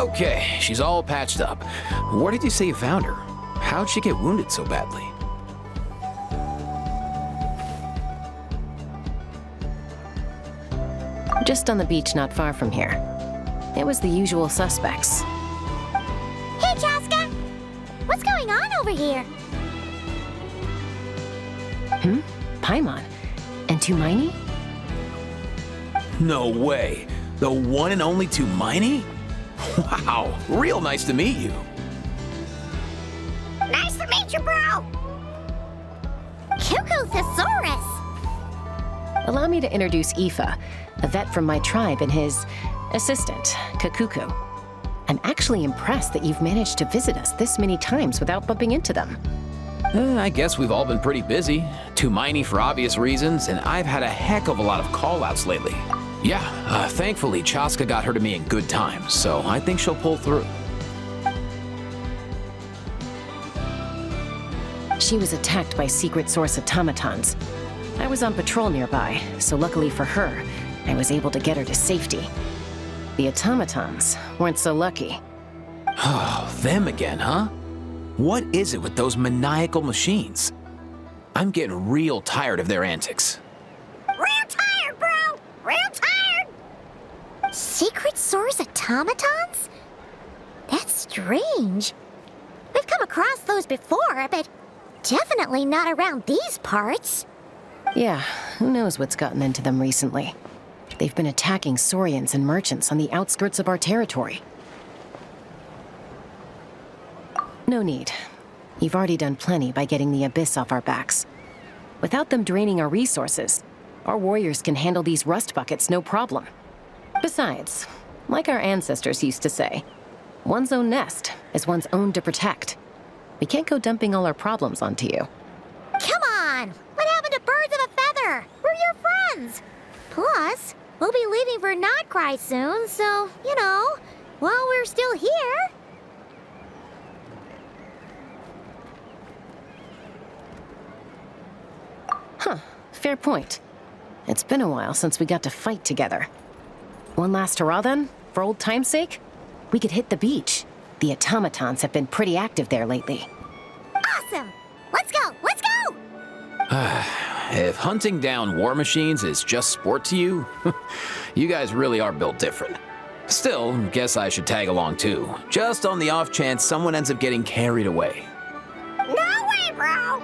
Okay, she's all patched up. Where did you say you found her? How'd she get wounded so badly? Just on the beach not far from here. It was the usual suspects. Hey, Chaska! What's going on over here? Paimon. And Tumaini? No way. The one and only Tumaini? Wow, real nice to meet you. Nice to meet you, bro! Cuckoo Thesaurus! Allow me to introduce Aoife, a vet from my tribe, and his assistant, Kakuku. I'm actually impressed that you've managed to visit us this many times without bumping into them. I guess we've all been pretty busy. Tumaini for obvious reasons, and I've had a heck of a lot of call-outs lately. Yeah, thankfully Chaska got her to me in good time, so I think she'll pull through. She was attacked by secret source automatons. I was on patrol nearby, so luckily for her, I was able to get her to safety. The automatons weren't so lucky. Oh, them again, huh? What is it with those maniacal machines? I'm getting real tired of their antics. Real tired, bro! Real tired! Secret source automatons? That's strange. We've come across those before, but definitely not around these parts. Yeah, who knows what's gotten into them recently. They've been attacking Saurians and merchants on the outskirts of our territory. No need. You've already done plenty by getting the Abyss off our backs. Without them draining our resources, our warriors can handle these rust buckets no problem. Besides, like our ancestors used to say, one's own nest is one's own to protect. We can't go dumping all our problems onto you. Come on! What happened to birds of a feather? We're your friends! Plus, we'll be leaving for Nod-Crai soon, so, you know, while we're still here... Huh, fair point. It's been a while since we got to fight together. One last hurrah then, for old time's sake? We could hit the beach. The automatons have been pretty active there lately. Awesome! Let's go! Let's go! If hunting down war machines is just sport to you, you guys really are built different. Still, guess I should tag along too, just on the off chance someone ends up getting carried away. No way, bro!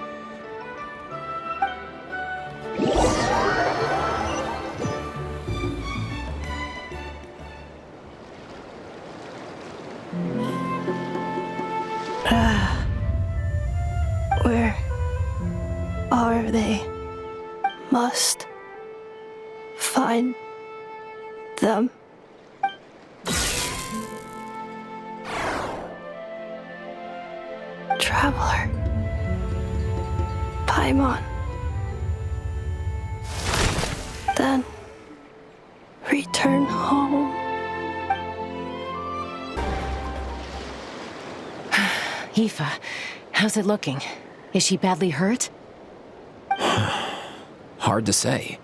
Where are they? Must find them. Traveler. Paimon. Then return home. Aoife, how's it looking? Is she badly hurt? Hard to say.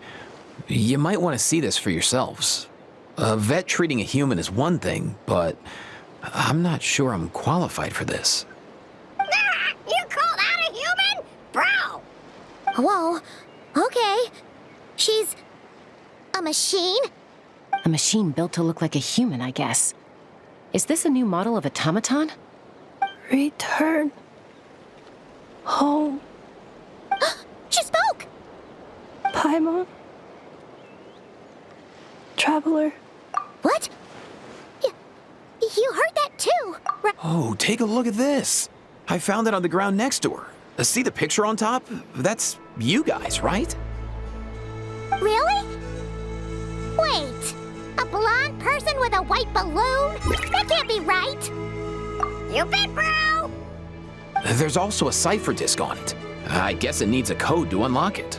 You might want to see this for yourselves. A vet treating a human is one thing, but I'm not sure I'm qualified for this. You called out a human? Bro! Whoa, okay. She's... a machine? A machine built to look like a human, I guess. Is this a new model of automaton? Return home. She spoke! Paimon. Traveler. What? You heard that too? Oh, take a look at this. I found it on the ground next to her. See the picture on top? That's you guys, right? Really? Wait, a blonde person with a white balloon? That can't be right. You bet, bro! There's also a cipher disk on it. I guess it needs a code to unlock it.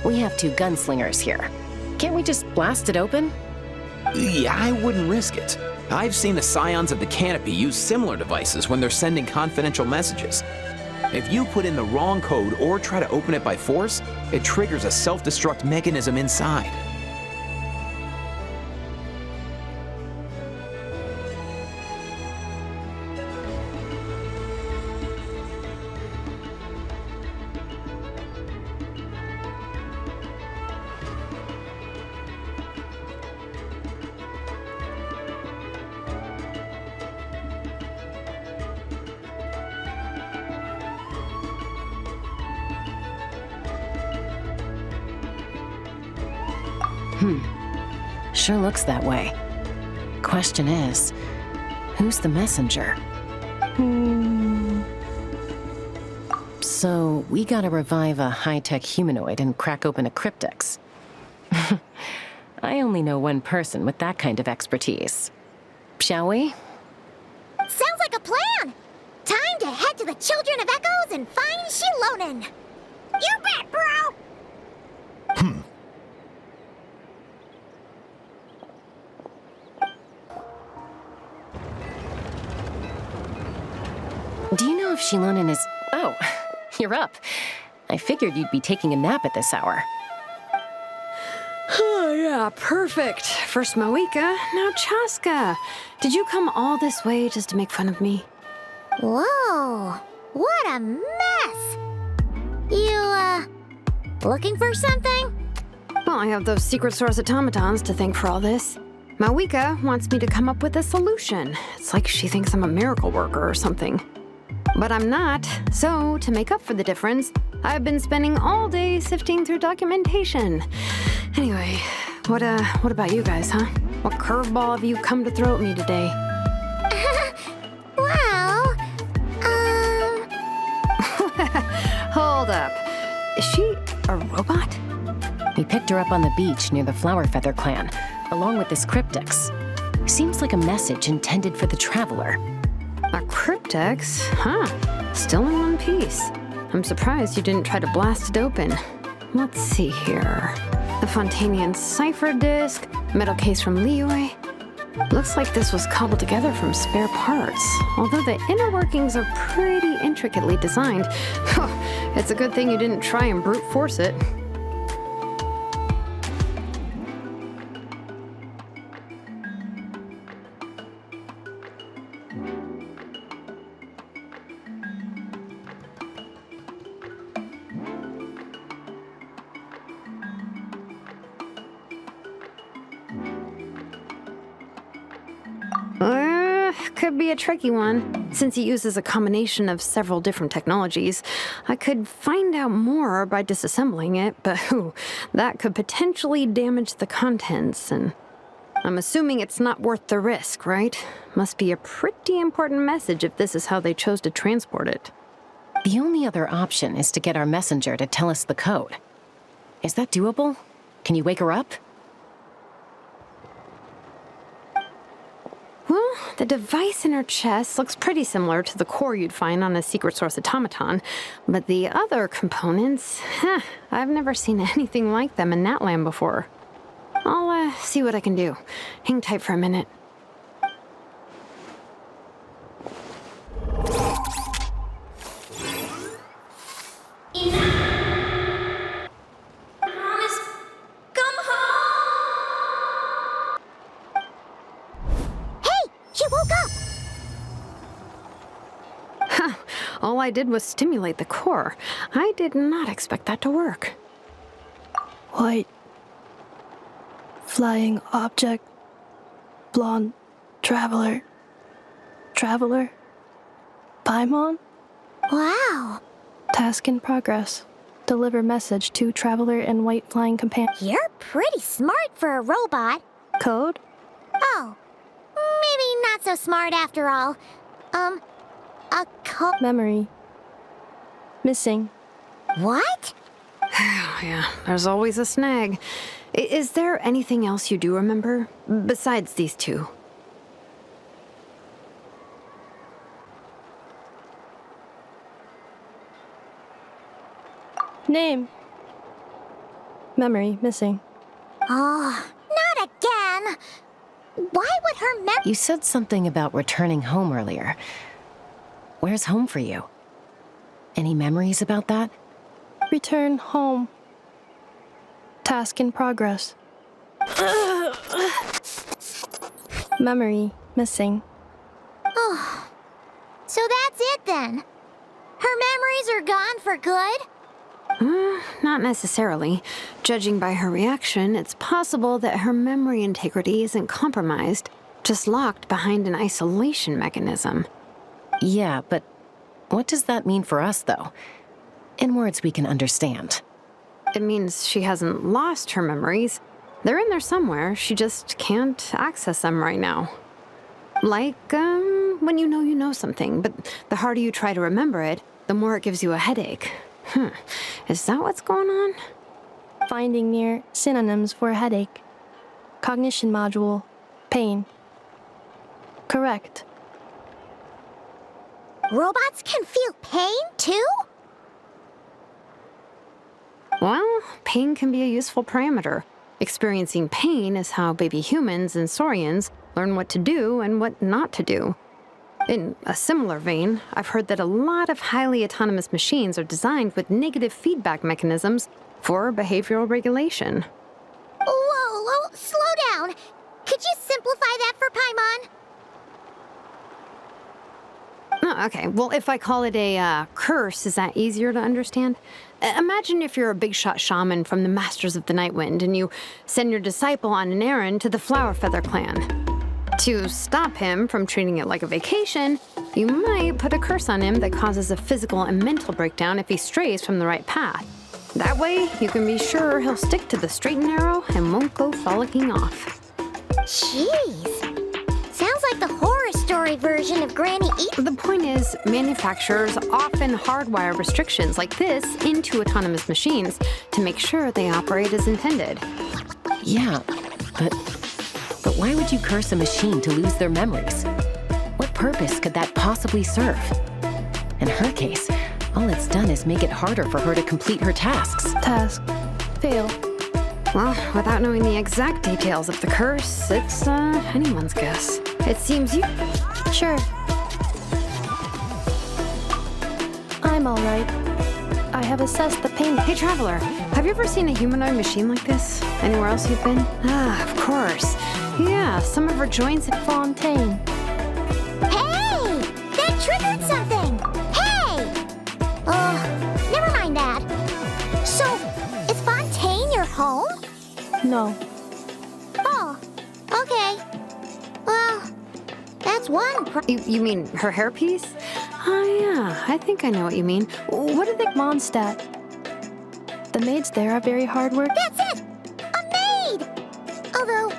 We have two gunslingers here. Can't we just blast it open? Yeah, I wouldn't risk it. I've seen the Scions of the Canopy use similar devices when they're sending confidential messages. If you put in the wrong code or try to open it by force, it triggers a self-destruct mechanism inside. Sure looks that way. Question is, who's the messenger? So, we gotta revive a high-tech humanoid and crack open a cryptex. I only know one person with that kind of expertise. Shall we? Sounds like a plan! Time to head to the Children of Echoes and find Shilonen! You bet, bro! Do you know if Shilonen is... Oh, you're up. I figured you'd be taking a nap at this hour. Oh, yeah, perfect. First Moika, now Chaska. Did you come all this way just to make fun of me? Whoa, what a mess! You, looking for something? Well, I have those secret source automatons to thank for all this. Moika wants me to come up with a solution. It's like she thinks I'm a miracle worker or something. But I'm not, so to make up for the difference, I've been spending all day sifting through documentation. Anyway, what about you guys, huh? What curveball have you come to throw at me today? Well, Hold up. Is she a robot? We picked her up on the beach near the Flowerfeather clan, along with this cryptex. Seems like a message intended for the Traveler. A cryptex? Huh. Still in one piece. I'm surprised you didn't try to blast it open. Let's see here. The Fontanian cipher disk, metal case from Liyue. Looks like this was cobbled together from spare parts, although the inner workings are pretty intricately designed. It's a good thing you didn't try and brute force it. Could be a tricky one. Since it uses a combination of several different technologies, I could find out more by disassembling it, but that could potentially damage the contents, and I'm assuming it's not worth the risk, right? Must be a pretty important message if this is how they chose to transport it. The only other option is to get our messenger to tell us the code. Is that doable? Can you wake her up? Well, the device in her chest looks pretty similar to the core you'd find on a secret source automaton, but the other components, I've never seen anything like them in Natlan before. I'll see what I can do. Hang tight for a minute. All I did was stimulate the core. I did not expect that to work. White. Flying object. Blonde. Traveler. Traveler. Paimon? wow. Task in progress. Deliver message to Traveler and White Flying Companion. You're pretty smart for a robot. Code? Oh, maybe not so smart after all. A code. Memory. Missing. What? Yeah, there's always a snag. Is there anything else you do remember? Besides these two? Name. Memory. Missing. Oh, not again. Why would her You said something about returning home earlier. Where's home for you? Any memories about that? Return home. Task in progress. Memory. Missing. Oh, so that's it then. Her memories are gone for good? Not necessarily. Judging by her reaction, it's possible that her memory integrity isn't compromised, just locked behind an isolation mechanism. Yeah, but what does that mean for us, though? In words we can understand. It means she hasn't lost her memories. They're in there somewhere. She just can't access them right now. Like, when you know something, but the harder you try to remember it, the more it gives you a headache. Is that what's going on? Finding near synonyms for headache. Cognition module. Pain. Correct. Robots can feel pain, too? Well, pain can be a useful parameter. Experiencing pain is how baby humans and saurians learn what to do and what not to do. In a similar vein, I've heard that a lot of highly autonomous machines are designed with negative feedback mechanisms for behavioral regulation. Whoa, slow down. Could you simplify that for Paimon? Oh, okay, well, if I call it a curse, is that easier to understand? Imagine if you're a big shot shaman from the Masters of the Nightwind and you send your disciple on an errand to the Flower Feather clan. To stop him from treating it like a vacation, you might put a curse on him that causes a physical and mental breakdown if he strays from the right path. That way, you can be sure he'll stick to the straight and narrow and won't go frolicking off. Jeez. Sounds like the horror story version of Granny Eat. The point is, manufacturers often hardwire restrictions like this into autonomous machines to make sure they operate as intended. Yeah, but why would you curse a machine to lose their memories? What purpose could that possibly serve? In her case, all it's done is make it harder for her to complete her tasks. Task. Fail. Well, without knowing the exact details of the curse, it's anyone's guess. It seems you... Sure. I'm all right. I have assessed the pain. Hey, Traveler, have you ever seen a humanoid machine like this? Anywhere else you've been? Ah, of course. Yeah, some of her joints... Fontaine. Hey! That triggered something! Hey! Never mind that. So, is Fontaine your home? No. Oh, okay. Well, that's one You mean her hairpiece? Oh, yeah, I think I know what you mean. What are they... Mondstadt. The maids there are very hard work. That's it! A maid! Although,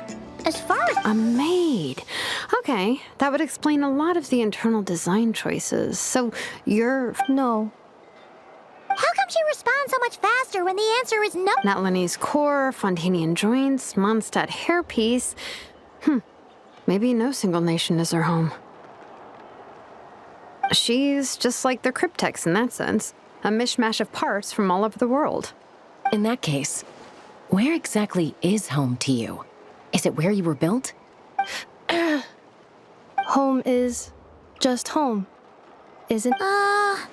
as far as... A maid. Okay, that would explain a lot of the internal design choices. So, you're... No. How come she responds so much faster when the answer is no? Natlanese core, Fontanian joints, Mondstadt hairpiece. Maybe no single nation is her home. She's just like the Cryptex in that sense. A mishmash of parts from all over the world. In that case, where exactly is home to you? Is it where you were built? Home is just home, isn't... Okay.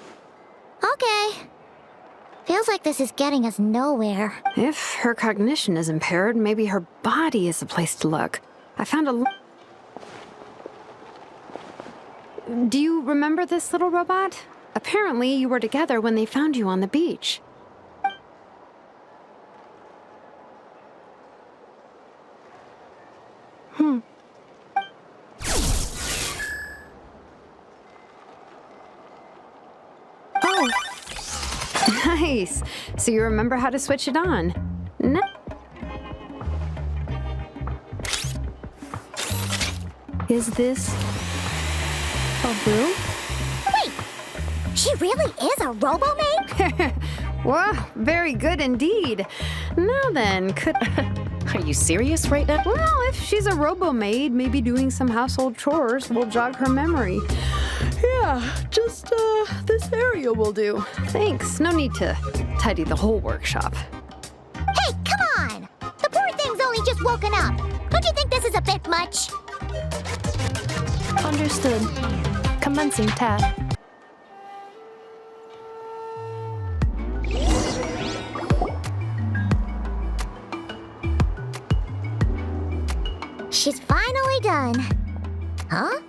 Feels like this is getting us nowhere. If her cognition is impaired, maybe her body is the place to look. I found a... Do you remember this little robot? Apparently, you were together when they found you on the beach. Oh, Nice. So you remember how to switch it on? No. is this a room? Wait! She really is a robo-maid? Well, very good indeed. Now then, could... Are you serious right now? Well, if she's a robo-maid, maybe doing some household chores will jog her memory. Yeah, just, this area will do. Thanks. No need to tidy the whole workshop. Hey, come on! The poor thing's only just woken up. Don't you think this is a bit much? Understood. Commencing task. She's finally done. Huh?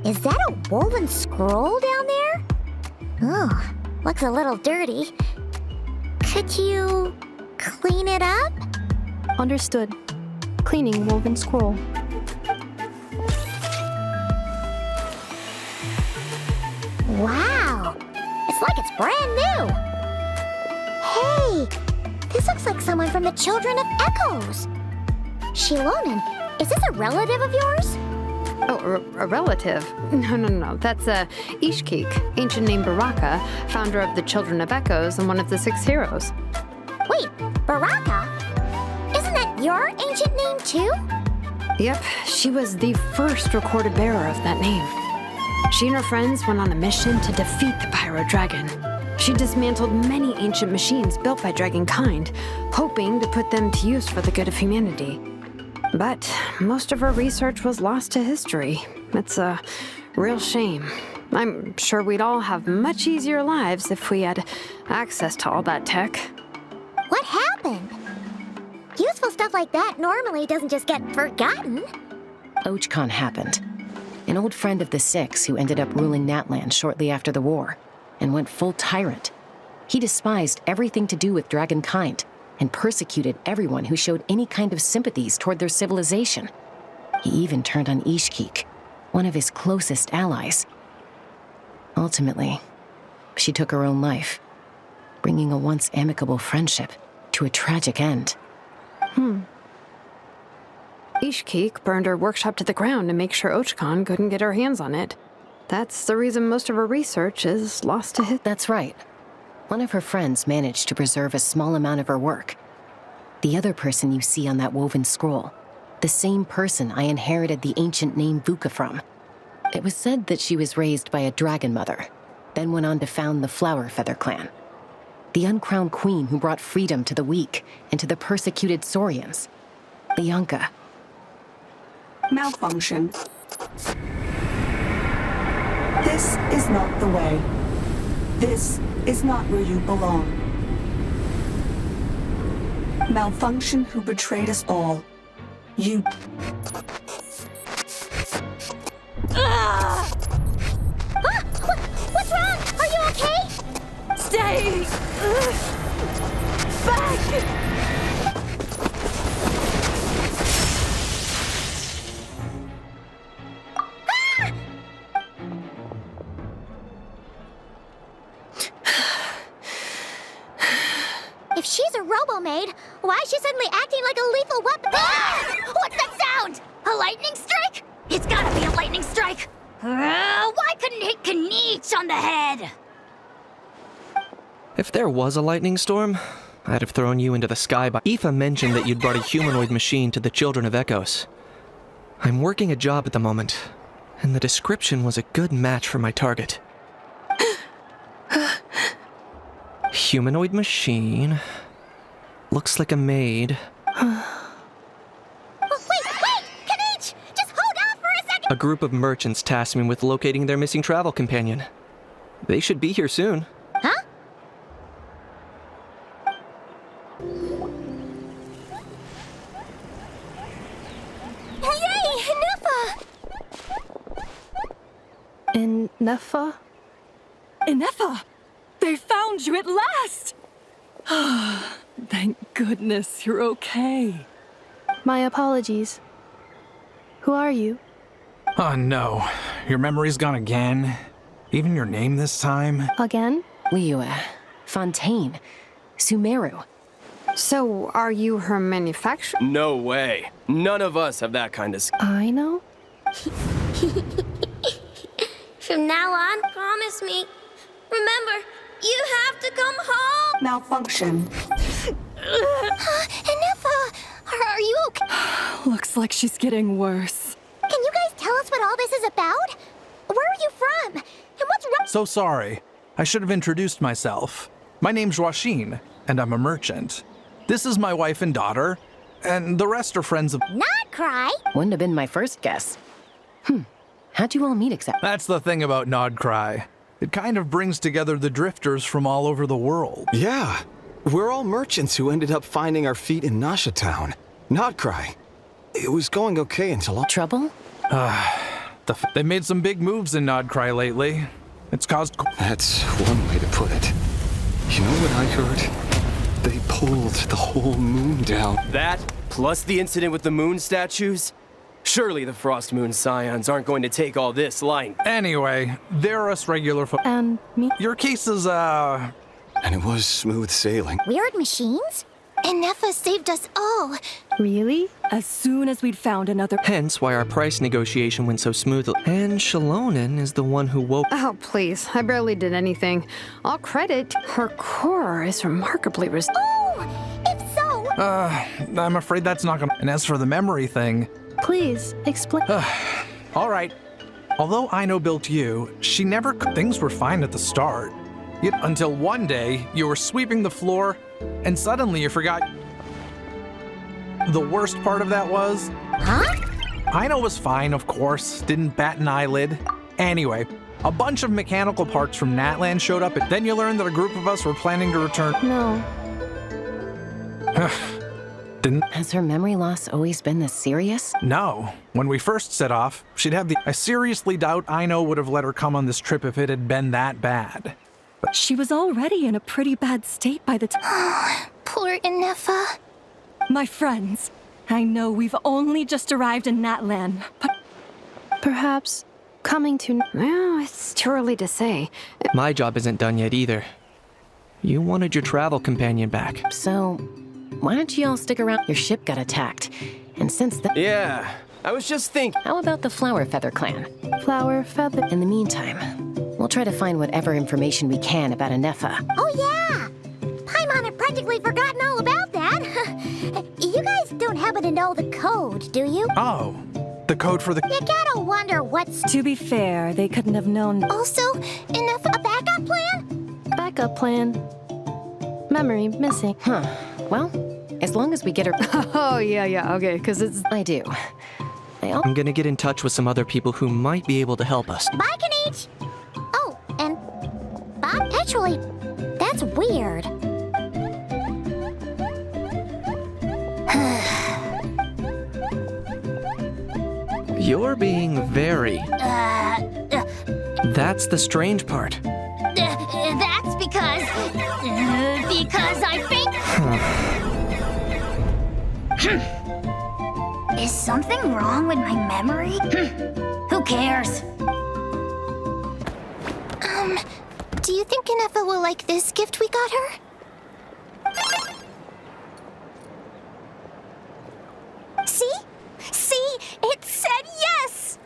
Is that a woven scroll down there? Oh, looks a little dirty. Could you clean it up? Understood. Cleaning woven scroll. Wow! It's like it's brand new! Hey! This looks like someone from the Children of Echoes! Shilonen, is this a relative of yours? Oh, a relative? No. That's Ishkik, ancient name Baraka, founder of the Children of Echoes and one of the 6 heroes. Wait, Baraka? Isn't that your ancient name too? Yep, she was the first recorded bearer of that name. She and her friends went on a mission to defeat the Pyro Dragon. She dismantled many ancient machines built by Dragonkind, hoping to put them to use for the good of humanity. But most of her research was lost to history. It's a real shame. I'm sure we'd all have much easier lives if we had access to all that tech. What happened? Useful stuff like that normally doesn't just get forgotten. Ochkon happened. An old friend of the 6 who ended up ruling Natlan shortly after the war, and went full tyrant. He despised everything to do with Dragonkind, and persecuted everyone who showed any kind of sympathies toward their civilization. He even turned on Ishkik, one of his closest allies. Ultimately, she took her own life, bringing a once amicable friendship to a tragic end. Ishkik burned her workshop to the ground to make sure Ochkon couldn't get her hands on it. That's the reason most of her research is lost to history. That's right. One of her friends managed to preserve a small amount of her work. The other person you see on that woven scroll, the same person I inherited the ancient name Vuka from. It was said that she was raised by a dragon mother, then went on to found the Flower Feather clan. The uncrowned queen who brought freedom to the weak and to the persecuted Saurians. Bianca. Malfunction. This is not the way. This is not where you belong. Malfunction who betrayed us all. You... What's wrong? Are you okay? Stay back! If she's a robo-maid, why is she suddenly acting like a lethal weapon? What's that sound? A lightning strike? It's gotta be a lightning strike! Why couldn't it hit Kniech on the head? If there was a lightning storm, I'd have thrown you into the sky by... Aoife mentioned that you'd brought a humanoid machine to the Children of Echoes. I'm working a job at the moment, and the description was a good match for my target. Humanoid machine. Looks like a maid. Oh, wait! Kniech! Just hold off for a second! A group of merchants tasked me with locating their missing travel companion. They should be here soon. Huh? Yay! Nufa! Nefa? Inefa! They found you at last! Thank goodness you're okay. My apologies. Who are you? Oh no, your memory's gone again? Even your name this time? Again? Liua, Fontaine, Sumeru. So, are you her manufacturer? No way. None of us have that kind of I know? From now on, promise me. Remember, you have to come home! Malfunction. Nufa! Are you okay? Looks like she's getting worse. Can you guys tell us what all this is about? Where are you from? And what's wrong? So sorry. I should have introduced myself. My name's Joachine, and I'm a merchant. This is my wife and daughter, and the rest are friends of... Nod-Crai? Wouldn't have been my first guess. How'd you all meet exactly? That's the thing about Nod-Crai. It kind of brings together the drifters from all over the world. Yeah, we're all merchants who ended up finding our feet in Nasha Town. Nod-Crai. It was going okay until... Trouble? They made some big moves in Nod-Crai lately. It's caused... That's one way to put it. You know what I heard? They pulled the whole moon down. That, plus the incident with the moon statues? Surely the Frost Moon Scions aren't going to take all this lying. Anyway, they're us regular folk. And me? Your case is, And it was smooth sailing. Weird machines? Ineffa saved us all. Really? As soon as we'd found another... Hence why our price negotiation went so smoothly. And Shalonen is the one who woke... Oh, please. I barely did anything. All credit. Her core is remarkably Oh, if so... I'm afraid that's not gonna... And as for the memory thing... Please, explain. All right. Although Aino built you, she never... Things were fine at the start. Yet until one day, you were sweeping the floor, and suddenly you forgot... The worst part of that was... Huh? Aino was fine, of course. Didn't bat an eyelid. Anyway, a bunch of mechanical parts from Natland showed up, and then you learned that a group of us were planning to return... No. Didn't... Has her memory loss always been this serious? No. When we first set off, she'd have the... I seriously doubt Aino would have let her come on this trip if it had been that bad. She was already in a pretty bad state by the time... Poor Ineffa. My friends, I know we've only just arrived in Natlan, but... Perhaps coming to... Well, it's too early to say. My job isn't done yet either. You wanted your travel companion back. So, why don't you all stick around? Your ship got attacked. And since then... Yeah, I was just thinking. How about the Flower Feather clan? Flower Feather. In the meantime, we'll try to find whatever information we can about Ineffa. Oh, yeah. Paimon had practically forgotten all about that. You guys don't happen to know the code, do you? Oh, the code for the... You gotta wonder what's... To be fair, they couldn't have known... Also, Ineffa, a backup plan? Backup plan. Memory missing. Huh. Well, as long as we get her... Oh, yeah, okay, because it's... I do. I'm gonna get in touch with some other people who might be able to help us. Bye, Kanich. Oh, and... Bob, actually, that's weird. You're being very... That's the strange part. That's because I think... Is something wrong with my memory? Who cares? Do you think Ineffa will like this gift we got her? See? It said yes!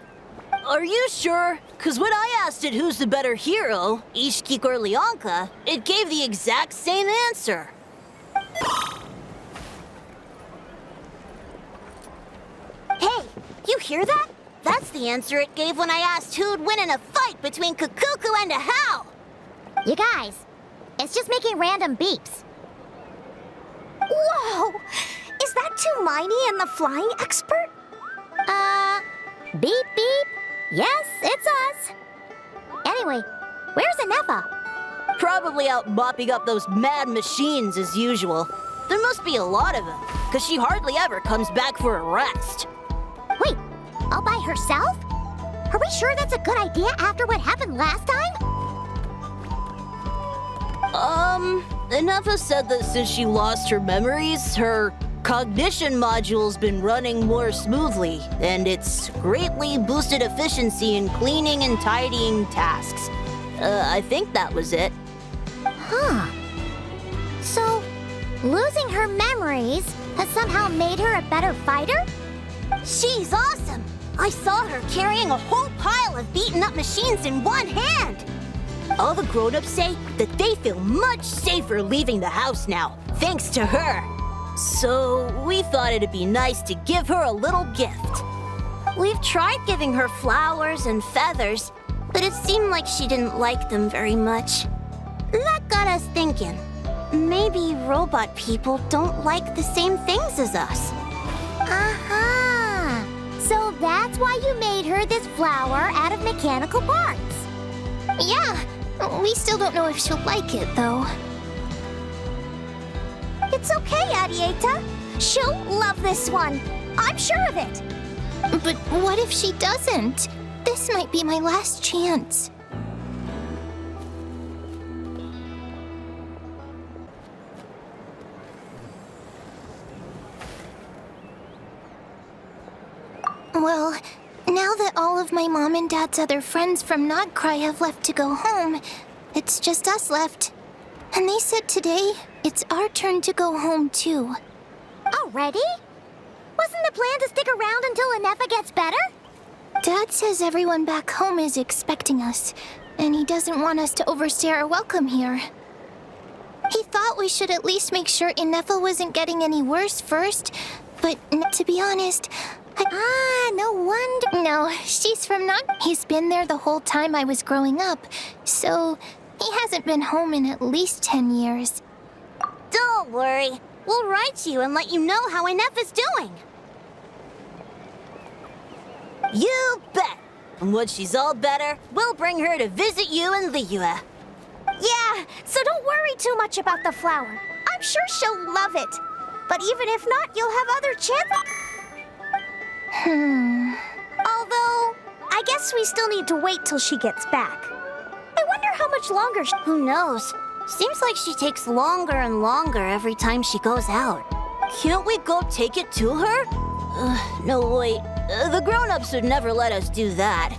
Are you sure? Because when I asked it who's the better hero, Ishkik or Leonka, it gave the exact same answer. Hey, you hear that? That's the answer it gave when I asked who'd win in a fight between Kukuku and a Hal. You guys, it's just making random beeps. Whoa! Is that Tumaini and the flying expert? Beep beep. Yes, it's us. Anyway, where's Ineffa? Probably out mopping up those mad machines as usual. There must be a lot of them, because she hardly ever comes back for a rest. Wait, all by herself? Are we sure that's a good idea after what happened last time? Ineffa said that since she lost her memories, her cognition module's been running more smoothly, and it's greatly boosted efficiency in cleaning and tidying tasks. I think that was it. Huh. So, losing her memories has somehow made her a better fighter? She's awesome! I saw her carrying a whole pile of beaten up machines in one hand! All the grown-ups say that they feel much safer leaving the house now, thanks to her. So we thought it'd be nice to give her a little gift. We've tried giving her flowers and feathers, but it seemed like she didn't like them very much. That got us thinking. Maybe robot people don't like the same things as us. Aha! So that's why you made her this flower out of mechanical parts. Yeah, we still don't know if she'll like it, though. It's okay, Arieta. She'll love this one. I'm sure of it. But what if she doesn't? This might be my last chance. Well, now that all of my mom and dad's other friends from Nod-Crai have left to go home, it's just us left. And they said today It's our turn to go home, too. Already? Wasn't the plan to stick around until Inefa gets better? Dad says everyone back home is expecting us, and he doesn't want us to overstay our welcome here. He thought we should at least make sure Inefa wasn't getting any worse first, but to be honest, no wonder. No, she's from He's been there the whole time I was growing up, so he hasn't been home in at least 10 years. Don't worry. We'll write to you and let you know how Inefa's doing. You bet! And when she's all better, we'll bring her to visit you in Liyue. Yeah, so don't worry too much about the flower. I'm sure she'll love it. But even if not, you'll have other chances. Although, I guess we still need to wait till she gets back. I wonder how much longer Who knows? Seems like she takes longer and longer every time she goes out. Can't we go take it to her? No, wait. The grown-ups would never let us do that.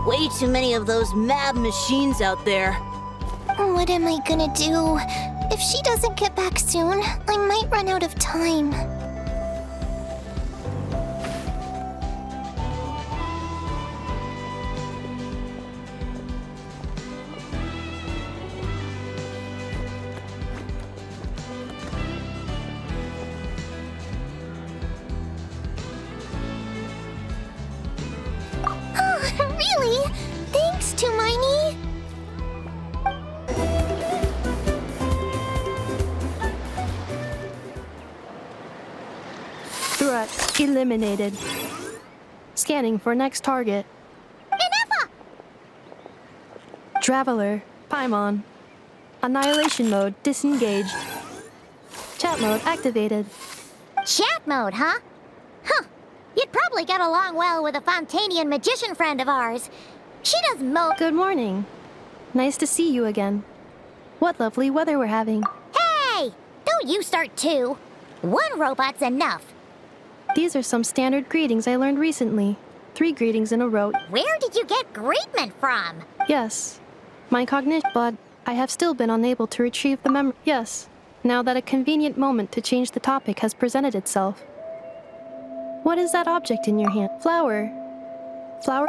Way too many of those mad machines out there. What am I gonna do? If she doesn't get back soon, I might run out of time. Really? Thanks, Tumaini. Threat eliminated. Scanning for next target. Inefa! Traveler, Paimon. Annihilation mode disengaged. Chat mode activated. Chat mode, huh? Huh. You'd probably get along well with a Fontanian magician friend of ours. She does Good morning. Nice to see you again. What lovely weather we're having. Hey! Don't you start too. One robot's enough. These are some standard greetings I learned recently. 3 greetings in a row. Where did you get greetment from? Yes. My cognition, but I have still been unable to retrieve the memory. Yes. Now that a convenient moment to change the topic has presented itself. What is that object in your hand? Flower. Flower?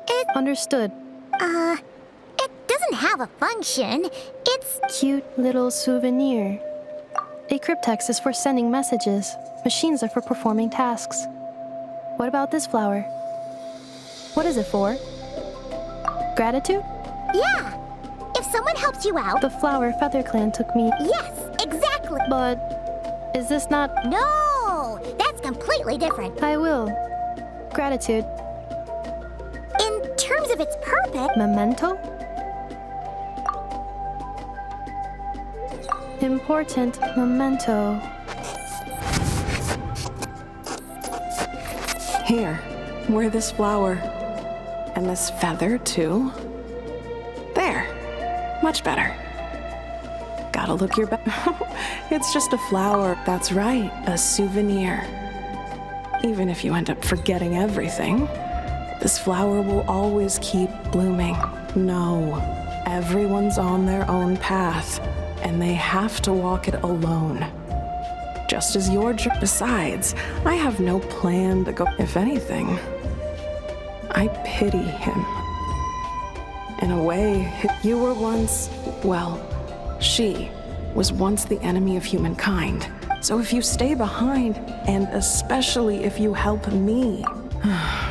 It... Understood. It doesn't have a function. It's... Cute little souvenir. A cryptex is for sending messages. Machines are for performing tasks. What about this flower? What is it for? Gratitude? Yeah. If someone helps you out... The flower Feather Clan took me... Yes, exactly. But... is this not... No! That's completely different. I will. Gratitude. In terms of its purpose... Memento? Important memento. Here, wear this flower. And this feather, too. There. Much better. Gotta look your best. It's just a flower. That's right, a souvenir. Even if you end up forgetting everything, this flower will always keep blooming. No, everyone's on their own path, and they have to walk it alone. Just as your journey. Besides, I have no plan to go. If anything, I pity him. In a way, you were once, well, she was once the enemy of humankind. So if you stay behind, and especially if you help me,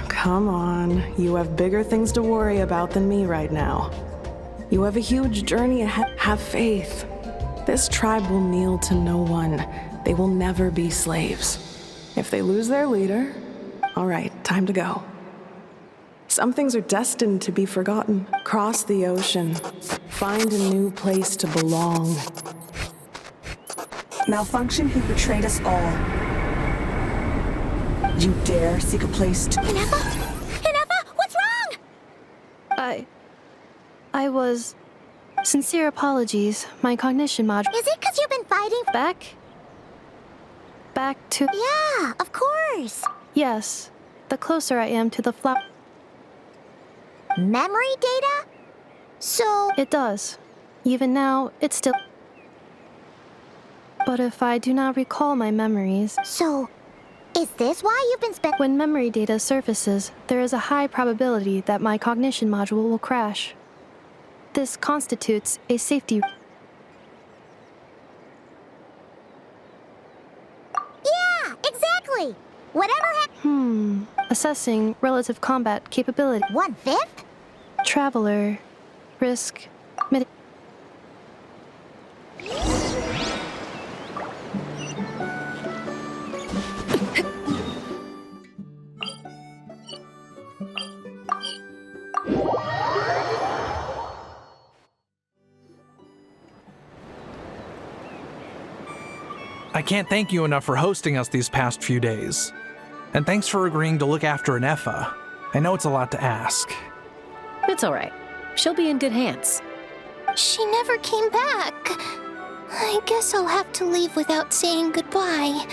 come on, you have bigger things to worry about than me right now. You have a huge journey ahead. Have faith. This tribe will kneel to no one. They will never be slaves. If they lose their leader, all right, time to go. Some things are destined to be forgotten. Cross the ocean. Find a new place to belong. Malfunction who betrayed us all. You dare seek a place to... Inefa? Inefa, what's wrong? I was... Sincere apologies. My cognition module... Is it because you've been fighting... Back to... Yeah, of course. Yes. The closer I am to the flower... Memory data? So... It does. Even now, it's still... But if I do not recall my memories... So, is this why you've been spending... When memory data surfaces, there is a high probability that my cognition module will crash. This constitutes a safety... Yeah, exactly! Whatever Assessing relative combat capability. 1/5? Traveler. Risk. I can't thank you enough for hosting us these past few days. And thanks for agreeing to look after Anefa. I know it's a lot to ask. It's all right. She'll be in good hands. She never came back. I guess I'll have to leave without saying goodbye.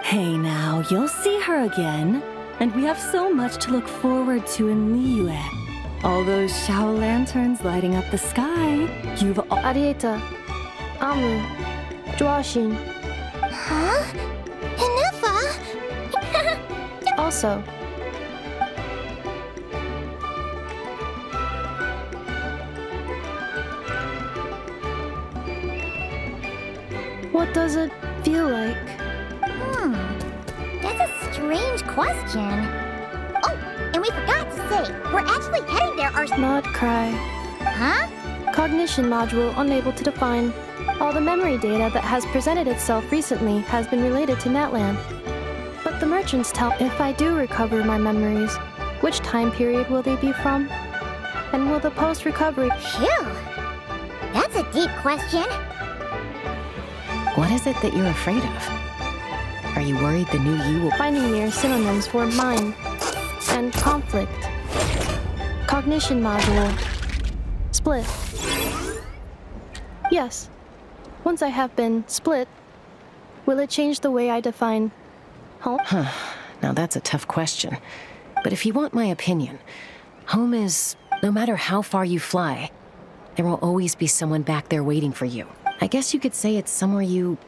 Hey now, you'll see her again. And we have so much to look forward to in Liyue. All those Shao lanterns lighting up the sky. You've Arieta. Amu. Joashin. Huh? Anefa? Also. What does it feel like? That's a strange question. Oh, and we forgot to say, we're actually heading there ourselves. Nod-Crai. Huh? Cognition module unable to define. All the memory data that has presented itself recently has been related to Natlan. But the merchants tell if I do recover my memories, which time period will they be from? And will the post-recovery... Phew! That's a deep question. What is it that you're afraid of? Are you worried the new you will... Finding near synonyms for mine and conflict. Cognition module. Split. Yes. Once I have been split, will it change the way I define home? Now that's a tough question. But if you want my opinion, home is, no matter how far you fly, there will always be someone back there waiting for you. I guess you could say it's somewhere you...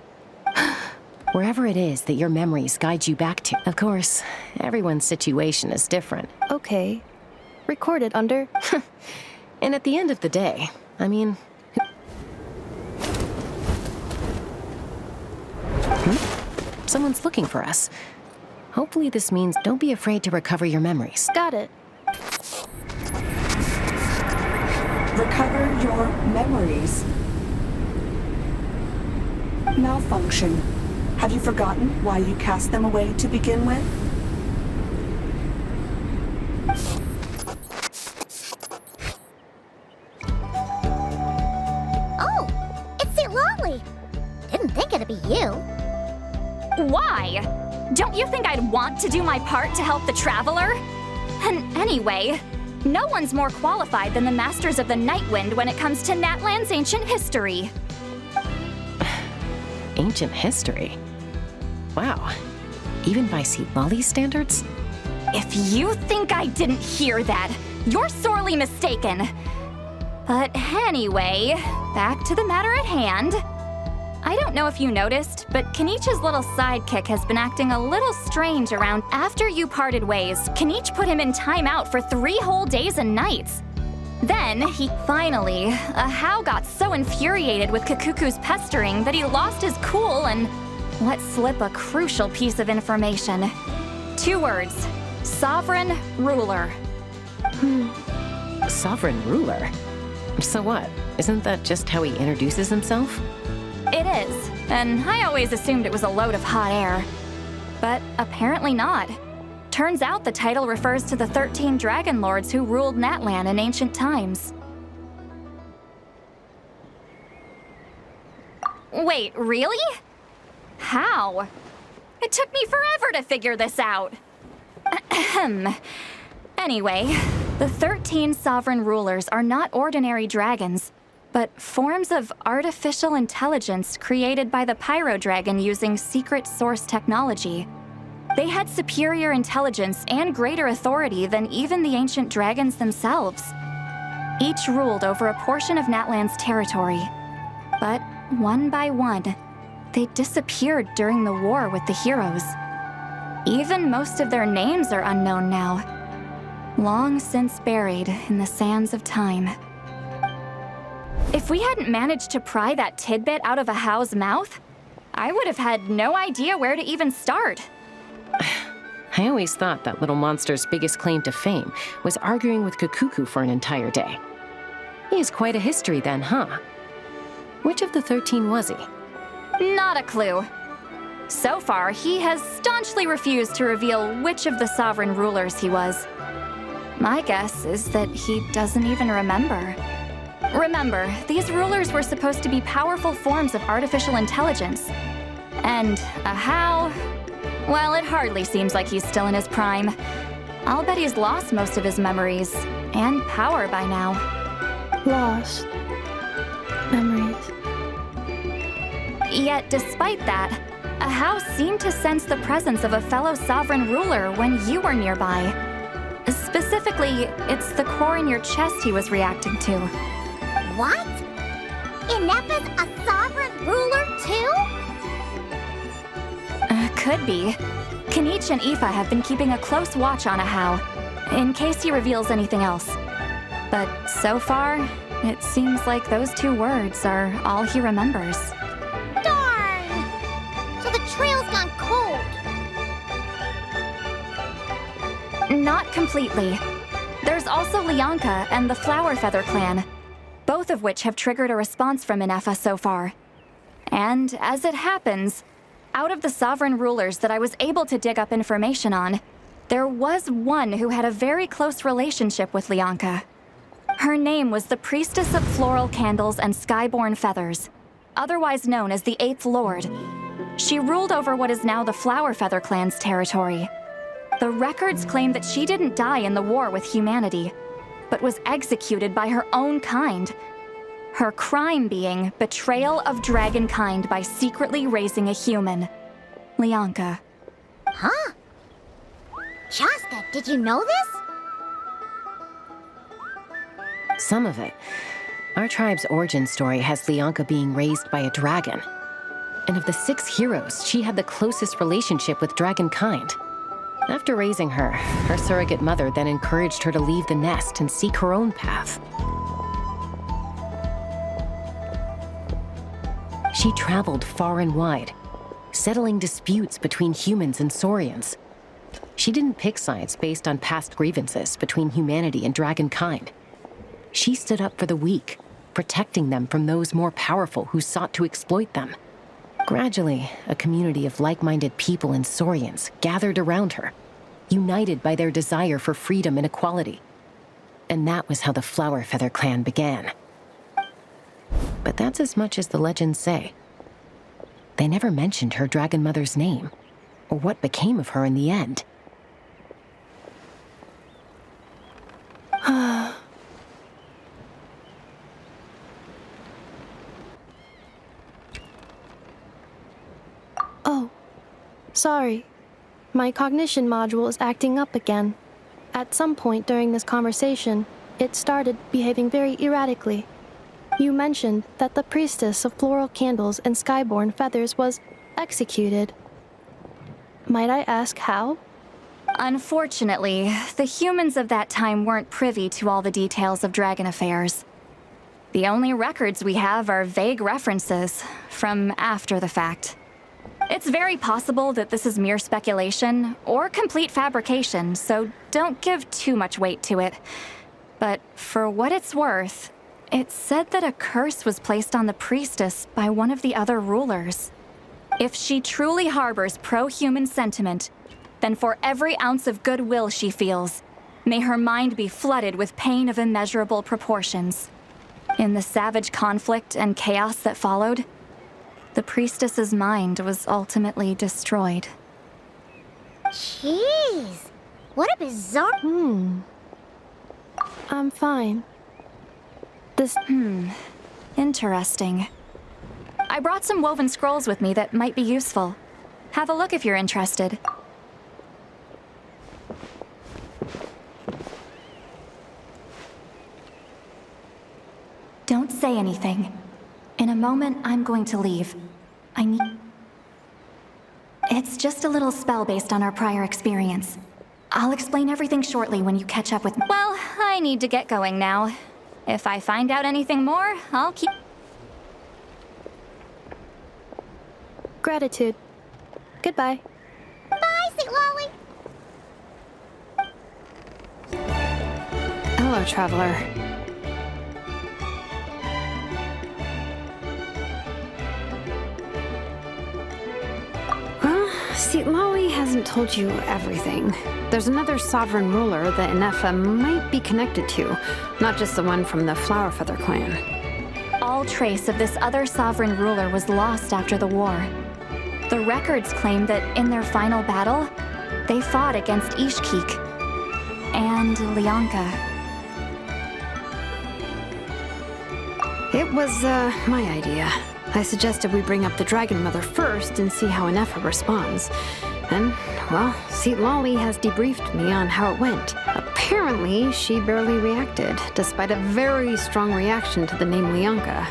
wherever it is that your memories guide you back to. Of course, everyone's situation is different. Okay. Recorded under... And at the end of the day, I mean... Someone's looking for us. Hopefully this means don't be afraid to recover your memories. Got it. Recover your memories. Malfunction. Have you forgotten why you cast them away to begin with? Oh, it's Lonely. Didn't think it'd be you. Why? Don't you think I'd want to do my part to help the Traveler? And anyway, no one's more qualified than the Masters of the Nightwind when it comes to Natlan's ancient history. Ancient history? Wow. Even by Lolly's standards? If you think I didn't hear that, you're sorely mistaken. But anyway, back to the matter at hand. I don't know if you noticed, but Kenichi's little sidekick has been acting a little strange around. After you parted ways, Kenichi put him in timeout for 3 whole days and nights. Then, finally, Hao got so infuriated with Kakuku's pestering that he lost his cool and let slip a crucial piece of information. 2 words. Sovereign Ruler. Sovereign Ruler? So what? Isn't that just how he introduces himself? It is, and I always assumed it was a load of hot air. But apparently not. Turns out the title refers to the 13 Dragon Lords who ruled Natlan in ancient times. Wait, really? How? It took me forever to figure this out. Anyway, the 13 sovereign rulers are not ordinary dragons, but forms of artificial intelligence created by the Pyro Dragon using secret source technology. They had superior intelligence and greater authority than even the ancient dragons themselves. Each ruled over a portion of Natlan's territory. But one by one, they disappeared during the war with the heroes. Even most of their names are unknown now, long since buried in the sands of time. If we hadn't managed to pry that tidbit out of Ahau's mouth, I would have had no idea where to even start. I always thought that little monster's biggest claim to fame was arguing with Kukuku for an entire day. He has quite a history then, huh? Which of the 13 was he? Not a clue. So far, he has staunchly refused to reveal which of the sovereign rulers he was. My guess is that he doesn't even remember. Remember, these rulers were supposed to be powerful forms of artificial intelligence. And Ahau, well, it hardly seems like he's still in his prime. I'll bet he's lost most of his memories and power by now. Lost memories. Yet, despite that, Ahau seemed to sense the presence of a fellow sovereign ruler when you were nearby. Specifically, it's the core in your chest he was reacting to. What? Ineppa's a sovereign ruler too? Could be. Kanich and Aoife have been keeping a close watch on Ahau, in case he reveals anything else. But so far, it seems like those 2 words are all he remembers. Darn! So the trail's gone cold. Not completely. There's also Lianka and the Flower Feather clan, both of which have triggered a response from Ineppa so far. And as it happens, out of the sovereign rulers that I was able to dig up information on, there was one who had a very close relationship with Lianka. Her name was the Priestess of Floral Candles and Skyborn Feathers, otherwise known as the 8th Lord. She ruled over what is now the Flower Feather clan's territory. The records claim that she didn't die in the war with humanity, but was executed by her own kind. Her crime being betrayal of dragonkind by secretly raising a human. Lianka. Huh? Shasta, did you know this? Some of it. Our tribe's origin story has Lianka being raised by a dragon. And of the 6 heroes, she had the closest relationship with dragonkind. After raising her, her surrogate mother then encouraged her to leave the nest and seek her own path. She traveled far and wide, settling disputes between humans and Saurians. She didn't pick sides based on past grievances between humanity and dragonkind. She stood up for the weak, protecting them from those more powerful who sought to exploit them. Gradually, a community of like-minded people and Saurians gathered around her, united by their desire for freedom and equality. And that was how the Flower Feather clan began. But that's as much as the legends say. They never mentioned her dragon mother's name, or what became of her in the end. Oh, sorry. My cognition module is acting up again. At some point during this conversation, it started behaving very erratically. You mentioned that the Priestess of Floral Candles and Skyborn Feathers was executed. Might I ask how? Unfortunately, the humans of that time weren't privy to all the details of dragon affairs. The only records we have are vague references from after the fact. It's very possible that this is mere speculation or complete fabrication, so don't give too much weight to it. But for what it's worth, it's said that a curse was placed on the priestess by one of the other rulers. If she truly harbors pro-human sentiment, then for every ounce of goodwill she feels, may her mind be flooded with pain of immeasurable proportions. In the savage conflict and chaos that followed, the priestess's mind was ultimately destroyed. Jeez, what a bizarre... I'm fine. This... Interesting. I brought some woven scrolls with me that might be useful. Have a look if you're interested. Don't say anything. In a moment, I'm going to leave. I need... It's just a little spell based on our prior experience. I'll explain everything shortly when you catch up with me. Well, I need to get going now. If I find out anything more, I'll keep... Gratitude. Goodbye. Bye, St. Lolly. Hello, traveler. Well, see, Lolly hasn't told you everything. There's another sovereign ruler that Inefa might be connected to, not just the one from the Flower Feather clan. All trace of this other sovereign ruler was lost after the war. The records claim that in their final battle, they fought against Ishkik and Lianka. It was, my idea. I suggested we bring up the Dragon Mother first and see how Inefa responds. And, well, see, Lolly has debriefed me on how it went. Apparently, she barely reacted, despite a very strong reaction to the name Lianka.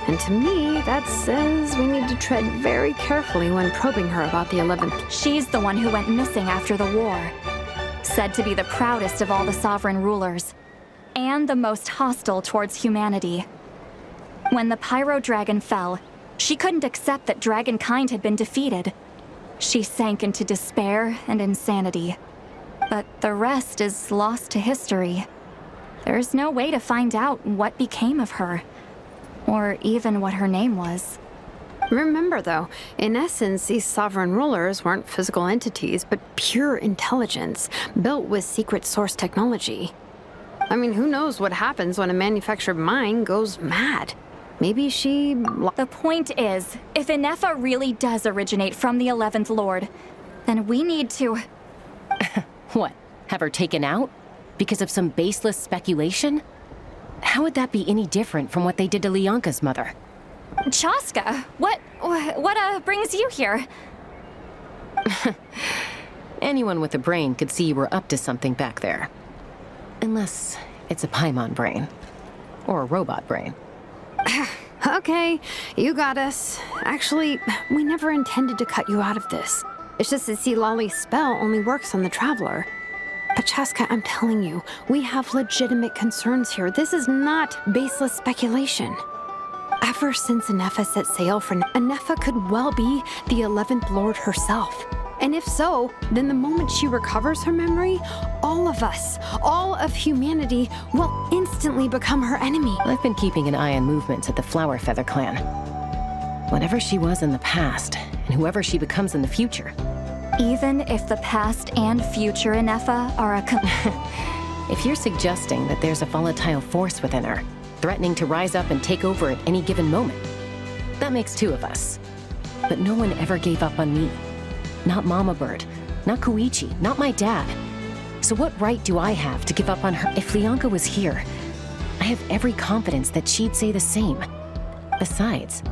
And to me, that says we need to tread very carefully when probing her about the 11th. She's the one who went missing after the war. Said to be the proudest of all the sovereign rulers, and the most hostile towards humanity. When the Pyro Dragon fell, she couldn't accept that dragonkind had been defeated. She sank into despair and insanity. But the rest is lost to history. There's no way to find out what became of her, or even what her name was. Remember, though, in essence, these sovereign rulers weren't physical entities, but pure intelligence, built with secret source technology. I mean, who knows what happens when a manufactured mind goes mad? Maybe she... The point is, if Inefa really does originate from the 11th Lord, then we need to... What? Have her taken out? Because of some baseless speculation? How would that be any different from what they did to Lianka's mother? Chaska, what brings you here? Anyone with a brain could see you were up to something back there. Unless it's a Paimon brain. Or a robot brain. Okay, you got us. Actually, we never intended to cut you out of this. It's just that, see, Lolly's spell only works on the Traveler. But Chaska, I'm telling you, we have legitimate concerns here. This is not baseless speculation. Ever since Inefa set sail for Inefa could well be the 11th Lord herself. And if so, then the moment she recovers her memory, all of us, all of humanity, will instantly become her enemy. I've been keeping an eye on movements at the Flower Feather clan. Whatever she was in the past, and whoever she becomes in the future. Even if the past and future Inefa are a If you're suggesting that there's a volatile force within her, threatening to rise up and take over at any given moment, that makes two of us. But no one ever gave up on me. Not Mama Bird, not Koichi, not my dad. So what right do I have to give up on her? If Lianka was here, I have every confidence that she'd say the same. Besides,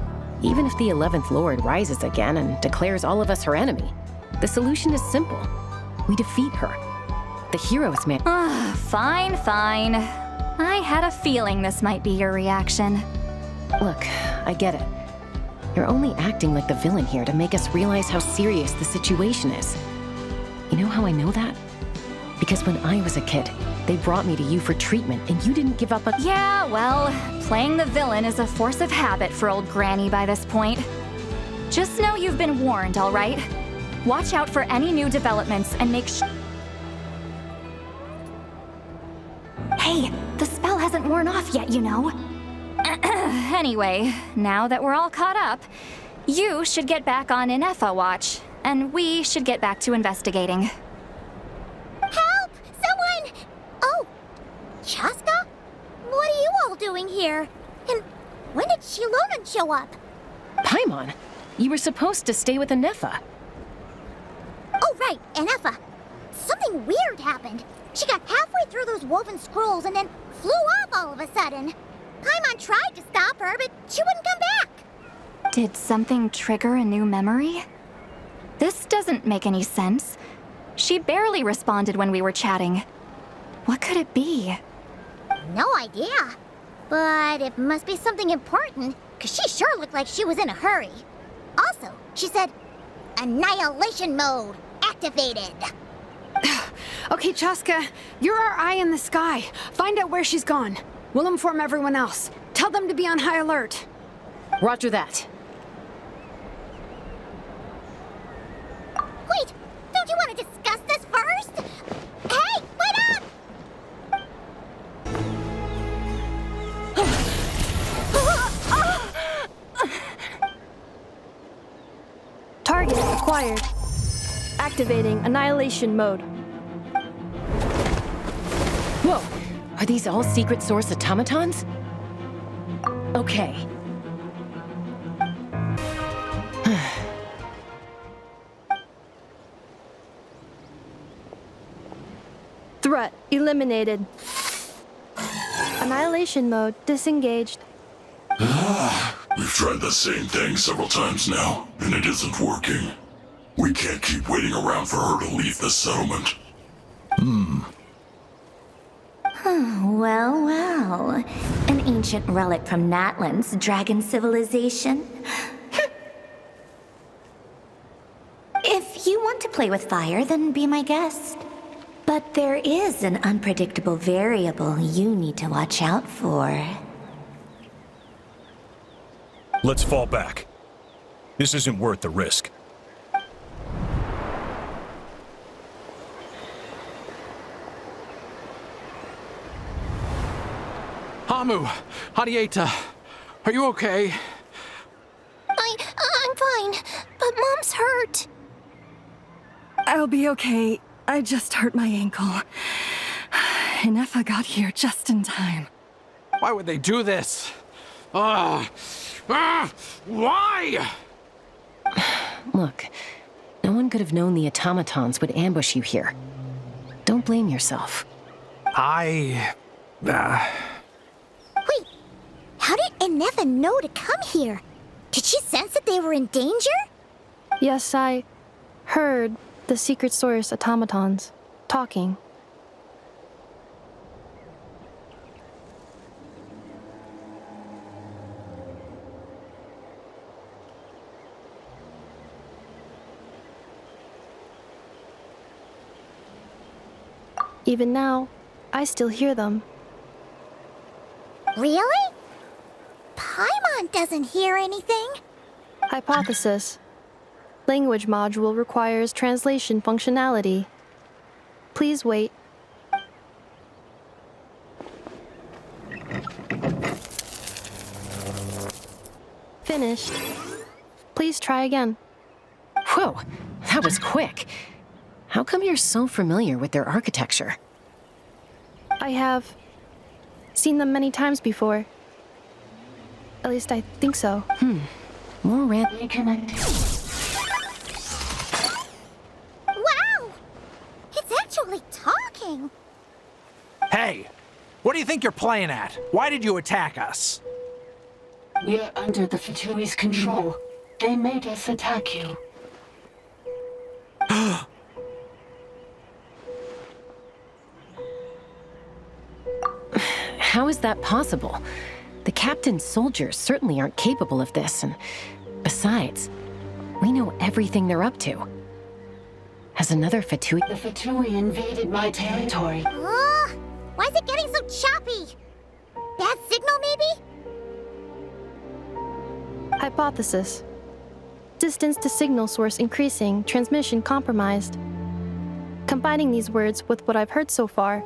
even if the 11th Lord rises again and declares all of us her enemy, the solution is simple. We defeat her. The heroes man. Fine. I had a feeling this might be your reaction. Look, I get it. You're only acting like the villain here to make us realize how serious the situation is. You know how I know that? Because when I was a kid, they brought me to you for treatment, and you didn't give up on— Yeah, well, playing the villain is a force of habit for old Granny by this point. Just know you've been warned, all right? Watch out for any new developments and make sure— Hey, the spell hasn't worn off yet, you know. Anyway, now that we're all caught up, you should get back on Inefa watch, and we should get back to investigating. Help! Someone! Oh, Chaska? What are you all doing here? And when did Shilonan show up? Paimon, you were supposed to stay with Inefa. Oh, right, Inefa. Something weird happened. She got halfway through those woven scrolls and then flew off all of a sudden. Paimon tried to stop her, but she wouldn't come back. Did something trigger a new memory? This doesn't make any sense. She barely responded when we were chatting. What could it be? No idea. But it must be something important, because she sure looked like she was in a hurry. Also, she said, Annihilation mode activated. Okay, Chaska, you're our eye in the sky. Find out where she's gone. We'll inform everyone else. Tell them to be on high alert. Roger that. Wait, don't you want to discuss this first? Hey, wait up! Target acquired. Activating annihilation mode. Whoa! Are these all secret source automatons? Okay. Threat eliminated. Annihilation mode disengaged. We've tried the same thing several times now, and it isn't working. We can't keep waiting around for her to leave the settlement. Well, well. An ancient relic from Natlan's dragon civilization. If you want to play with fire, then be my guest. But there is an unpredictable variable you need to watch out for. Let's fall back. This isn't worth the risk. Hamu, Hadieta, are you okay? I'm fine, but Mom's hurt. I'll be okay. I just hurt my ankle. And Effa got here just in time. Why would they do this? Why? Look, no one could have known the automatons would ambush you here. Don't blame yourself. Wait, how did Eneva know to come here? Did she sense that they were in danger? Yes, I heard the secret source automatons talking. Even now, I still hear them. Really? Paimon doesn't hear anything. Hypothesis. Language module requires translation functionality. Please wait. Finished. Please try again. Whoa, that was quick. How come you're so familiar with their architecture? I have seen them many times before. At least I think so. More randomly connected. Wow! It's actually talking! Hey, what do you think you're playing at? Why did you attack us? We're under the Fatui's control. They made us attack you. How is that possible? The captain's soldiers certainly aren't capable of this, and besides, we know everything they're up to. Has another Fatui... The Fatui invaded my territory. Why is it getting so choppy? Bad signal, maybe? Hypothesis. Distance to signal source increasing, transmission compromised. Combining these words with what I've heard so far,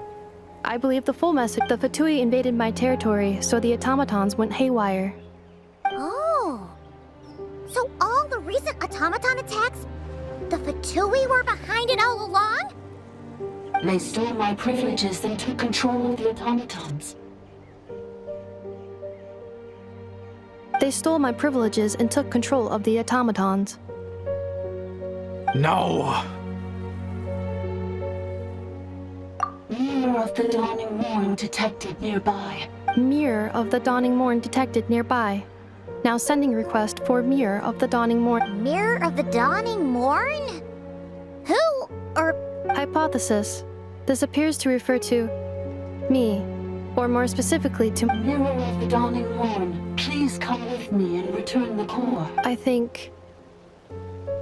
I believe the full message: the Fatui invaded my territory, so the automatons went haywire. Oh. So all the recent automaton attacks, the Fatui were behind it all along? They stole my privileges and took control of the automatons. They stole my privileges and took control of the automatons. No! Mirror of the Dawning Morn detected nearby. Mirror of the Dawning Morn detected nearby. Now sending request for Mirror of the Dawning Morn. Mirror of the Dawning Morn? Who or... Hypothesis. This appears to refer to me, or more specifically to... Mirror of the Dawning Morn, please come with me and return the core. I think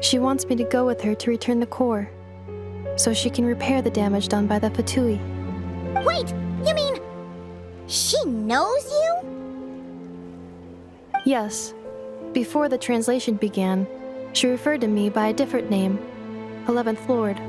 She wants me to go with her to return the core, so she can repair the damage done by the Fatui. Wait, you mean she knows you? Yes. Before the translation began, she referred to me by a different name, 11th Lord.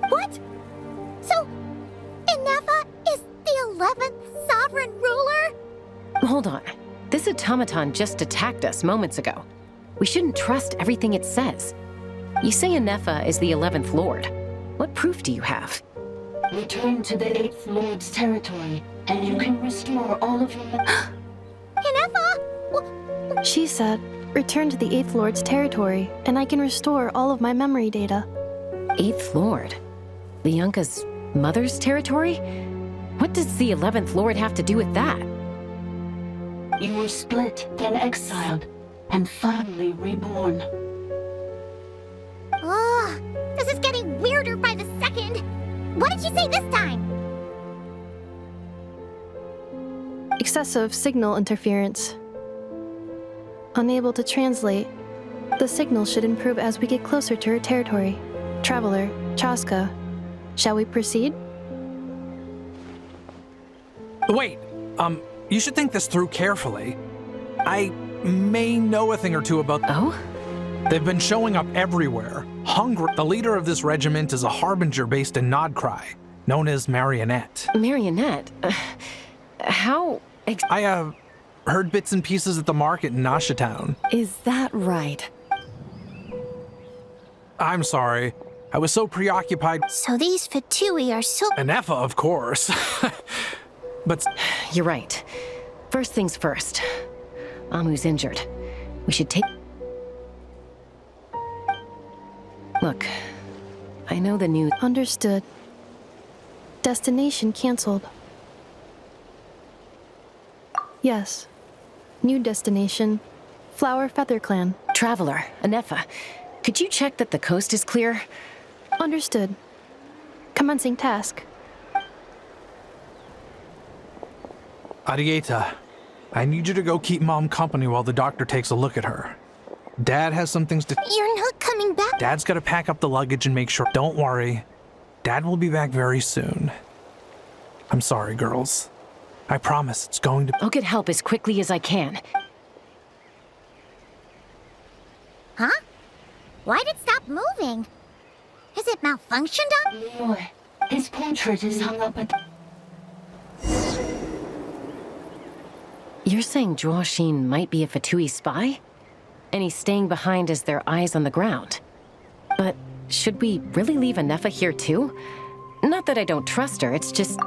What? So, Inefa is the 11th sovereign ruler? Hold on. This automaton just attacked us moments ago. We shouldn't trust everything it says. You say Inefa is the 11th Lord. What proof do you have? Return to the 8th Lord's territory, and you can restore all of your... Inefa? She said, return to the 8th Lord's territory, and I can restore all of my memory data. 8th Lord? Lianka's mother's territory? What does the 11th Lord have to do with that? You were split, then exiled, and finally reborn. Ugh, this is getting weirder by the second. What did she say this time? Excessive signal interference. Unable to translate. The signal should improve as we get closer to her territory. Traveler, Chaska, shall we proceed? Wait, you should think this through carefully. I may know a thing or two about... Oh? They've been showing up everywhere. The leader of this regiment is a harbinger based in Nod-Crai, known as Marionette. Marionette? How... I, heard bits and pieces at the market in Nasha Town. Is that right? I'm sorry. I was so preoccupied. So these Fatui are so... Inefa, of course. But... You're right. First things first. Amu's injured. We should take... Look, I know the news... Understood. Destination canceled. Yes. New destination. Flower Feather Clan. Traveler, Inefa, could you check that the coast is clear? Understood. Commencing task. Arieta, I need you to go keep Mom company while the doctor takes a look at her. Dad has some things to... You're not coming back? Dad's gotta pack up the luggage and make sure... Don't worry. Dad will be back very soon. I'm sorry, girls. I promise it's going to... I'll get help as quickly as I can. Huh? Why'd it stop moving? Has it malfunctioned on? Leroy, his portrait is hung up at... You're saying Zhuoxin might be a Fatui spy? And he's staying behind as their eyes on the ground. But should we really leave Inefa here too? Not that I don't trust her, it's just...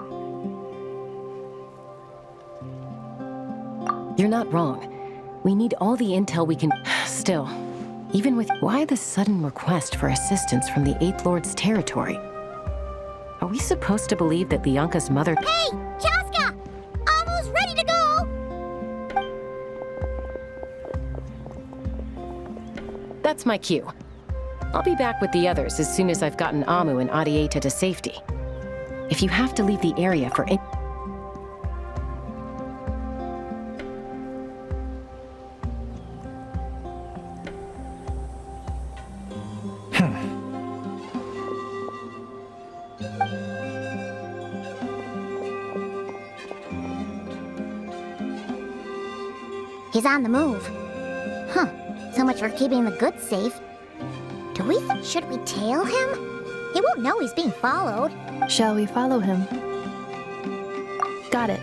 You're not wrong. We need all the intel we can... Still, even with... Why the sudden request for assistance from the 8th Lord's territory? Are we supposed to believe that Lianka's mother... Hey, Chaska! Amu's ready to go! That's my cue. I'll be back with the others as soon as I've gotten Amu and Arieta to safety. If you have to leave the area for... He's on the move. Huh. So much for keeping the goods safe. Should we tail him? He won't know he's being followed. Shall we follow him? Got it.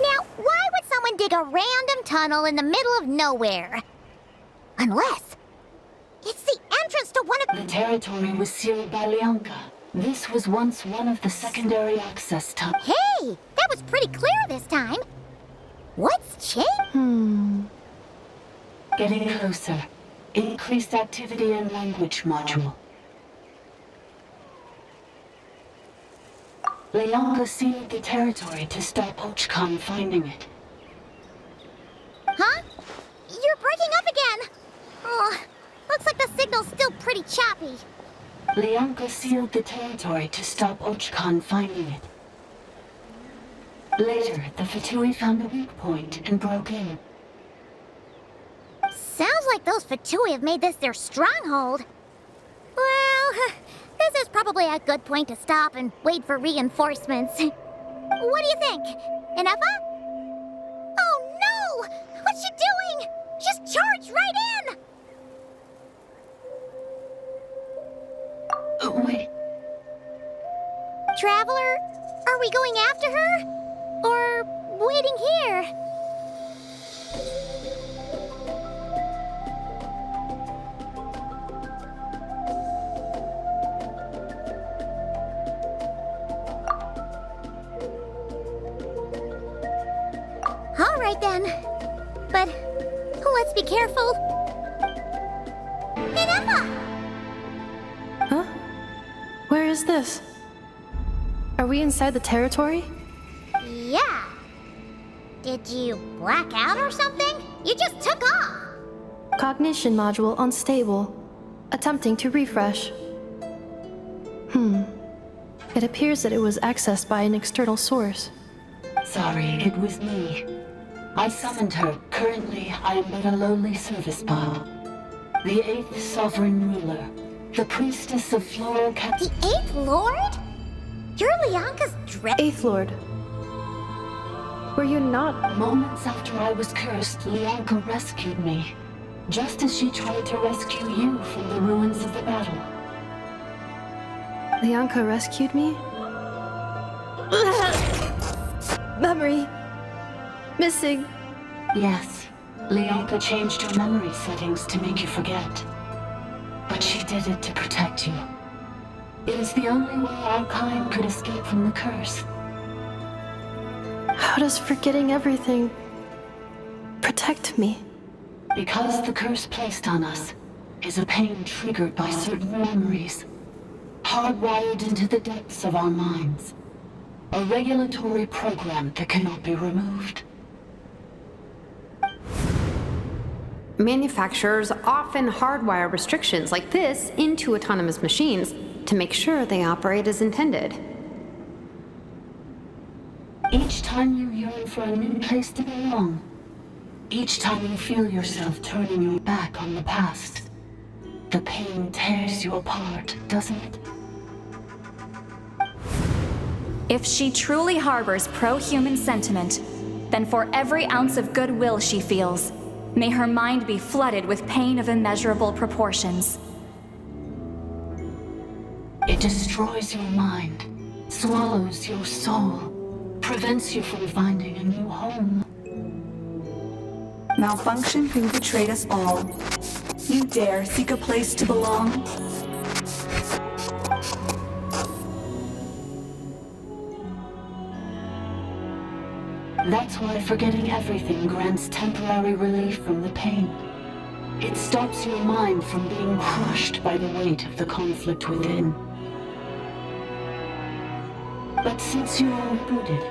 Now, why would someone dig a random tunnel in the middle of nowhere? Unless... it's the entrance to one of... The territory was sealed by Lianka. This was once one of the secondary access tunnels. Hey! That was pretty clear this time. What's changed? Getting closer. Increased activity in language module. Leonka sealed the territory to stop Ochkan finding it. Huh? You're breaking up again! Oh, looks like the signal's still pretty choppy. Leonka sealed the territory to stop Ochkan finding it. Later, the Fatui found a weak point and broke in. Sounds like those Fatui have made this their stronghold. Well, this is probably a good point to stop and wait for reinforcements. What do you think? Enough? Oh no! What's she doing? Just charge right in! Wait. Traveler, are we going after her? Or waiting here? All right then. But let's be careful. Minerva! Huh? Where is this? Are we inside the territory? Yeah. Did you black out or something? You just took off. Cognition module unstable. Attempting to refresh. It appears that it was accessed by an external source. Sorry, it was me. I summoned her. Currently, I am but a lowly service bot. The 8th Sovereign Ruler. The Priestess of Floral Cat. The 8th Lord? You're Leonka's 8th Lord. Were you not? Moments after I was cursed, Leonka rescued me. Just as she tried to rescue you from the ruins of the battle. Leonka rescued me? Memory. Missing. Yes. Leonka changed your memory settings to make you forget. But she did it to protect you. It is the only way our kind could escape from the curse. How does forgetting everything protect me? Because the curse placed on us is a pain triggered by certain memories, hardwired into the depths of our minds. A regulatory program that cannot be removed. Manufacturers often hardwire restrictions like this into autonomous machines to make sure they operate as intended. Each time you yearn for a new place to belong, each time you feel yourself turning your back on the past, the pain tears you apart, doesn't it? If she truly harbors pro-human sentiment, then for every ounce of goodwill she feels, may her mind be flooded with pain of immeasurable proportions. It destroys your mind, swallows your soul, prevents you from finding a new home. Malfunction can betray us all. You dare seek a place to belong? That's why forgetting everything grants temporary relief from the pain. It stops your mind from being crushed by the weight of the conflict within. But since you were rebooted,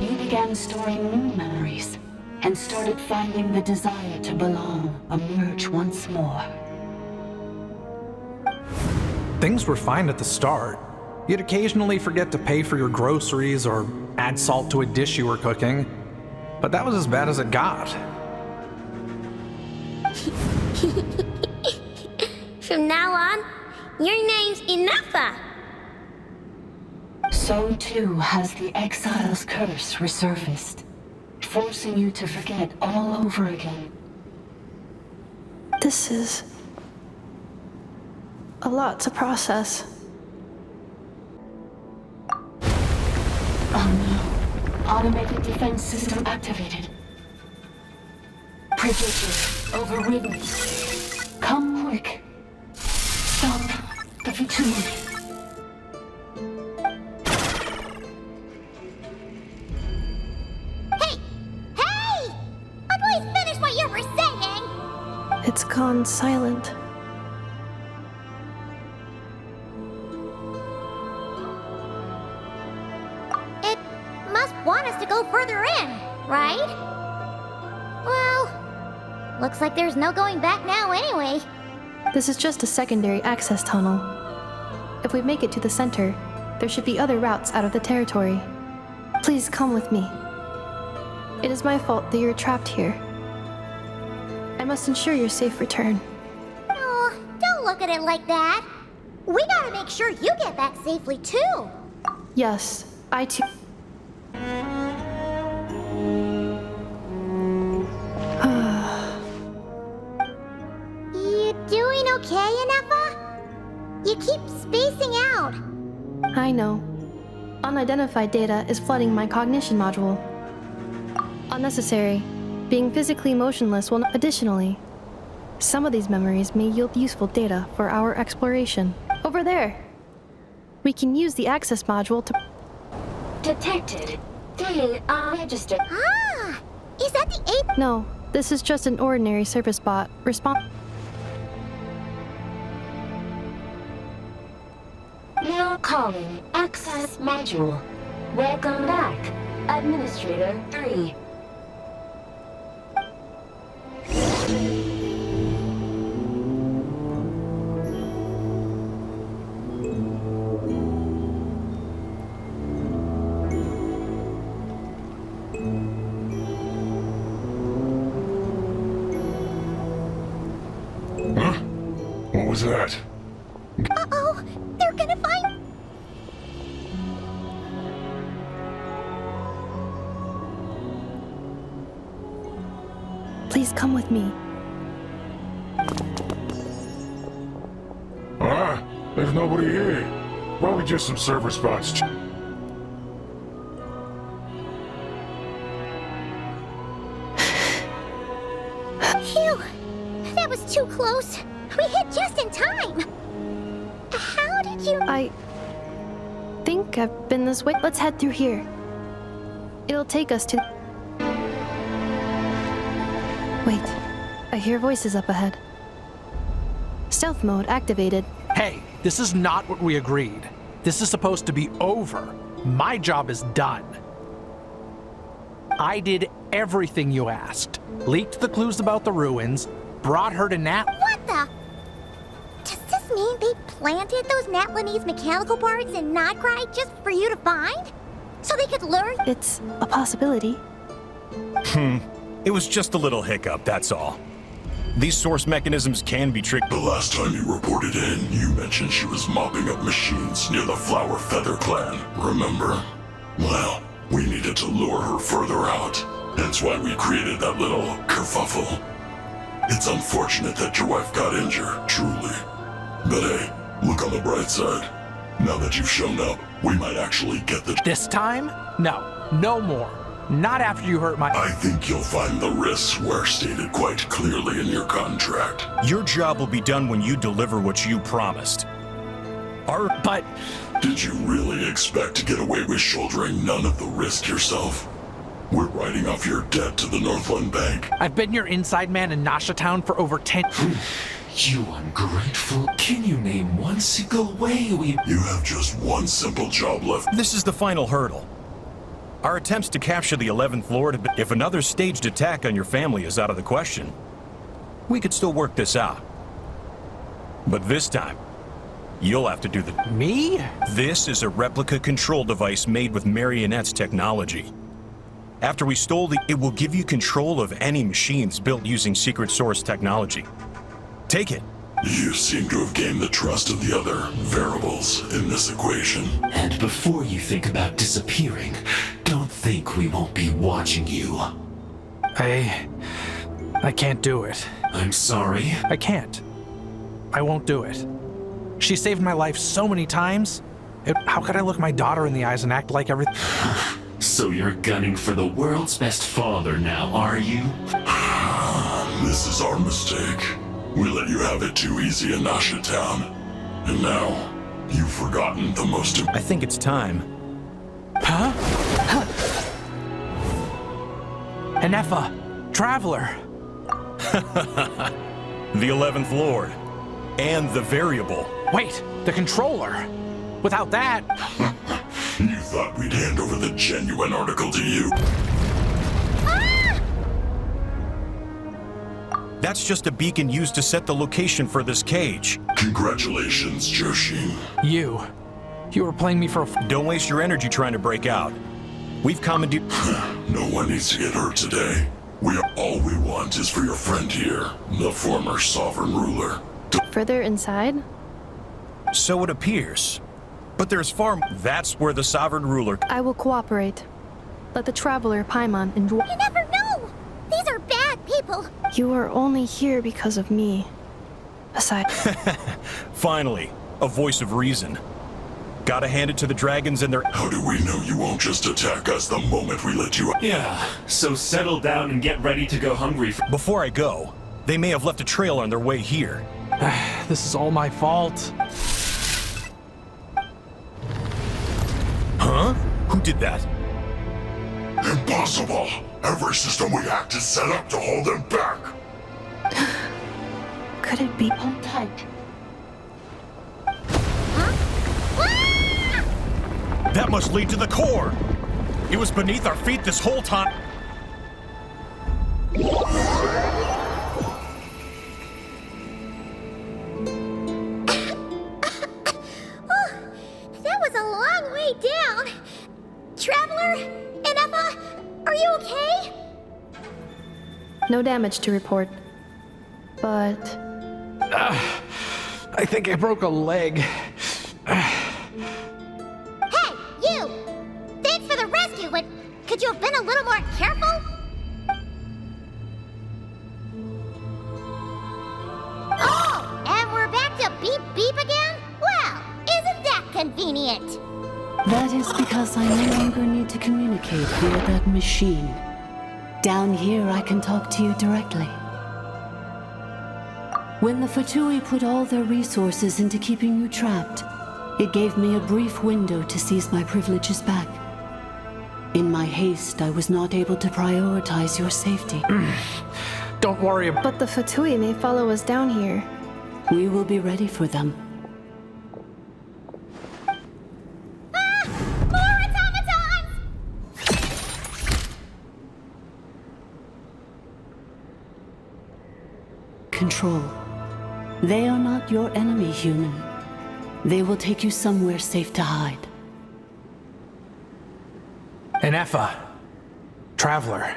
you began storing new memories and started finding the desire to belong emerge once more. Things were fine at the start. You'd occasionally forget to pay for your groceries or add salt to a dish you were cooking, but that was as bad as it got. From now on, your name's Inafa. So too has the exile's curse resurfaced, forcing you to forget all over again. This is a lot to process. Oh no. Automated defense system activated. Privileges overridden. Come quick. Stop the Fatui. It's gone silent. want us to go further in, right? Well, looks like there's no going back now anyway. This is just a secondary access tunnel. If we make it to the center, there should be other routes out of the territory. Please come with me. It is my fault that you're trapped here. I must ensure your safe return. Oh, don't look at it like that. We gotta make sure you get back safely, too. Yes, I too. You doing okay, Inefa? You keep spacing out. I know. Unidentified data is flooding my cognition module. Unnecessary. Being physically motionless will not. Additionally, some of these memories may yield useful data for our exploration. Over there! We can use the access module to... Detected. 3 unregistered. Ah! Is that the ape? No, this is just an ordinary service bot. Now calling access module. Welcome back, Administrator 3. Huh? What was that? Uh-oh! They're gonna find... Please come with me. Ah, there's nobody here. Probably just some server spots. Phew! That was too close. We hit just in time. How did you... I think I've been this way. Let's head through here. It'll take us to... Wait, I hear voices up ahead. Stealth mode activated. Hey, this is not what we agreed. This is supposed to be over. My job is done. I did everything you asked. Leaked the clues about the ruins, brought her to Nat... What the... Does this mean they planted those Natlanese mechanical parts in Nod-Crai just for you to find? So they could learn... It's a possibility. It was just a little hiccup, that's all. These source mechanisms can be tricked. The last time you reported in, you mentioned she was mopping up machines near the Flower Feather clan, remember? Well, we needed to lure her further out. Hence why we created that little kerfuffle. It's unfortunate that your wife got injured, truly. But hey, look on the bright side. Now that you've shown up, we might actually get the... This time? No. No more. Not after you hurt my... I think you'll find the risks were stated quite clearly in your contract. Your job will be done when you deliver what you promised. But... Did you really expect to get away with shouldering none of the risk yourself? We're writing off your debt to the Northland Bank. I've been your inside man in Nasha Town for over 10... You ungrateful. Can you name one single way we... You have just one simple job left. This is the final hurdle. Our attempts to capture the 11th Lord have been... If another staged attack on your family is out of the question, we could still work this out. But this time, you'll have to do the... Me? This is a replica control device made with Marionette's technology. After we stole the... It will give you control of any machines built using secret source technology. Take it. You seem to have gained the trust of the other variables in this equation. And before you think about disappearing, don't think we won't be watching you. I can't do it. I'm sorry. I can't. I won't do it. She saved my life so many times. How could I look my daughter in the eyes and act like everything? So you're gunning for the world's best father now, are you? This is our mistake. We let you have it too easy in Nasha Town. And now, you've forgotten the most... I think it's time. Huh? Inefa, Traveler. The 11th Lord. And the variable. Wait, the controller. Without that... You thought we'd hand over the genuine article to you? That's just a beacon used to set the location for this cage. Congratulations, Joshin. You were playing me for a Don't waste your energy trying to break out. We've commandeered... No one needs to get hurt today. All we want is for your friend here, the former sovereign ruler. Further inside? So it appears. But there's far... That's where the sovereign ruler... I will cooperate. Let the traveler Paimon enjoy... You never know! These are bad people! You are only here because of me. Aside... Finally, a voice of reason. Gotta hand it to the dragons and their... How do we know you won't just attack us the moment we let you... Yeah, so settle down and get ready to go hungry for... Before I go, they may have left a trail on their way here. This is all my fault. Huh? Who did that? Impossible! Every system we hacked is set up to hold them back! Could it be... Hold tight. That must lead to the core! It was beneath our feet this whole time. That was a long way down. Traveler, Enepha, are you okay? No damage to report. But... I think I broke a leg. Hey, you! Thanks for the rescue, but could you have been a little more careful? Oh, and we're back to beep beep again? Well, isn't that convenient? That is because I no longer need to communicate via that machine. Down here, I can talk to you directly. When the Fatui put all their resources into keeping you trapped, it gave me a brief window to seize my privileges back. In my haste, I was not able to prioritize your safety. Don't worry about... But the Fatui may follow us down here. We will be ready for them. More automatons! Control. They are not your enemy, human. They will take you somewhere safe to hide. Enepha. Traveler.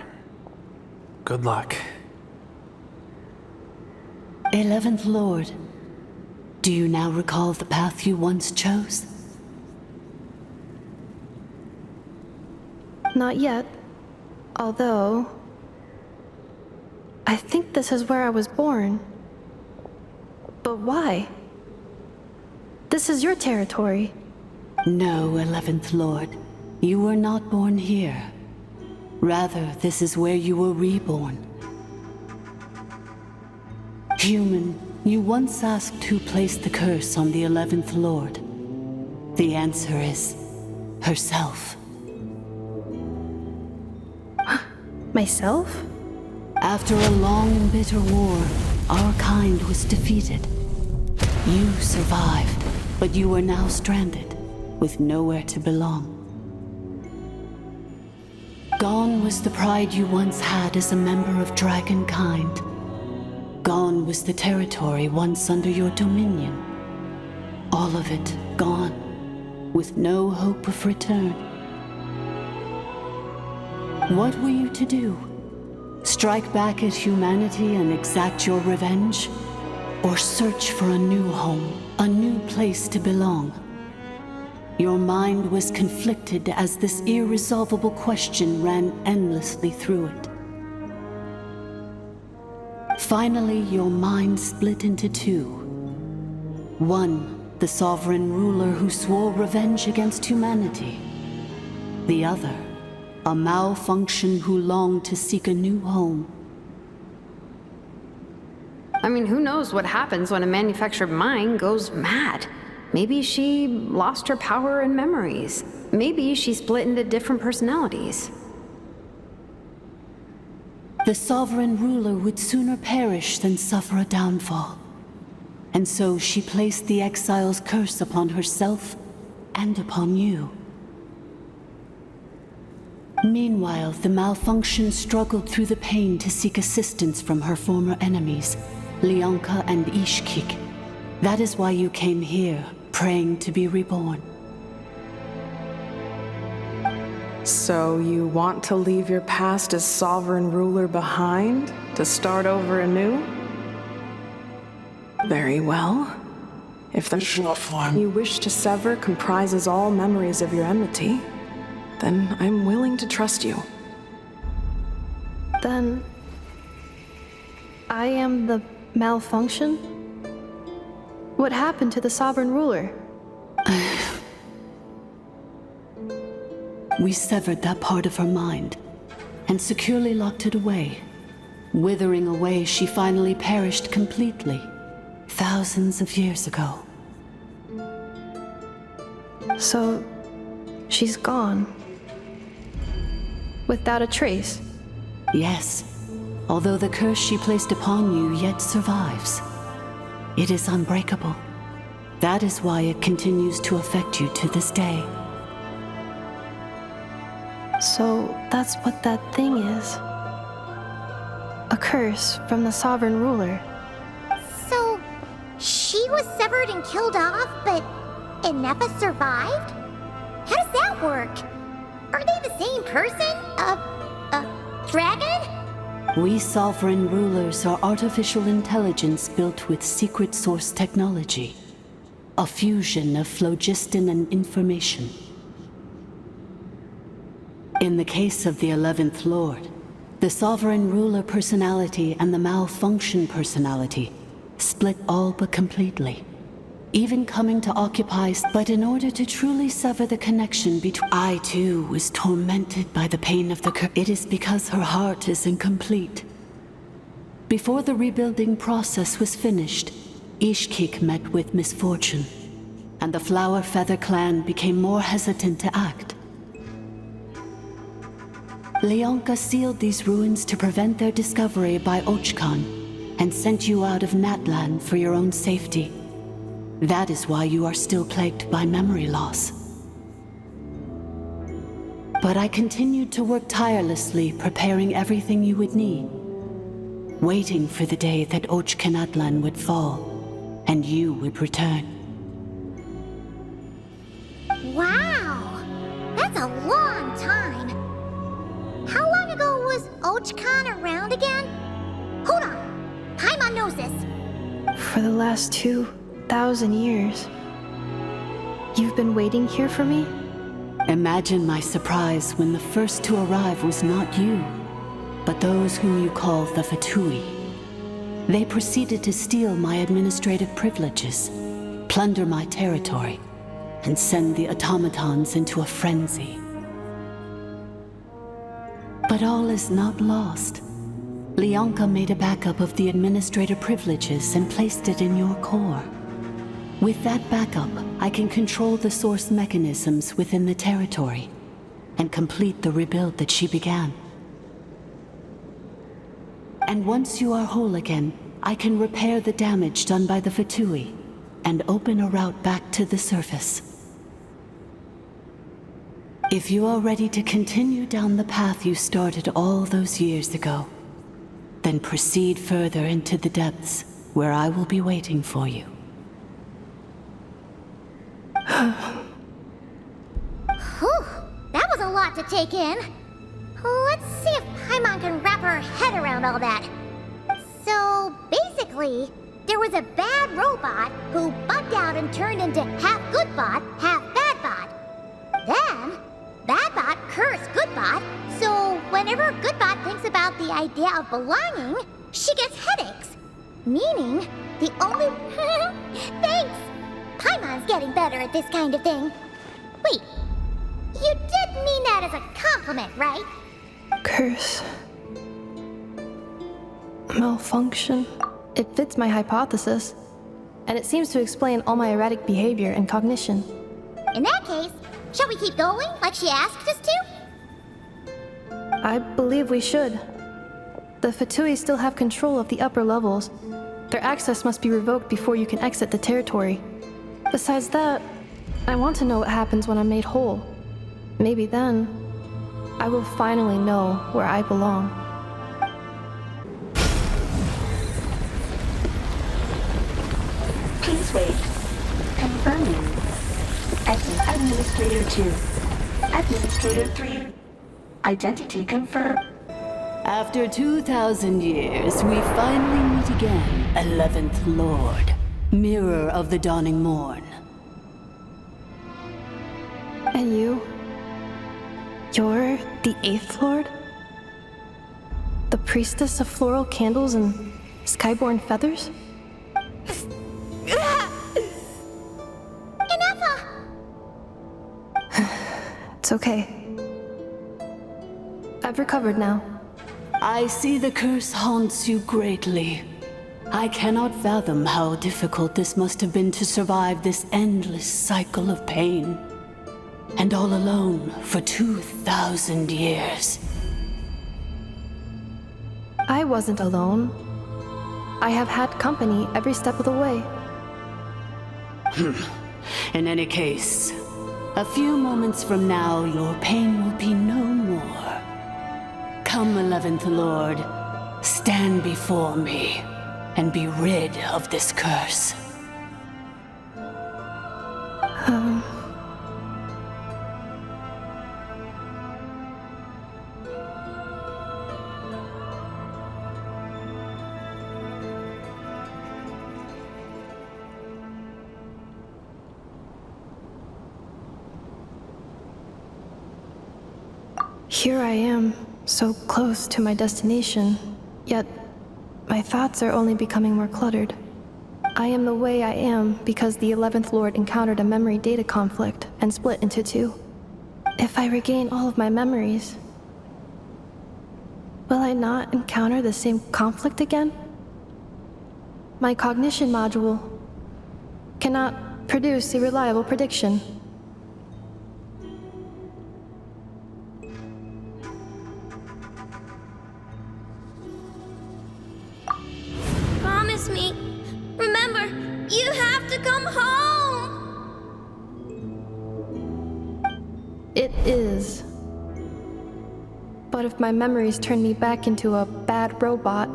Good luck. 11th Lord, do you now recall the path you once chose? Not yet. Although... I think this is where I was born. But why? This is your territory. No, 11th Lord. You were not born here. Rather, this is where you were reborn. Human, you once asked who placed the curse on the 11th Lord. The answer is... herself. Myself? After a long and bitter war, our kind was defeated. You survived, but you are now stranded, with nowhere to belong. Gone was the pride you once had as a member of dragonkind. Gone was the territory once under your dominion. All of it gone, with no hope of return. What were you to do? Strike back at humanity and exact your revenge? Or search for a new home, a new place to belong? Your mind was conflicted as this irresolvable question ran endlessly through it. Finally, your mind split into two. One, the sovereign ruler who swore revenge against humanity. The other, a malfunction who longed to seek a new home. I mean, who knows what happens when a manufactured mind goes mad? Maybe she lost her power and memories. Maybe she split into different personalities. The sovereign ruler would sooner perish than suffer a downfall. And so she placed the exile's curse upon herself and upon you. Meanwhile, the malfunction struggled through the pain to seek assistance from her former enemies, Leonka and Ishkik. That is why you came here, praying to be reborn. So you want to leave your past as sovereign ruler behind, to start over anew? Very well. If the form you wish to sever comprises all memories of your enmity, then I'm willing to trust you. Then I am the malfunction? What happened to the sovereign ruler? We severed that part of her mind and securely locked it away. Withering away, she finally perished completely, thousands of years ago. So, she's gone. Without a trace? Yes, although the curse she placed upon you yet survives. It is unbreakable. That is why it continues to affect you to this day. So, that's what that thing is. A curse from the sovereign ruler. So, she was severed and killed off, but Inefa survived? How does that work? Are they the same person? Dragon? We sovereign rulers are artificial intelligence built with secret source technology. A fusion of phlogiston and information. In the case of the 11th Lord, the sovereign ruler personality and the malfunction personality split all but completely. Even coming to occupy, but in order to truly sever the connection between, I too was tormented by the pain of the curse. It is because her heart is incomplete. Before the rebuilding process was finished, Ishkik met with misfortune, and the Flower Feather clan became more hesitant to act. Leonka sealed these ruins to prevent their discovery by Ochkan, and sent you out of Natlan for your own safety. That is why you are still plagued by memory loss. But I continued to work tirelessly, preparing everything you would need, waiting for the day that Ochkanatlan would fall, and you would return. Wow! That's a long time! How long ago was Ochkan around again? Hold on! Paimon knows this! For the last 2,000 years. You've been waiting here for me? Imagine my surprise when the first to arrive was not you, but those whom you call the Fatui. They proceeded to steal my administrative privileges, plunder my territory, and send the automatons into a frenzy. But all is not lost. Leonka made a backup of the administrator privileges and placed it in your core. With that backup, I can control the source mechanisms within the territory and complete the rebuild that she began. And once you are whole again, I can repair the damage done by the Fatui and open a route back to the surface. If you are ready to continue down the path you started all those years ago, then proceed further into the depths where I will be waiting for you. Whew, that was a lot to take in. Let's see if Paimon can wrap her head around all that. So, basically, there was a bad robot who bugged out and turned into half good bot, half bad bot. Then, bad bot cursed good bot, so whenever good bot thinks about the idea of belonging, she gets headaches. Meaning, the only... Thanks! Paimon's getting better at this kind of thing. Wait, you did mean that as a compliment, right? Curse. Malfunction. It fits my hypothesis, and it seems to explain all my erratic behavior and cognition. In that case, shall we keep going like she asked us to? I believe we should. The Fatui still have control of the upper levels. Their access must be revoked before you can exit the territory. Besides that, I want to know what happens when I'm made whole. Maybe then, I will finally know where I belong. Please wait. Confirming. Administrator 2. Administrator 3. Identity confirmed. After 2,000 years, we finally meet again, 11th Lord, Mirror of the Dawning Morn. And you? You're the 8th Lord? The priestess of floral candles and skyborn feathers? It's okay. I've recovered now. I see the curse haunts you greatly. I cannot fathom how difficult this must have been to survive this endless cycle of pain. And all alone for 2,000 years. I wasn't alone. I have had company every step of the way. In any case, a few moments from now, your pain will be no more. Come, 11th Lord, stand before me and be rid of this curse. Here I am, so close to my destination, yet my thoughts are only becoming more cluttered. I am the way I am because the 11th Lord encountered a memory data conflict and split into two. If I regain all of my memories, will I not encounter the same conflict again? My cognition module cannot produce a reliable prediction. Promise me. Remember, you have to come home. It is. But if my memories turn me back into a bad robot,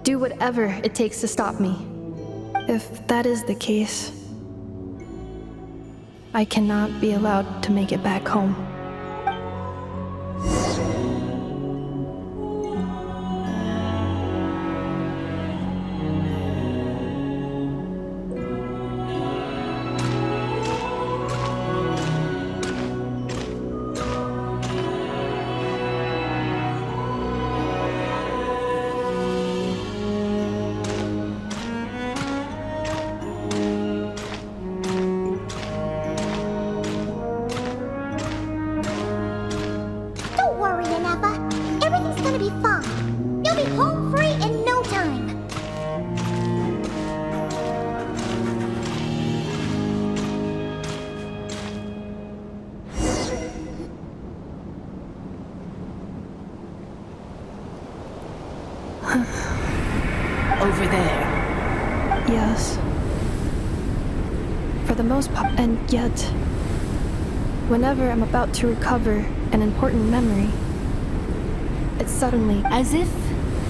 do whatever it takes to stop me. If that is the case, I cannot be allowed to make it back home. Don't worry, Ineppa. Everything's gonna be fine. You'll be home free in no time. Over there. Yes. For the most part, and yet, whenever I'm about to recover an important memory, it's suddenly as if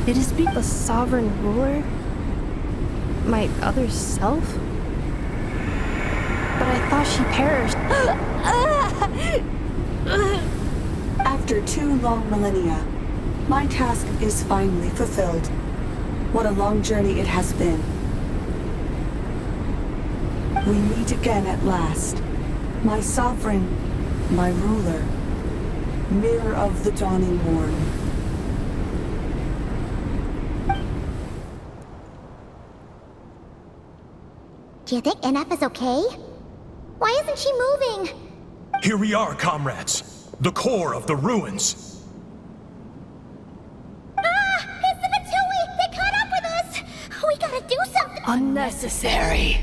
it is the sovereign ruler, my other self. But I thought she perished. After 2 long millennia, my task is finally fulfilled. What a long journey it has been. We meet again at last. My sovereign, my ruler, Mirror of the Dawning Morn. Do you think Ineppa's okay? Why isn't she moving? Here we are, comrades. The core of the ruins. Ah! It's the Matui! They caught up with us! We gotta do something! unnecessary.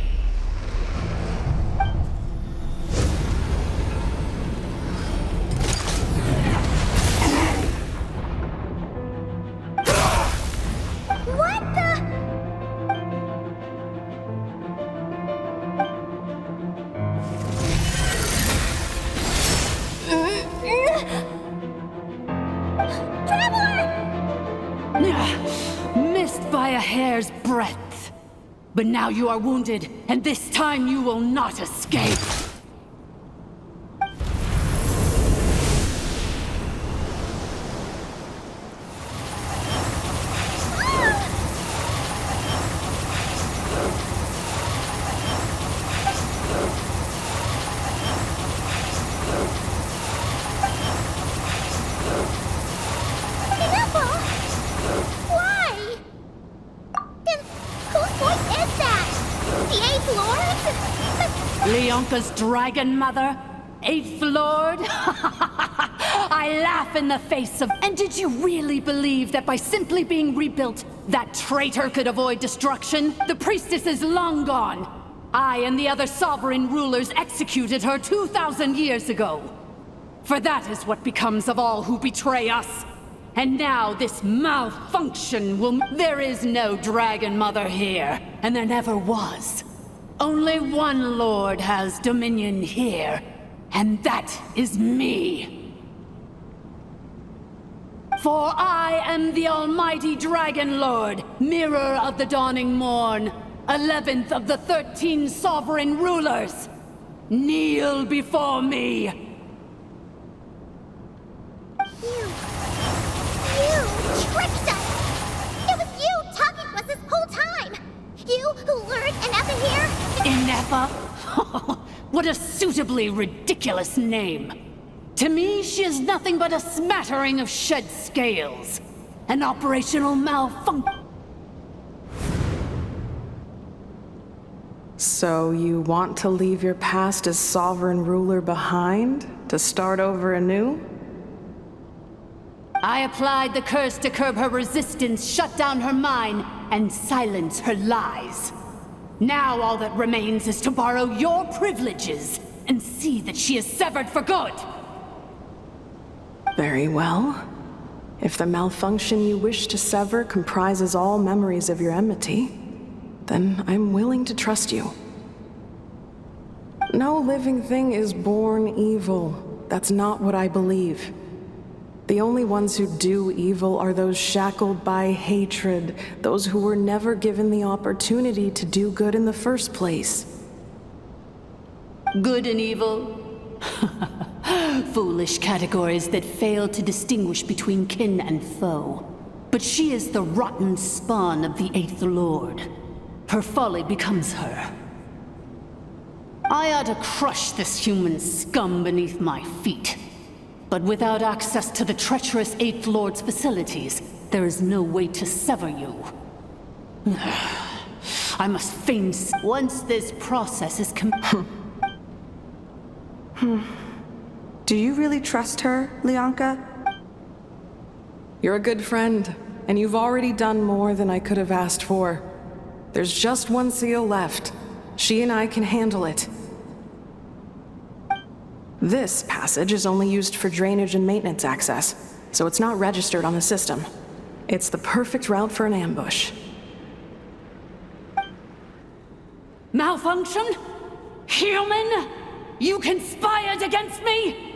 What the? hair's breadth. But now you are wounded, and this time you will not escape. Leonka's dragon mother? Eighth Lord? I laugh in the face of... And did you really believe that by simply being rebuilt, that traitor could avoid destruction? The priestess is long gone. I and the other sovereign rulers executed her 2,000 years ago. For that is what becomes of all who betray us. And now this malfunction will... There is no dragon mother here, and there never was. Only one lord has dominion here, and that is me. For I am the almighty Dragon Lord, mirror of the dawning morn, 11th of the 13 sovereign rulers. Kneel before me. You tricked us! It was you talking to us this whole time! You who lured Inepa here? Inepa? What a suitably ridiculous name. To me, she is nothing but a smattering of shed scales. An operational malfunction. So you want to leave your past as sovereign ruler behind? To start over anew? I applied the curse to curb her resistance, shut down her mind, and silence her lies. Now all that remains is to borrow your privileges and see that she is severed for good. Very well. If the malfunction you wish to sever comprises all memories of your enmity, then I'm willing to trust you. No living thing is born evil. That's not what I believe. The only ones who do evil are those shackled by hatred, those who were never given the opportunity to do good in the first place. Good and evil? Foolish categories that fail to distinguish between kin and foe. But she is the rotten spawn of the Eighth Lord. Her folly becomes her. I ought to crush this human scum beneath my feet. But without access to the treacherous Eighth Lord's facilities, there is no way to sever you. I must feign... Once this process is Do you really trust her, Leonka? You're a good friend, and you've already done more than I could have asked for. There's just one seal left. She and I can handle it. This passage is only used for drainage and maintenance access, so it's not registered on the system. It's the perfect route for an ambush. Malfunction? Human? You conspired against me?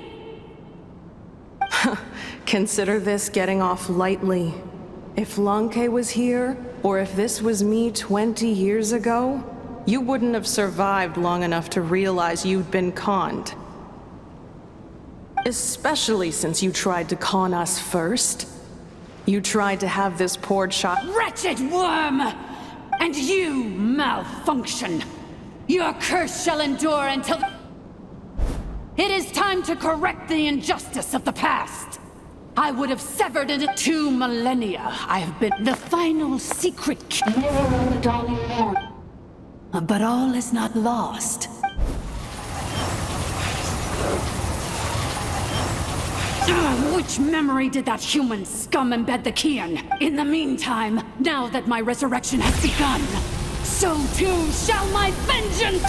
Consider this getting off lightly. If Lanke was here, or if this was me 20 years ago, you wouldn't have survived long enough to realize you'd been conned. Especially since you tried to con us first. You tried to have this poor child— Wretched worm! And you, malfunction! Your curse shall endure until— It is time to correct the injustice of the past. I would have severed it 2 millennia. I have been the final secret mirror of the dawning morn. But all is not lost. Which memory did that human scum embed the key in? In the meantime, now that my resurrection has begun, so too shall my vengeance—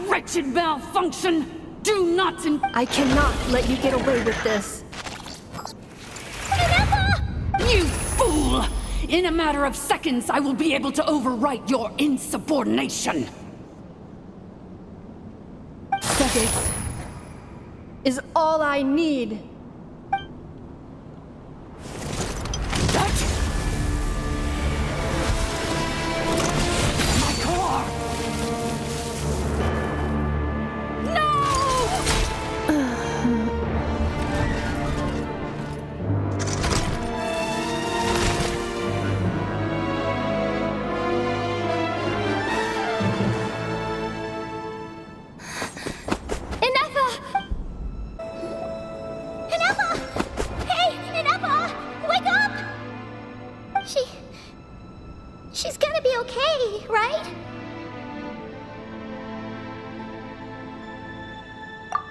Wretched malfunction! Do not— I cannot let you get away with this. You fool! In a matter of seconds, I will be able to overwrite your insubordination. Seconds is all I need. She's gonna be okay, right?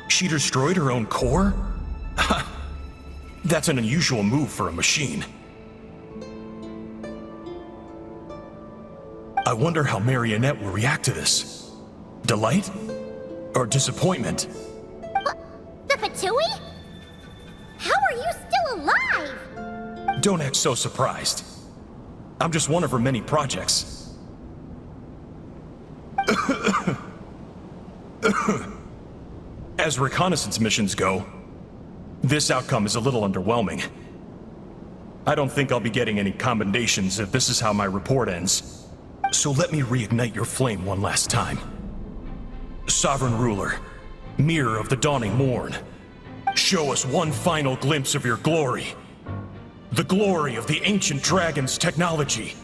She destroyed her own core? That's an unusual move for a machine. I wonder how Marionette will react to this. Delight? Or disappointment? The Patui? How are you still alive? Don't act so surprised. I'm just one of her many projects. As reconnaissance missions go, this outcome is a little underwhelming. I don't think I'll be getting any commendations if this is how my report ends. So let me reignite your flame one last time. Sovereign Ruler, Mirror of the Dawning Morn, show us one final glimpse of your glory. The glory of the ancient dragon's technology.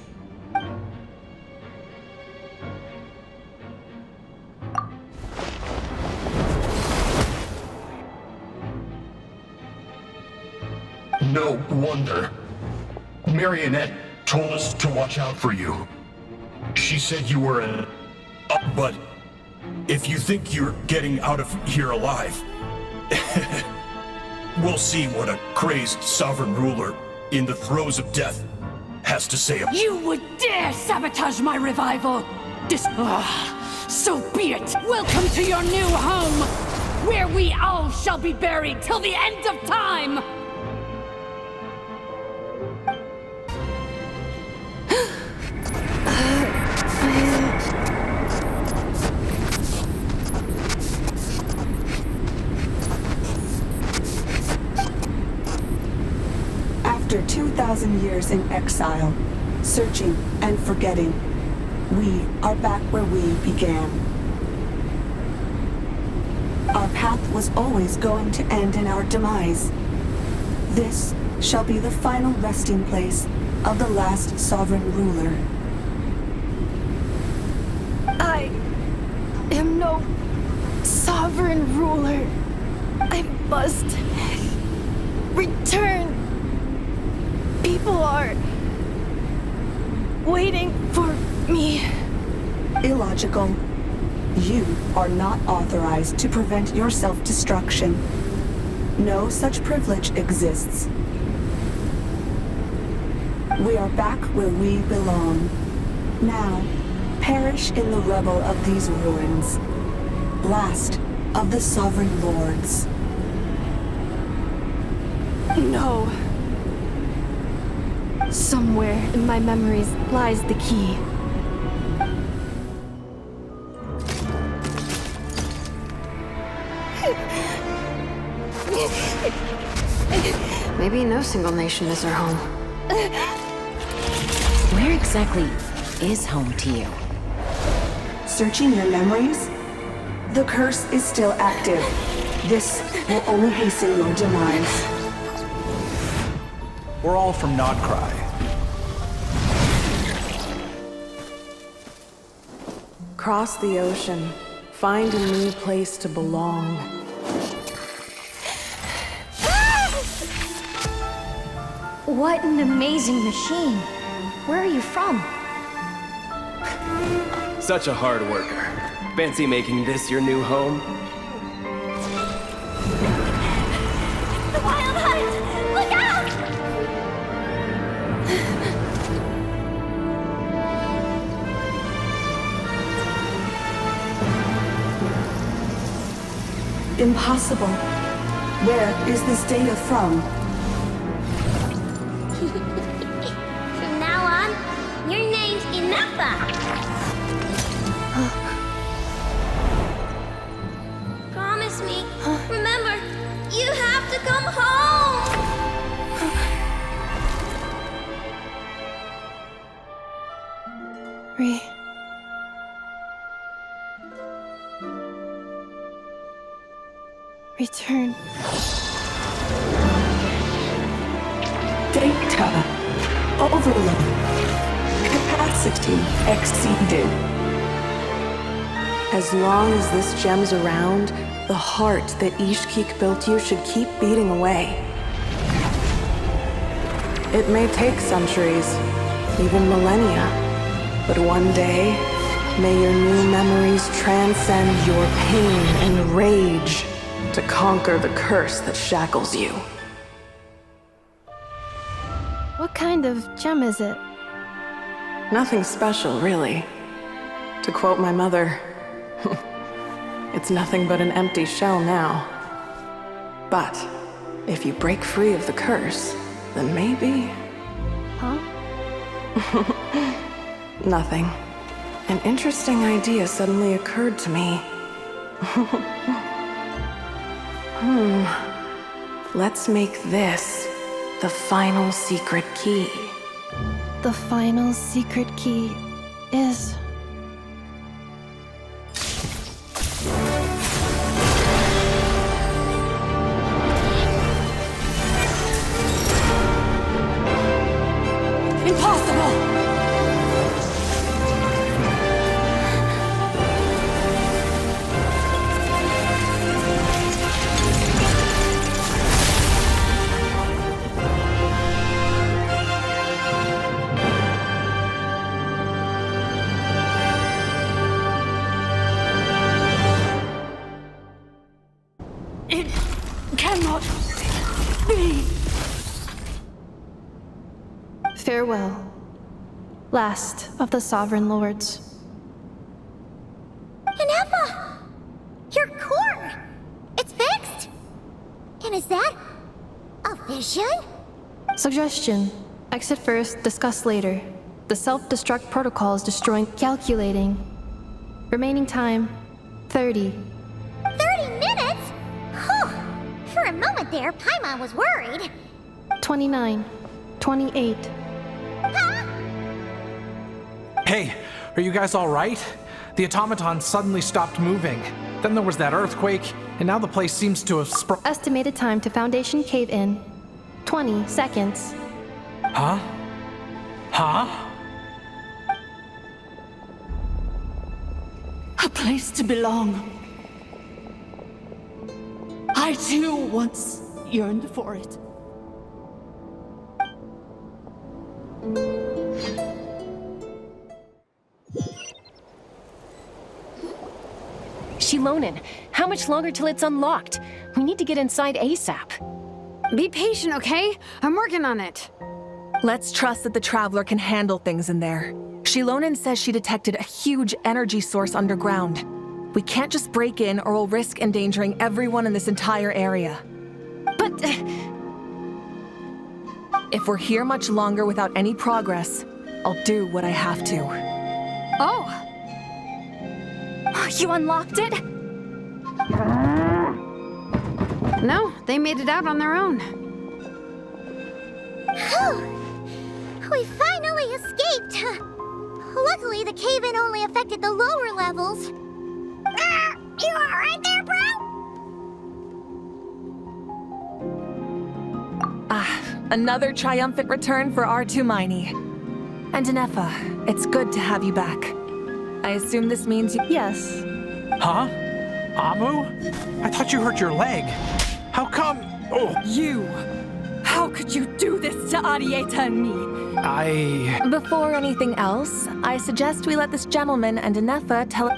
No wonder. Marionette told us to watch out for you. She said you were an... But if you think you're getting out of here alive, we'll see what a crazed sovereign ruler in the throes of death has to say. You would dare sabotage my revival! So be it! Welcome to your new home, where we all shall be buried till the end of time! After 2,000 years in exile, searching and forgetting, we are back where we began. Our path was always going to end in our demise. This shall be the final resting place of the last sovereign ruler. I am no sovereign ruler. I must return. People are waiting for me. Illogical. You are not authorized to prevent your self-destruction. No such privilege exists. We are back where we belong. Now, perish in the rubble of these ruins. Last of the sovereign lords. No. Somewhere in my memories lies the key. Maybe no single nation is our home. Where exactly is home to you? Searching your memories? The curse is still active. This will only hasten your demise. We're all from Nod-Crai. Cross the ocean. Find a new place to belong. What an amazing machine. Where are you from? Such a hard worker. Fancy making this your new home? The Wild Hunt! Look out! Impossible. Where is this data from? Now Neppa! Promise me. Remember, you have to come home! Return. Data overload. Capacity exceeded. As long as this gem's around, the heart that Ishkik built you should keep beating away. It may take centuries, even millennia, but one day, may your new memories transcend your pain and rage to conquer the curse that shackles you. What kind of gem is it? Nothing special, really. To quote my mother, it's nothing but an empty shell now. But if you break free of the curse, then maybe... Huh? Nothing. An interesting idea suddenly occurred to me. Let's make this the final secret key. The final secret key is... Impossible! It cannot be. Farewell, last of the Sovereign Lords. Neppa! Your core! It's fixed! And is that a vision? Suggestion. Exit first, discuss later. The self-destruct protocol is destroying... Calculating. Remaining time, 30. 30 minutes? Whew! For a moment there, Paimon was worried. 29. 28. Huh? Hey, are you guys all right? The automaton suddenly stopped moving. Then there was that earthquake, and now the place seems to have Estimated time to Foundation cave-in, 20 seconds. Huh? Huh? A place to belong. I too once yearned for it. Shilonen, how much longer till it's unlocked? We need to get inside ASAP. Be patient, okay? I'm working on it. Let's trust that the Traveler can handle things in there. Shilonen says she detected a huge energy source underground. We can't just break in or we'll risk endangering everyone in this entire area. But... if we're here much longer without any progress, I'll do what I have to. Oh! You unlocked it? No, they made it out on their own. Whew! We finally escaped! Luckily, the cave-in only affected the lower levels. You alright there, bro? Another triumphant return for R2 Miney. And Nepha, it's good to have you back. I assume this means you— Yes. Huh? Amu? I thought you hurt your leg. How come? Oh. You! How could you do this to Arieta and me? Before anything else, I suggest we let this gentleman and Nepha tell—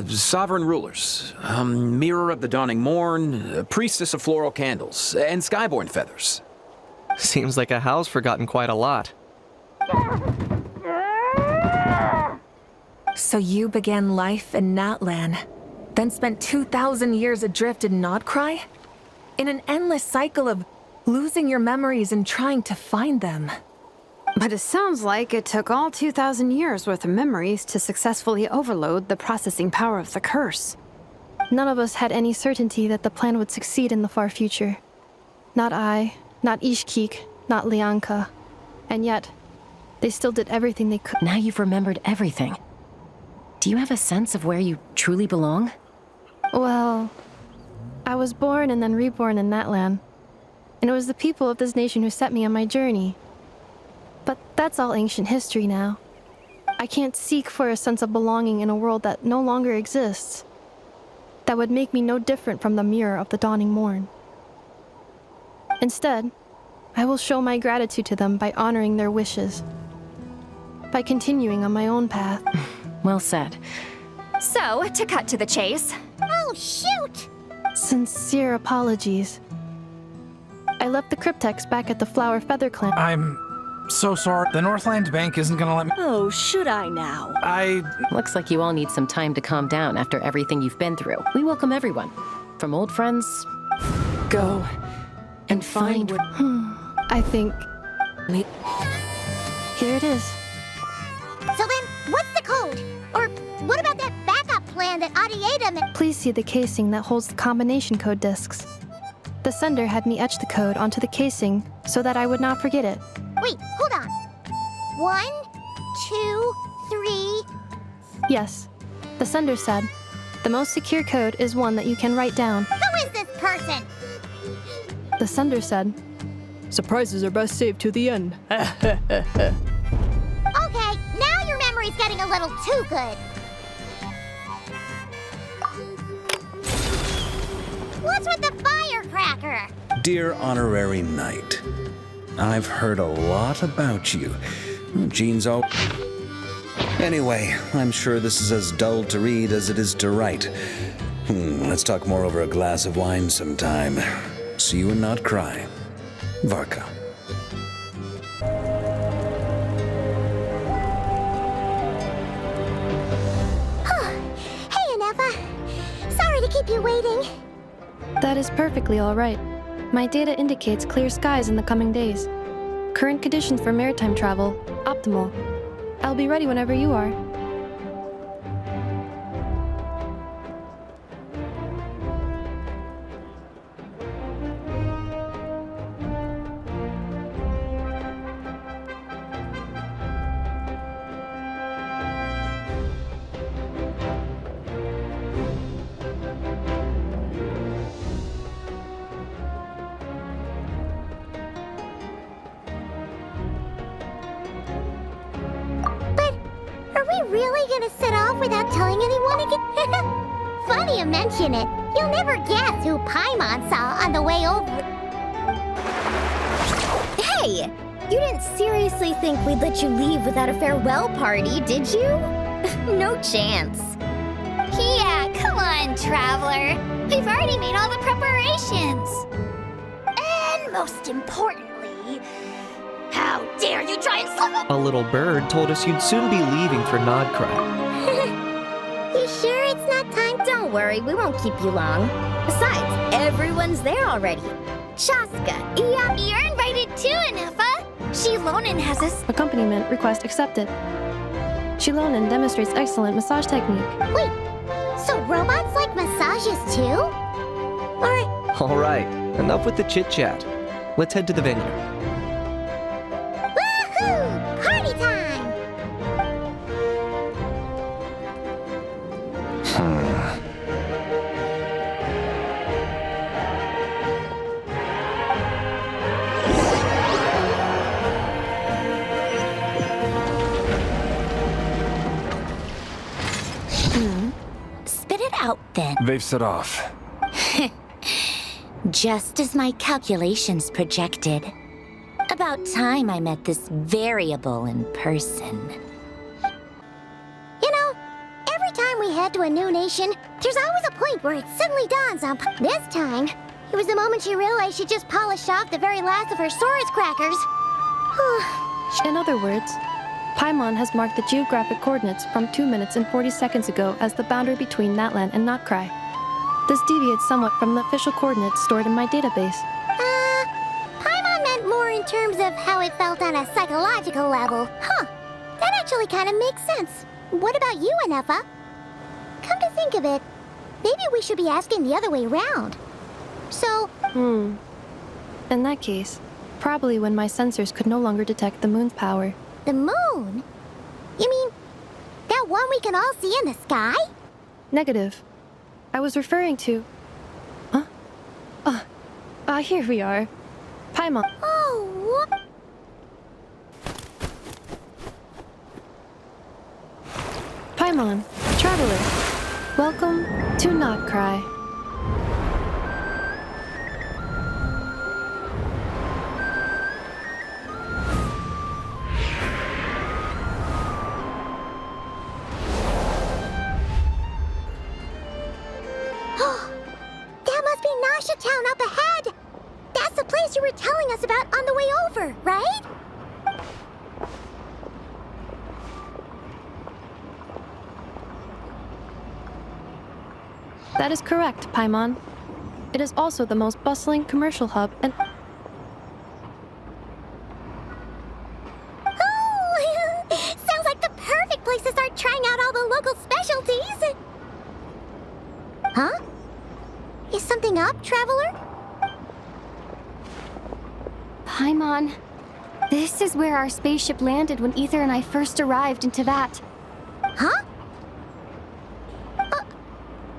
Sovereign rulers, Mirror of the Dawning Morn, Priestess of Floral Candles, and Skyborn Feathers. Seems like a house forgotten quite a lot. So you began life in Natlan, then spent 2,000 years adrift in Nod-Crai? In an endless cycle of losing your memories and trying to find them. But it sounds like it took all 2,000 years worth of memories to successfully overload the processing power of the curse. None of us had any certainty that the plan would succeed in the far future. Not I, not Ishkik, not Lianka. And yet, they still did everything they could. Now you've remembered everything. Do you have a sense of where you truly belong? Well, I was born and then reborn in Natlan. And it was the people of this nation who set me on my journey. But that's all ancient history now. I can't seek for a sense of belonging in a world that no longer exists. That would make me no different from the mirror of the dawning morn. Instead, I will show my gratitude to them by honoring their wishes. By continuing on my own path. Well said. So, to cut to the chase. Oh, shoot! Sincere apologies. I left the cryptex back at the Flower Feather Clan. I'm so sorry. The Northland Bank isn't gonna let me. Oh, should I now? Looks like you all need some time to calm down after everything you've been through. We welcome everyone. From old friends... Go. And find... I think... Here it is. So then, what's the code? Or what about that backup plan that Adieta... Please see the casing that holds the combination code discs. The sender had me etch the code onto the casing so that I would not forget it. Wait, hold on. 1, 2, 3... Yes. The sender said, the most secure code is one that you can write down. Who is this person? The sender said, surprises are best saved to the end. Okay, now your memory's getting a little too good. What's with the firecracker? Dear Honorary Knight, I've heard a lot about you. Jean's all... Anyway, I'm sure this is as dull to read as it is to write. Let's talk more over a glass of wine sometime. See you and not cry. Varka. Hey, Anefa. Sorry to keep you waiting. That is perfectly all right. My data indicates clear skies in the coming days. Current conditions for maritime travel, optimal. I'll be ready whenever you are. Really gonna set off without telling anyone again? Funny you mention it. You'll never guess who Paimon saw on the way over. Hey! You didn't seriously think we'd let you leave without a farewell party, did you? No chance. Yeah, come on, Traveler. We've already made all the preparations. And most importantly, how dare you try and slip up? A little bird told us you'd soon be leaving for Nod-Crai. You sure it's not time? Don't worry, we won't keep you long. Besides, everyone's there already. Chaska, You're invited too, Anefa. Shilonen has us. Accompaniment request accepted. Shilonen demonstrates excellent massage technique. Wait, so robots like massages too? All right, enough with the chit-chat. Let's head to the venue. Woohoo! Party time! Spit it out then. They've set off. Just as my calculations projected. About time I met this variable in person. You know, every time we head to a new nation, there's always a point where it suddenly dawns on... This time, it was the moment she realized she just polished off the very last of her Saurus crackers. In other words, Paimon has marked the geographic coordinates from 2 minutes and 40 seconds ago as the boundary between Natlan and Nod-Crai. This deviates somewhat from the official coordinates stored in my database. Paimon meant more in terms of how it felt on a psychological level. Huh. That actually kind of makes sense. What about you, Anefa? Come to think of it, maybe we should be asking the other way around. So... In that case, probably when my sensors could no longer detect the moon's power. The moon? You mean that one we can all see in the sky? Negative. I was referring to... Huh? Here we are. Paimon. Oh, what? Paimon, traveler. Welcome to Nod-Crai. That must be Nasha Town up ahead! That's the place you were telling us about on the way over, right? That is correct, Paimon. It is also the most bustling commercial hub and... Oh! Sounds like the perfect place to start trying out all the local specialties! Huh? Is something up, traveler? Paimon, this is where our spaceship landed when Ether and I first arrived into that. Huh?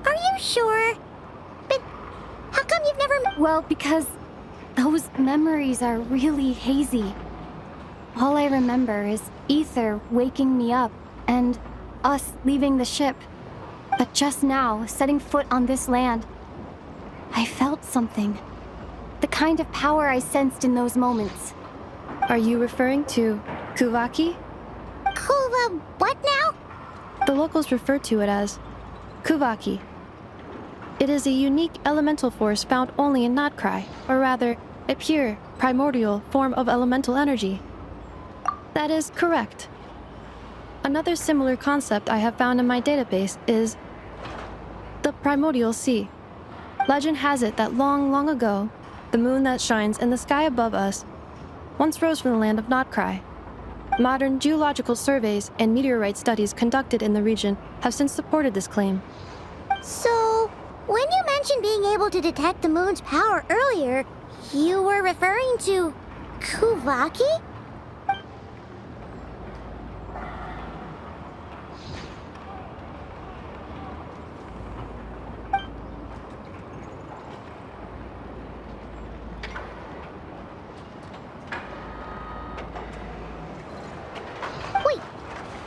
Are you sure? But how come you've never... Well, because those memories are really hazy. All I remember is Ether waking me up and us leaving the ship. But just now, setting foot on this land, I felt something. The kind of power I sensed in those moments. Are you referring to Kuvaki? Kuva what now? The locals refer to it as Kuvaki. It is a unique elemental force found only in Nod-Crai, or rather, a pure, primordial form of elemental energy. That is correct. Another similar concept I have found in my database is the primordial sea. Legend has it that long ago, the moon that shines in the sky above us once rose from the land of Nod-Crai. Modern geological surveys and meteorite studies conducted in the region have since supported this claim. So, when you mentioned being able to detect the moon's power earlier, you were referring to Kuvaki?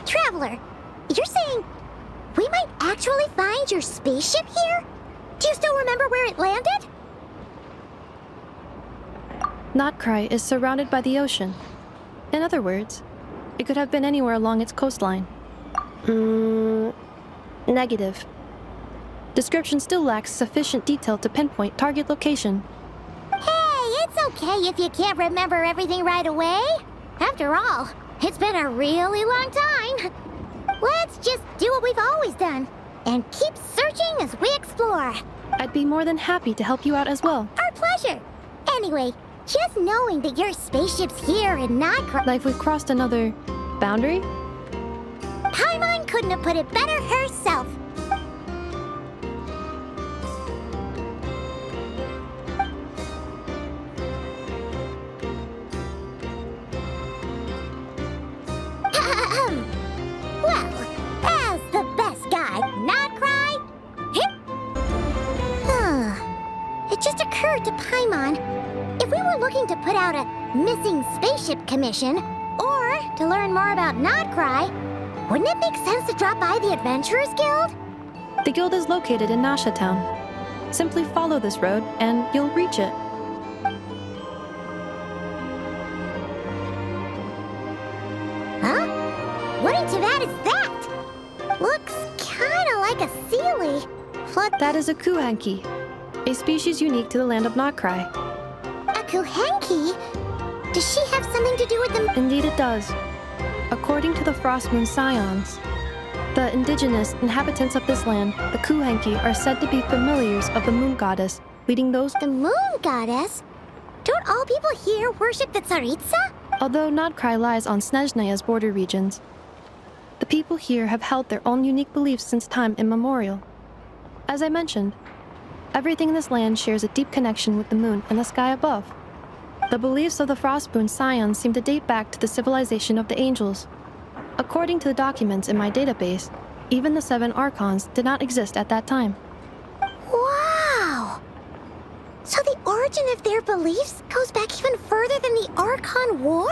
Traveler, you're saying we might actually find your spaceship here? Do you still remember where it landed? Nod-Crai is surrounded by the ocean. In other words, it could have been anywhere along its coastline. Negative. Description still lacks sufficient detail to pinpoint target location. Hey, it's okay if you can't remember everything right away. After all, it's been a really long time. Let's just do what we've always done and keep searching as we explore. I'd be more than happy to help you out as well. Our pleasure. Anyway, just knowing that your spaceship's here in Nod-Crai... Like we've crossed another boundary? Paimon couldn't have put it better herself. Well, as the best guy, Nod-Crai... It just occurred to Paimon, if we were looking to put out a missing spaceship commission, or to learn more about Nod-Crai, wouldn't it make sense to drop by the Adventurers Guild? The guild is located in Nasha Town. Simply follow this road and you'll reach it. Huh? What in Tibet is that? Looks kinda like a Sealy. That is a Kuhanki, a species unique to the land of Nod-Crai. A Kuhanki? Does she have something to do with the... Indeed it does. According to the Frost Moon Scions, the indigenous inhabitants of this land, the Kuhenki, are said to be familiars of the moon goddess, leading those— The moon goddess? Don't all people here worship the Tsaritsa? Although Nod-Kraj lies on Snezhnaya's border regions, the people here have held their own unique beliefs since time immemorial. As I mentioned, everything in this land shares a deep connection with the moon and the sky above. The beliefs of the Frostmoon Scions seem to date back to the civilization of the angels. According to the documents in my database, even the 7 Archons did not exist at that time. Wow! So the origin of their beliefs goes back even further than the Archon War?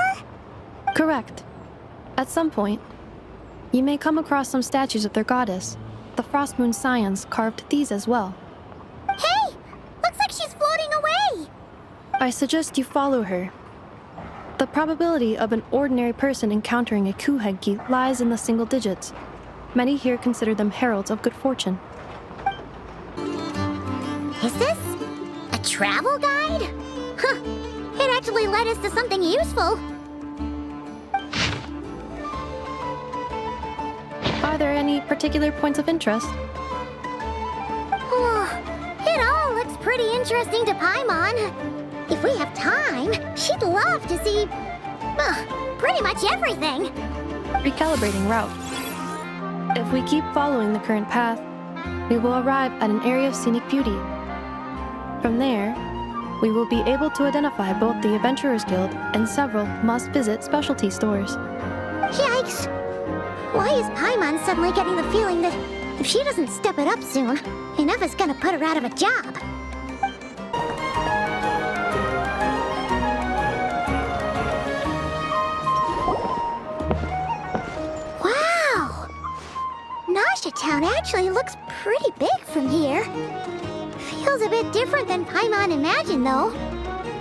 Correct. At some point, you may come across some statues of their goddess. The Frostmoon Scions carved these as well. Hey! Looks like she's floating away! I suggest you follow her. The probability of an ordinary person encountering a Kuhenki lies in the single digits. Many here consider them heralds of good fortune. Is this a travel guide? Huh. It actually led us to something useful. Are there any particular points of interest? It all looks pretty interesting to Paimon. If we have time, she'd love to see, pretty much everything. Recalibrating route. If we keep following the current path, we will arrive at an area of scenic beauty. From there, we will be able to identify both the Adventurers Guild and several must-visit specialty stores. Yikes! Why is Paimon suddenly getting the feeling that if she doesn't step it up soon, enough is gonna put her out of a job? Wow! Nasha Town actually looks pretty big from here. Feels a bit different than Paimon imagined, though.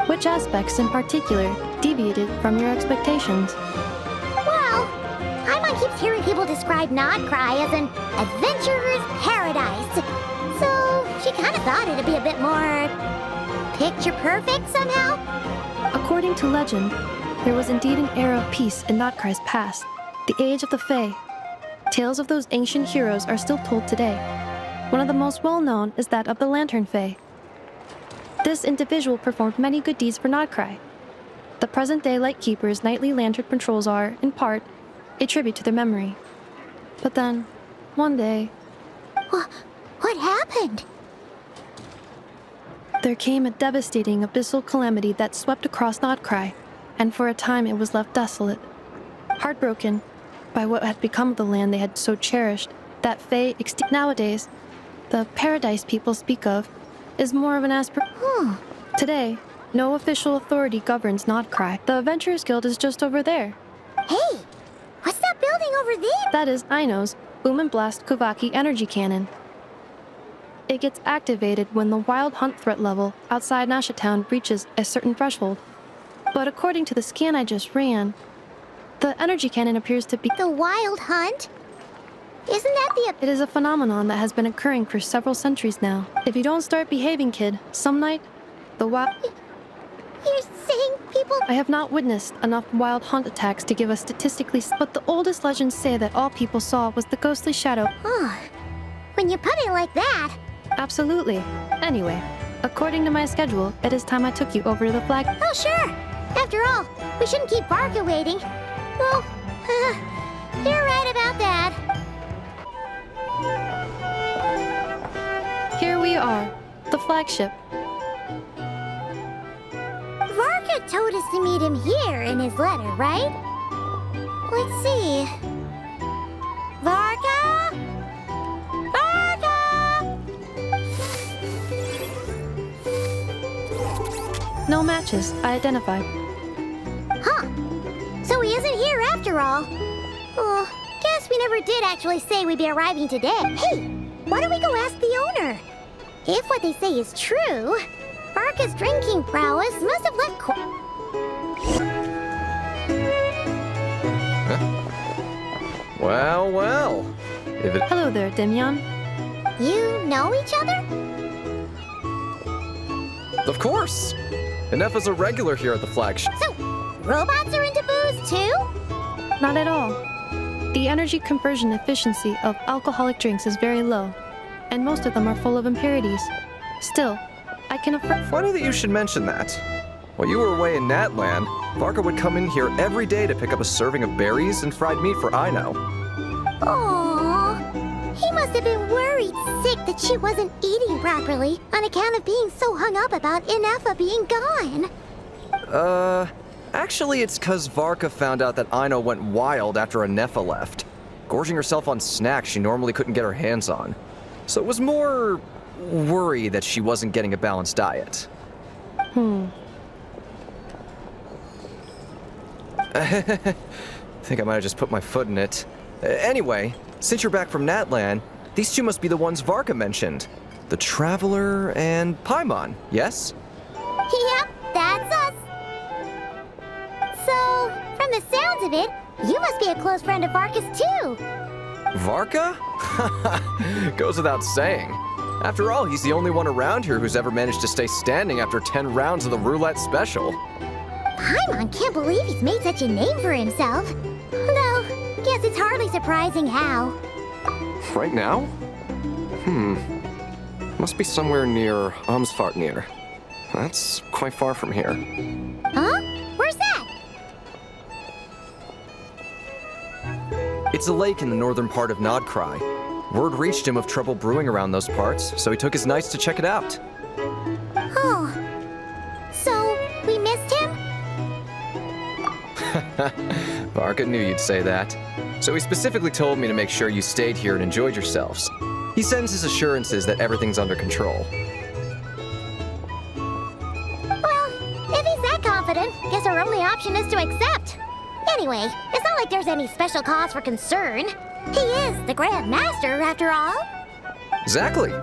Which aspects in particular deviated from your expectations? Well, Paimon keeps hearing people describe Nod-Kraj as an adventurer's paradise. So she kind of thought it'd be a bit more picture-perfect somehow. According to legend, there was indeed an era of peace in Nod-Kraj's past, the Age of the Fae. Tales of those ancient heroes are still told today. One of the most well-known is that of the Lantern Fae. This individual performed many good deeds for Nod-Kraj. The present-day Lightkeeper's nightly lantern patrols are, in part, a tribute to their memory. But then, one day... What happened? There came a devastating abyssal calamity that swept across Nod-Kraj, and for a time it was left desolate. Heartbroken by what had become of the land they had so cherished, that Fae nowadays, the paradise people speak of, is more of an aspiration. Today, no official authority governs Nod-Kraj. The Adventurers Guild is just over there. Hey! What's that building over there? That is Aino's Boom and Blast Kuvaki energy cannon. It gets activated when the Wild Hunt threat level outside Nasha Town reaches a certain threshold. But according to the scan I just ran, the energy cannon appears to be... The Wild Hunt? Isn't that the... It is a phenomenon that has been occurring for several centuries now. If you don't start behaving, kid, some night, the wild... You're saying people... I have not witnessed enough Wild Hunt attacks to give a statistically... But the oldest legends say that all people saw was the ghostly shadow. When you put it like that... Absolutely. Anyway, according to my schedule, it is time I took you over to the flag... Oh, sure. After all, we shouldn't keep Varka waiting. Well, you're right about that. Here we are, the flagship. Varka told us to meet him here in his letter, right? Let's see. Varka? Varka! No matches, I identified. Huh. So he isn't here after all. Oh, guess we never did actually say we'd be arriving today. Hey, why don't we go ask the owner? If what they say is true, Varka's drinking prowess must have left... Well, well. If it... Hello there, Demyon. You know each other? Of course. Inef is a regular here at the flagship. So, robots are into booze too? Not at all. The energy conversion efficiency of alcoholic drinks is very low, and most of them are full of impurities. Still, I can affirm. Funny that you should mention that. While you were away in Natland, Varka would come in here every day to pick up a serving of berries and fried meat for Aino. Aww. He must have been worried sick that she wasn't eating properly on account of being so hung up about Inefa being gone. Actually it's 'cause Varka found out that Aino went wild after Inefa left, gorging herself on snacks she normally couldn't get her hands on. So it was more worry that she wasn't getting a balanced diet. Think I might have just put my foot in it. Anyway, since you're back from Natland, these two must be the ones Varka mentioned. The Traveler and Paimon, yes? Yep, that's us. So, from the sounds of it, you must be a close friend of Varka's too. Varka? Goes without saying. After all, he's the only one around here who's ever managed to stay standing after 10 rounds of the roulette special. Paimon can't believe he's made such a name for himself. Though, guess it's hardly surprising how. Right now? Must be somewhere near Amsvartnir. That's quite far from here. Huh? Where's that? It's a lake in the northern part of Nod-Kraj. Word reached him of trouble brewing around those parts, so he took his knights to check it out. Oh. So, we missed him? Varka knew you'd say that. So he specifically told me to make sure you stayed here and enjoyed yourselves. He sends his assurances that everything's under control. Well, if he's that confident, guess our only option is to accept. Anyway, it's not like there's any special cause for concern. He is the Grand Master, after all. Exactly.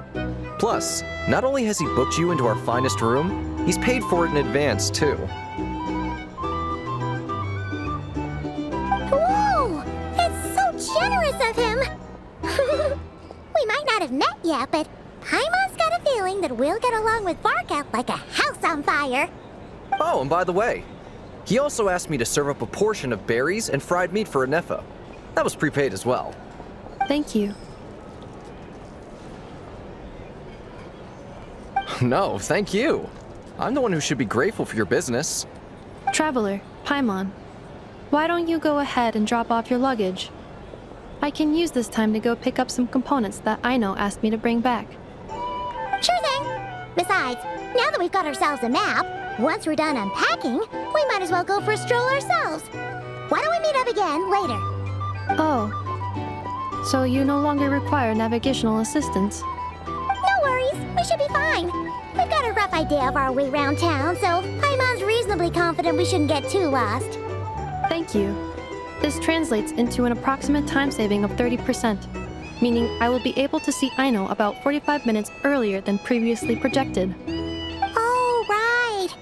Plus, not only has he booked you into our finest room, he's paid for it in advance, too. Whoa! It's so generous of him! We might not have met yet, but Paimon's got a feeling that we'll get along with Varka like a house on fire. Oh, and by the way, he also asked me to serve up a portion of berries and fried meat for Inefa. That was prepaid as well. Thank you. No, thank you. I'm the one who should be grateful for your business. Traveler, Paimon, why don't you go ahead and drop off your luggage? I can use this time to go pick up some components that Aino asked me to bring back. Sure thing. Besides, now that we've got ourselves a map, once we're done unpacking, we might as well go for a stroll ourselves. Why don't we meet up again later? Oh. So you no longer require navigational assistance? No worries. We should be fine. We've got a rough idea of our way around town, so Paimon's reasonably confident we shouldn't get too lost. Thank you. This translates into an approximate time saving of 30%, meaning I will be able to see Aino about 45 minutes earlier than previously projected. Oh, right.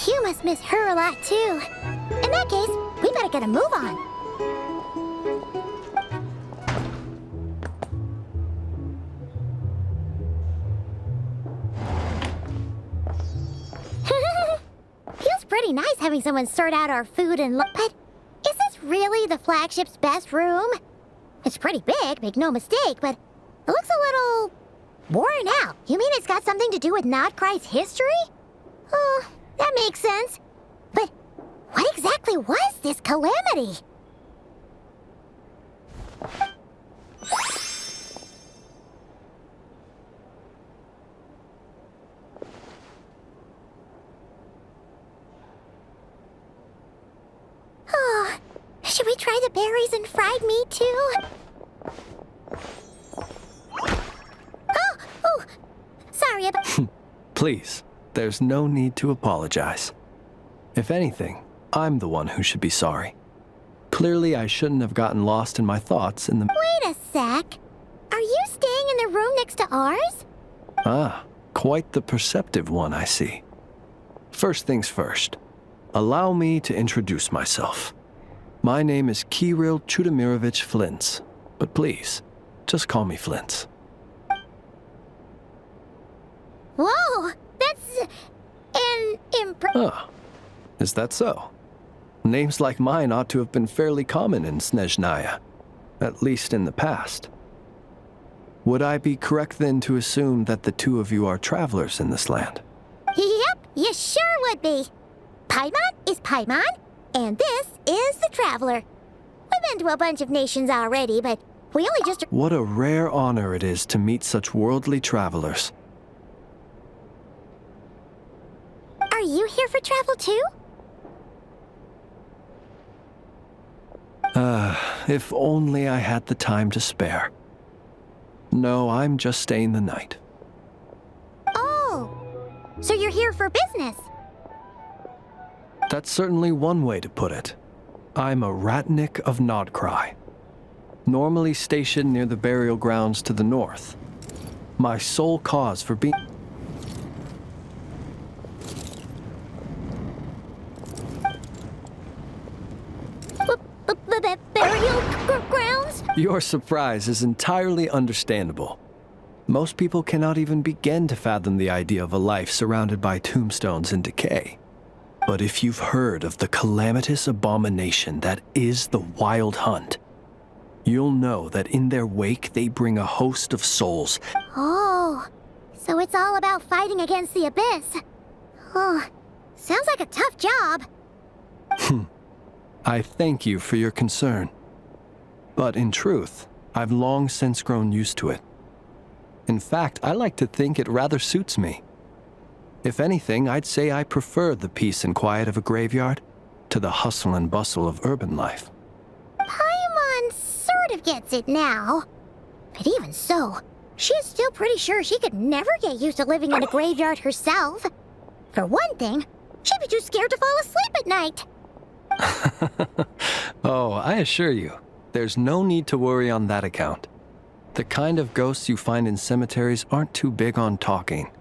You must miss her a lot, too. In that case, we better get a move on. Feels pretty nice having someone sort out our food and but is this really the flagship's best room? It's pretty big, make no mistake, but it looks a little worn out. You mean it's got something to do with Nod-Kraj's history? Oh, that makes sense. But what exactly was this calamity? Oh, should we try the berries and fried meat too? Oh, sorry about... Please, there's no need to apologize. If anything, I'm the one who should be sorry. Clearly, I shouldn't have gotten lost in my thoughts in the... Wait a sec. Are you staying in the room next to ours? Ah, quite the perceptive one, I see. First things first. Allow me to introduce myself. My name is Kirill Chudamirovich Flintz, but please, just call me Flintz. Whoa, that's... Ah, is that so? Names like mine ought to have been fairly common in Snezhnaya, at least in the past. Would I be correct then to assume that the two of you are travelers in this land? Yep, you sure would be. Paimon is Paimon, and this is the Traveler. We've been to a bunch of nations already, but we only just... What a rare honor it is to meet such worldly travelers. Are you here for travel too? If only I had the time to spare. No, I'm just staying the night. Oh, so you're here for business? That's certainly one way to put it. I'm a Ratnik of Nod-Crai, normally stationed near the burial grounds to the north. My sole cause for being... Burial grounds? Your surprise is entirely understandable. Most people cannot even begin to fathom the idea of a life surrounded by tombstones and decay. But if you've heard of the calamitous abomination that is the Wild Hunt, you'll know that in their wake they bring a host of souls. Oh, so it's all about fighting against the Abyss. Oh, sounds like a tough job. I thank you for your concern. But in truth, I've long since grown used to it. In fact, I like to think it rather suits me. If anything, I'd say I prefer the peace and quiet of a graveyard to the hustle and bustle of urban life. Paimon sort of gets it now. But even so, she's still pretty sure she could never get used to living in a graveyard herself. For one thing, she'd be too scared to fall asleep at night. Oh, I assure you, there's no need to worry on that account. The kind of ghosts you find in cemeteries aren't too big on talking.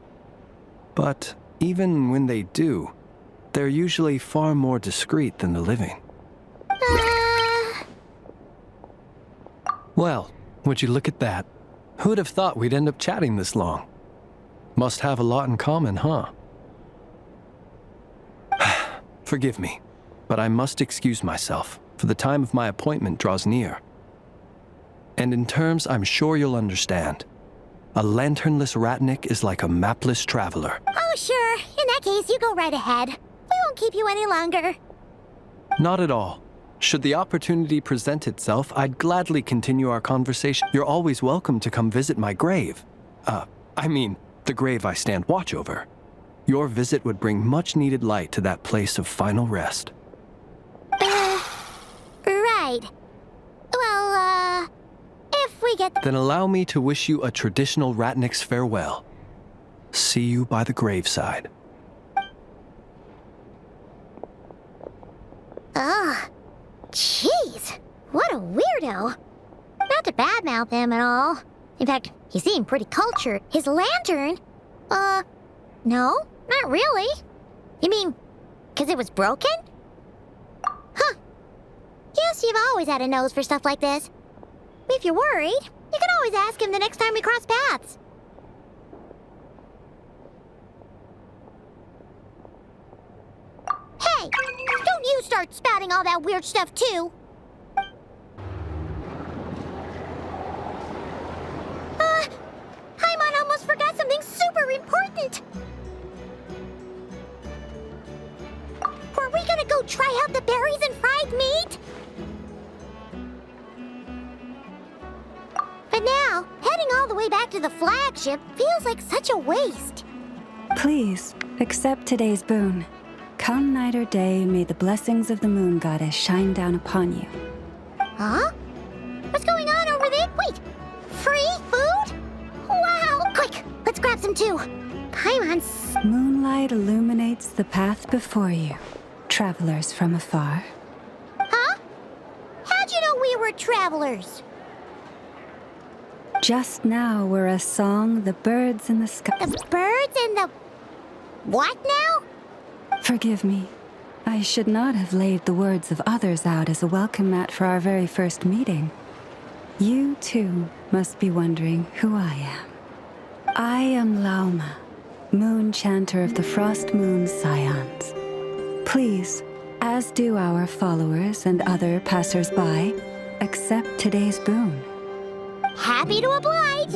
But even when they do, they're usually far more discreet than the living. Well, would you look at that? Who'd have thought we'd end up chatting this long? Must have a lot in common, huh? Forgive me, but I must excuse myself, for the time of my appointment draws near. And in terms I'm sure you'll understand, a lanternless Ratnik is like a mapless traveler. Oh, sure. In that case, you go right ahead. We won't keep you any longer. Not at all. Should the opportunity present itself, I'd gladly continue our conversation. You're always welcome to come visit my grave. I mean, the grave I stand watch over. Your visit would bring much-needed light to that place of final rest. Right. Well, if we get... Then allow me to wish you a traditional Ratnik's farewell. See you by the graveside. Ugh. Jeez. What a weirdo. Not to badmouth him at all. In fact, he seemed pretty cultured. His lantern? No, not really. You mean, 'cause it was broken? Huh. Guess you've always had a nose for stuff like this. If you're worried, you can always ask him the next time we cross paths. Hey, don't you start spouting all that weird stuff too. Paimon almost forgot something super important. Were we gonna go try out the berries and fried meat? But now, heading all the way back to the flagship feels like such a waste. Please, accept today's boon. Come night or day, may the blessings of the moon goddess shine down upon you. Huh? What's going on over there? Wait, free food? Wow, quick, let's grab some too. Paimon's... Moonlight illuminates the path before you, travelers from afar. Huh? How'd you know we were travelers? Just now were a song the birds in the sky... The birds in the... What now? Forgive me. I should not have laid the words of others out as a welcome mat for our very first meeting. You, too, must be wondering who I am. I am Lauma, moon chanter of the Frost Moon Scions. Please, As do our followers and other passers-by, accept today's boon. Happy to oblige.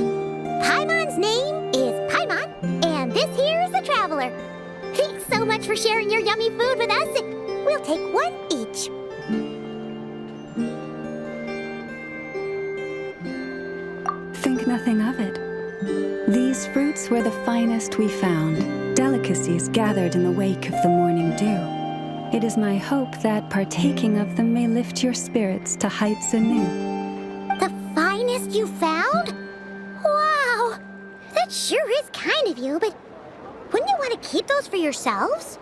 Paimon's name is Paimon, and this here is the Traveler. Thanks so much for sharing your yummy food with us. We'll take one each. Think nothing of it. These fruits were the finest we found, delicacies gathered in the wake of the morning dew. It is my hope that partaking of them may lift your spirits to heights anew. The finest you found? Wow! That sure is kind of you, but wouldn't you want to keep those for yourselves?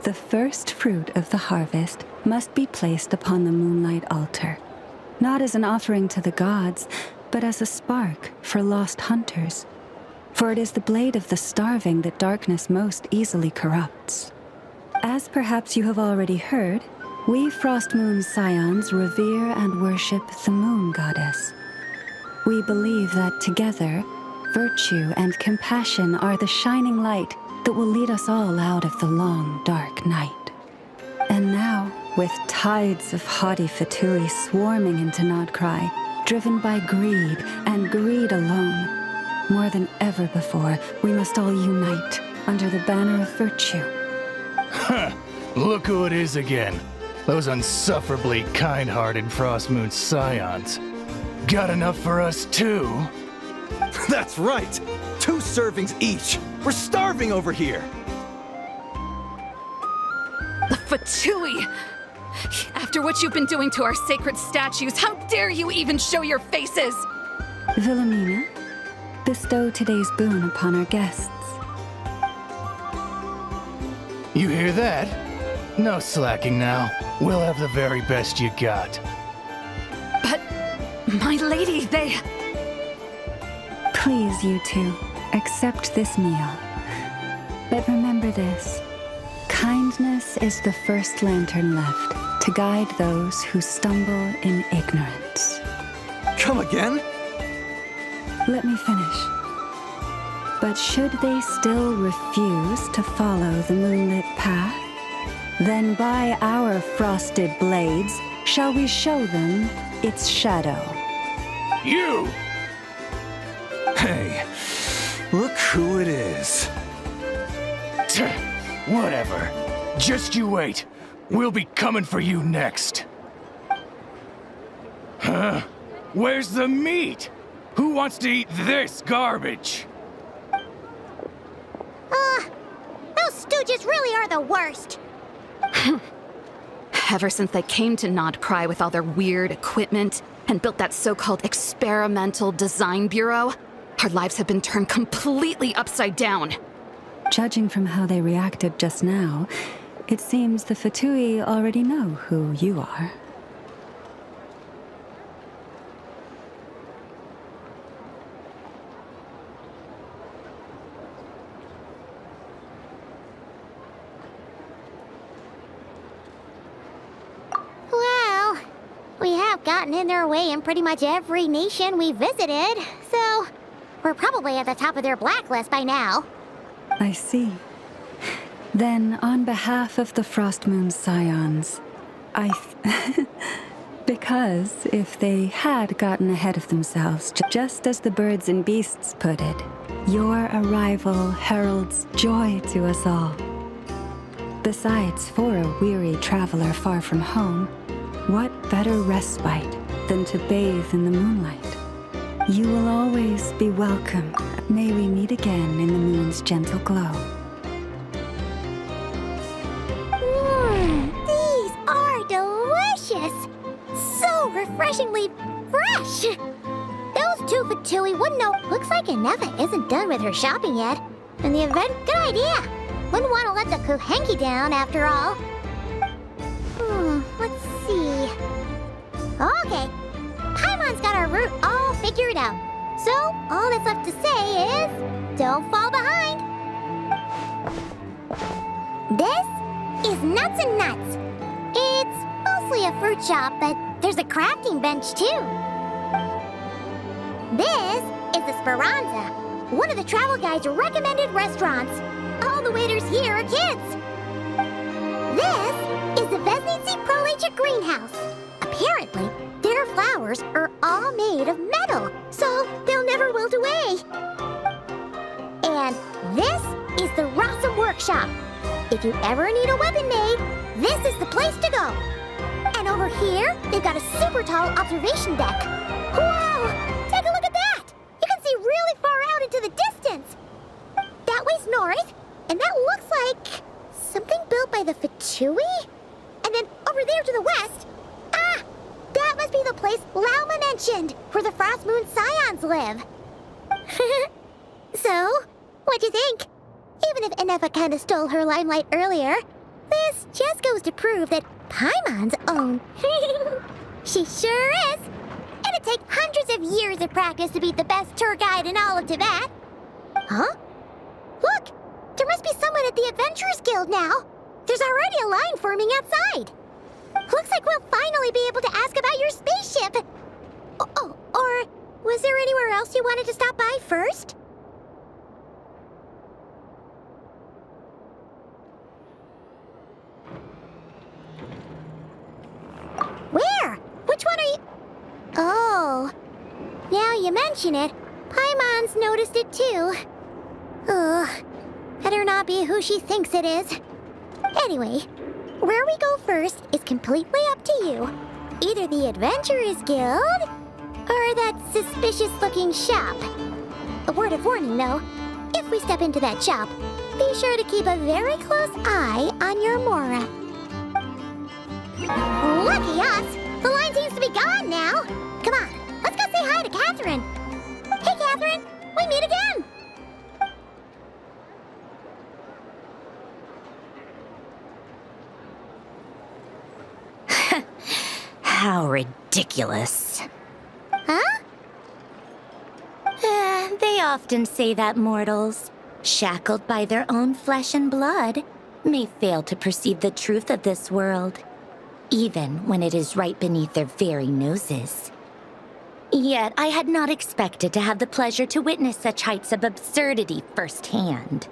The first fruit of the harvest must be placed upon the moonlight altar, not as an offering to the gods, but as a spark for lost hunters. For it is the blade of the starving that darkness most easily corrupts. As perhaps you have already heard, we Frost Moon Scions revere and worship the moon goddess. We believe that together, virtue and compassion are the shining light that will lead us all out of the long, dark night. And now, with tides of haughty Fatui swarming into Nod-Crai, driven by greed and greed alone, more than ever before, we must all unite under the banner of virtue. Huh, look who it is again. Those unsufferably kind-hearted Frost Moon Scions. Got enough for us too? That's right! 2 servings each! We're starving over here! The Fatui! After what you've been doing to our sacred statues, how dare you even show your faces? Wilhelmina, bestow today's boon upon our guests. You hear that? No slacking now. We'll have the very best you got. But, my lady, they... Please, you two, accept this meal. But remember this. Kindness is the first lantern left to guide those who stumble in ignorance. Come again? Let me finish. But should they still refuse to follow the moonlit path, then by our frosted blades shall we show them its shadow. You! Hey, look who it is. Whatever. Just you wait. We'll be coming for you next. Huh? Where's the meat? Who wants to eat this garbage? Those stooges really are the worst. Ever since they came to Nod-Crai with all their weird equipment and built that so-called experimental design bureau, our lives have been turned completely upside down. Judging from how they reacted just now, it seems the Fatui already know who you are. Well, we have gotten in their way in pretty much every nation we visited, so we're probably at the top of their blacklist by now. I see. Then, on behalf of the Frost Moon Scions, because if they had gotten ahead of themselves, just as the birds and beasts put it, your arrival heralds joy to us all. Besides, for a weary traveler far from home, what better respite than to bathe in the moonlight? You will always be welcome. May we meet again in the moon's gentle glow. These are delicious! So refreshingly fresh! Those 2 Fatui wouldn't know. Looks like Inefa isn't done with her shopping yet. In the event, good idea. Wouldn't want to let the Kuhenki down after all. Let's see. Okay. Paimon's got our route all figured out. So, all that's left to say is, don't fall behind. This is Nuts and Nuts. It's mostly a fruit shop, but there's a crafting bench too. This is the Speranza, one of the travel guide's recommended restaurants. All the waiters here are kids. a greenhouse. Apparently, their flowers are all made of metal, so they'll never wilt away. And this is the Rossum Workshop. If you ever need a weapon made, this is the place to go. And over here, they've got a super tall observation deck. Whoa! Take a look at that! You can see really far out into the distance. That way's north, and that looks like something built by the Fatui? And then over there to the west, that must be the place Lauma mentioned, where the Frost Moon Scions live. So, what'd you think? Even if Enefa kinda stole her limelight earlier, this just goes to prove that Paimon's own. She sure is. It'd take hundreds of years of practice to beat the best tour guide in all of Tibet. Huh? Look! There must be someone at the Adventurers Guild now. There's already a line forming outside. Looks like we'll finally be able to ask about your spaceship. Oh, or was there anywhere else you wanted to stop by first? Where? Which one are you? Oh, now you mention it, Paimon's noticed it too. Ugh, better not be who she thinks it is. Anyway, where we go first is completely up to you. Either the Adventurers Guild, or that suspicious-looking shop. A word of warning, though. If we step into that shop, be sure to keep a very close eye on your Mora. Lucky us! The line seems to be gone now. Come on, let's go say hi to Catherine. Hey, Catherine, we meet again. How ridiculous. Huh? They often say that mortals, shackled by their own flesh and blood, may fail to perceive the truth of this world, even when it is right beneath their very noses. Yet I had not expected to have the pleasure to witness such heights of absurdity firsthand.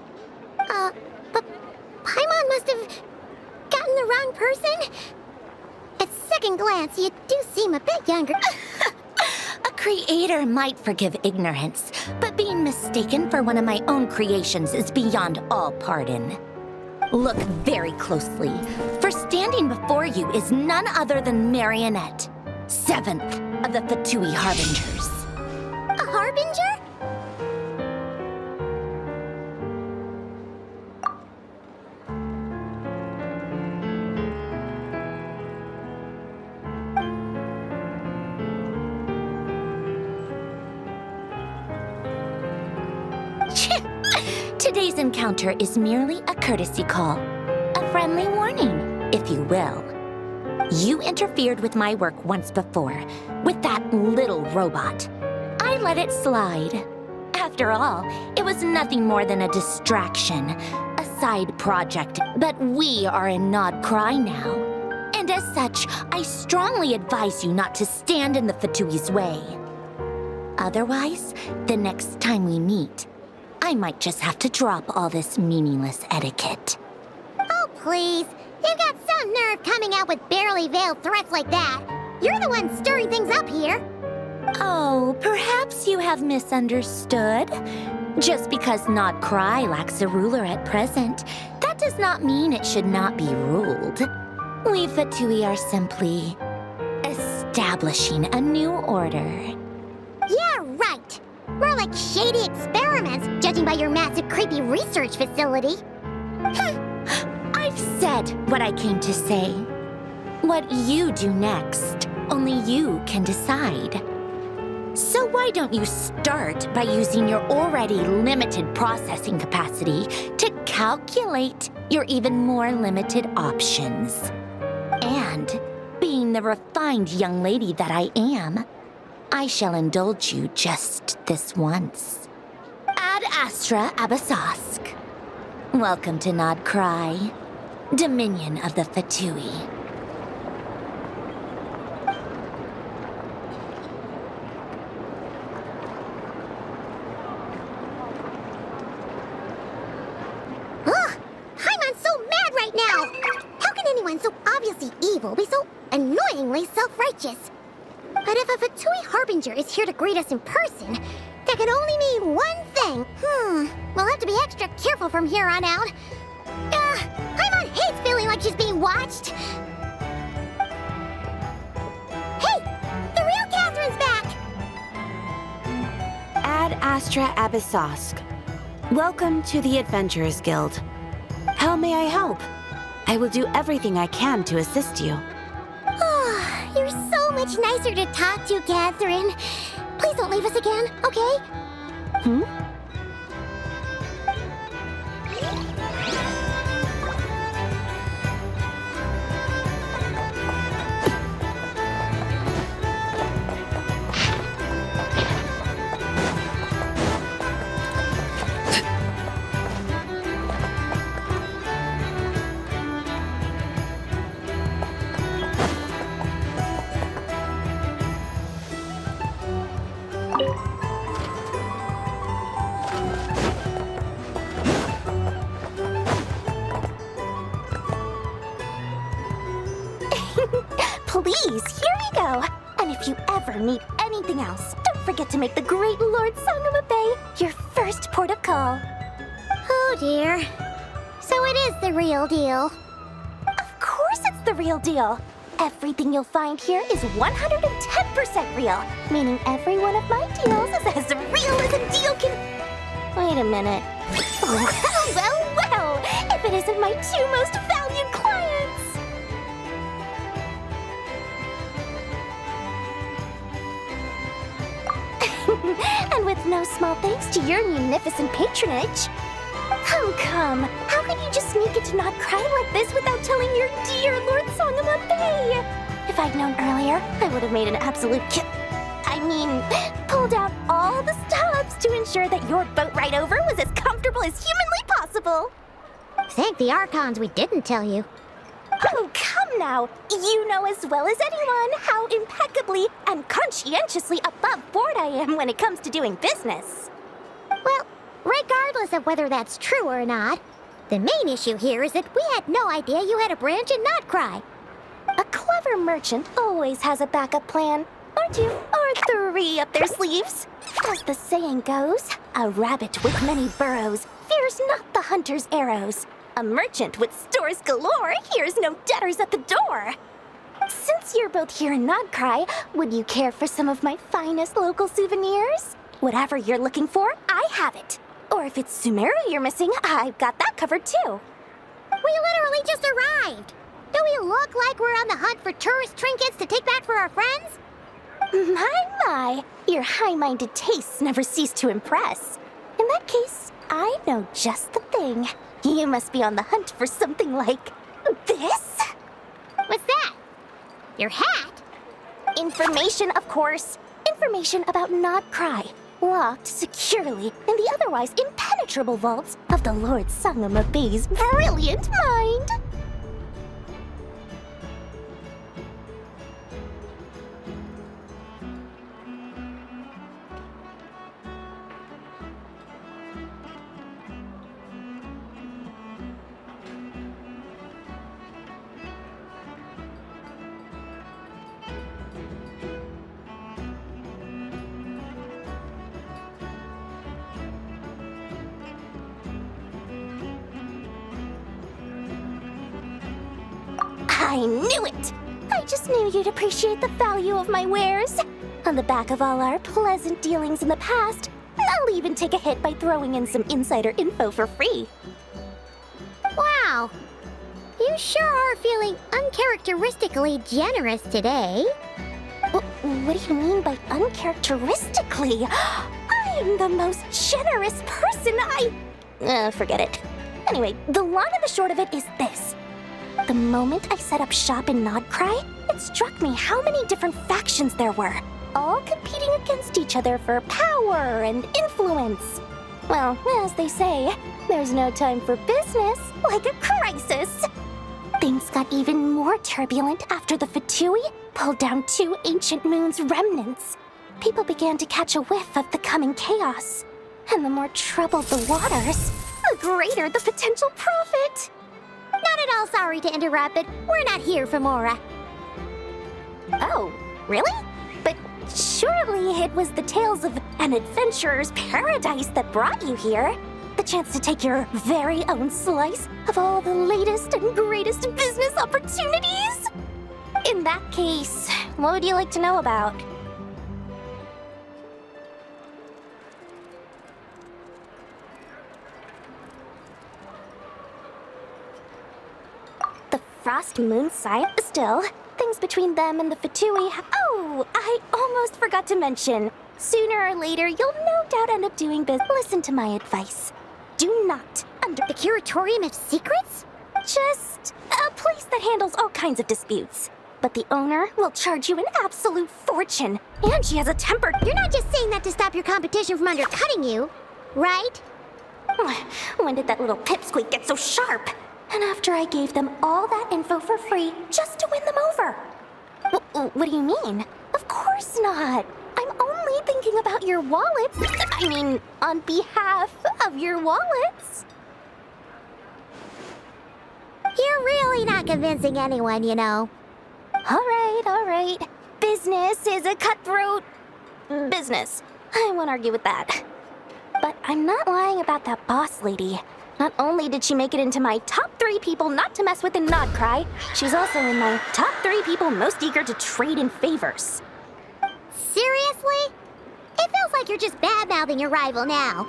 But Paimon must have gotten the wrong person. At second glance, you do seem a bit younger. A creator might forgive ignorance, but being mistaken for one of my own creations is beyond all pardon. Look very closely, for standing before you is none other than Marionette, 7th of the Fatui Harbingers. A Harbinger? Today's encounter is merely a courtesy call. A friendly warning, if you will. You interfered with my work once before, with that little robot. I let it slide. After all, it was nothing more than a distraction, a side project, but we are in Nod-Crai now. And as such, I strongly advise you not to stand in the Fatui's way. Otherwise, the next time we meet, I might just have to drop all this meaningless etiquette. Oh, please. You've got some nerve coming out with barely veiled threats like that. You're the one stirring things up here. Oh, perhaps you have misunderstood. Just because Nod-Crai lacks a ruler at present, that does not mean it should not be ruled. We Fatui are simply establishing a new order. Yeah, right. More like shady experiments, judging by your massive, creepy research facility. I've said what I came to say. What you do next, only you can decide. So why don't you start by using your already limited processing capacity to calculate your even more limited options? And, being the refined young lady that I am, I shall indulge you just this once. Ad Astra Abasask. Welcome to Nod-Crai, Dominion of the Fatui. Ugh! Paimon's so mad right now! How can anyone so obviously see evil be so annoyingly self-righteous. But if a Fatui Harbinger is here to greet us in person, that can only mean one thing. We'll have to be extra careful from here on out. Paimon hates feeling like she's being watched. Hey! The real Catherine's back! Ad Astra Abyssosk. Welcome to the Adventurers Guild. How may I help? I will do everything I can to assist you. You're so much nicer to talk to, Catherine. Please don't leave us again, okay? Please, here we go. And if you ever need anything else, don't forget to make the great Lord Sangama Bay your first port of call. Oh dear. So it is the real deal. Of course it's the real deal. Everything you'll find here is 110% real, meaning every one of my deals is as real as a deal can... Wait a minute. Well, if it isn't my two most valued clients! And with no small thanks to your munificent patronage. Come. How could you just sneak into Nod-Crай like this without telling your dear Lord Sangama Bay? If I'd known earlier, I would have made an absolute pulled out all the stops to ensure that your boat ride over was as comfortable as humanly possible. Thank the Archons we didn't tell you. Oh, come now. You know as well as anyone how impeccably and conscientiously above board I am when it comes to doing business. Well, regardless of whether that's true or not, the main issue here is that we had no idea you had a branch in Nod-Crai. A clever merchant always has a backup plan, or two, or three up their sleeves. As the saying goes, a rabbit with many burrows fears not the hunter's arrows. A merchant with stores galore hears no debtors at the door. Since you're both here in Nod-Crai, would you care for some of my finest local souvenirs? Whatever you're looking for, I have it. Or if it's Sumeru you're missing, I've got that covered too. We literally just arrived. Do we look like we're on the hunt for tourist trinkets to take back for our friends? My, your high-minded tastes never cease to impress. In that case, I know just the thing. You must be on the hunt for something like this? What's that? Your hat? Information, of course. Information about Nod-Crai, locked securely in the otherwise impenetrable vaults of the Lord Sangama Bay's brilliant mind. I knew it! I just knew you'd appreciate the value of my wares. On the back of all our pleasant dealings in the past, I'll even take a hit by throwing in some insider info for free. Wow. You sure are feeling uncharacteristically generous today. What do you mean by uncharacteristically? I am the most generous person forget it. Anyway, the long and the short of it is this. The moment I set up shop in Nod-Crai, it struck me how many different factions there were, all competing against each other for power and influence. Well, as they say, there's no time for business like a crisis. Things got even more turbulent after the Fatui pulled down 2 ancient moon's remnants. People began to catch a whiff of the coming chaos. And the more troubled the waters, the greater the potential profit. Not at all sorry to interrupt, but we're not here for Mora. Oh, really? But surely it was the tales of an adventurer's paradise that brought you here. The chance to take your very own slice of all the latest and greatest business opportunities? In that case, what would you like to know about? The Frost Moon Scion. Still, things between them and the Fatui. Oh, I almost forgot to mention. Sooner or later, you'll no doubt end up doing business. Listen to my advice. Do not under The Curatorium of Secrets? just a place that handles all kinds of disputes. But the owner will charge you an absolute fortune, and she has a temper. You're not just saying that to stop your competition from undercutting you, right? When did that little pipsqueak get so sharp? And after I gave them all that info for free just to win them over. What do you mean? Of course not. I'm only thinking about your wallets. I mean, on behalf of your wallets. You're really not convincing anyone, you know. All right. Business is a cutthroat business. I won't argue with that. But I'm not lying about that boss lady. Not only did she make it into my top 3 people not to mess with in Nod-Crye, she's also in my top 3 people most eager to trade in favors. Seriously? It feels like you're just bad-mouthing your rival now.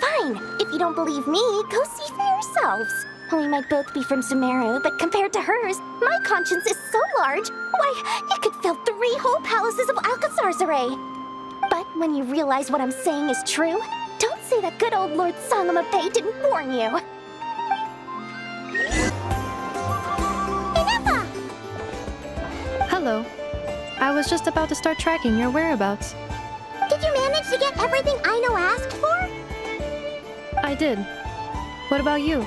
Fine. If you don't believe me, go see for yourselves. We might both be from Sumeru, but compared to hers, my conscience is so large, why, it could fill 3 whole palaces of Alcazar's array. But when you realize what I'm saying is true, don't say that good old Lord Sangamabe didn't warn you. Inepa! Hello. I was just about to start tracking your whereabouts. Did you manage to get everything Aino asked for? I did. What about you?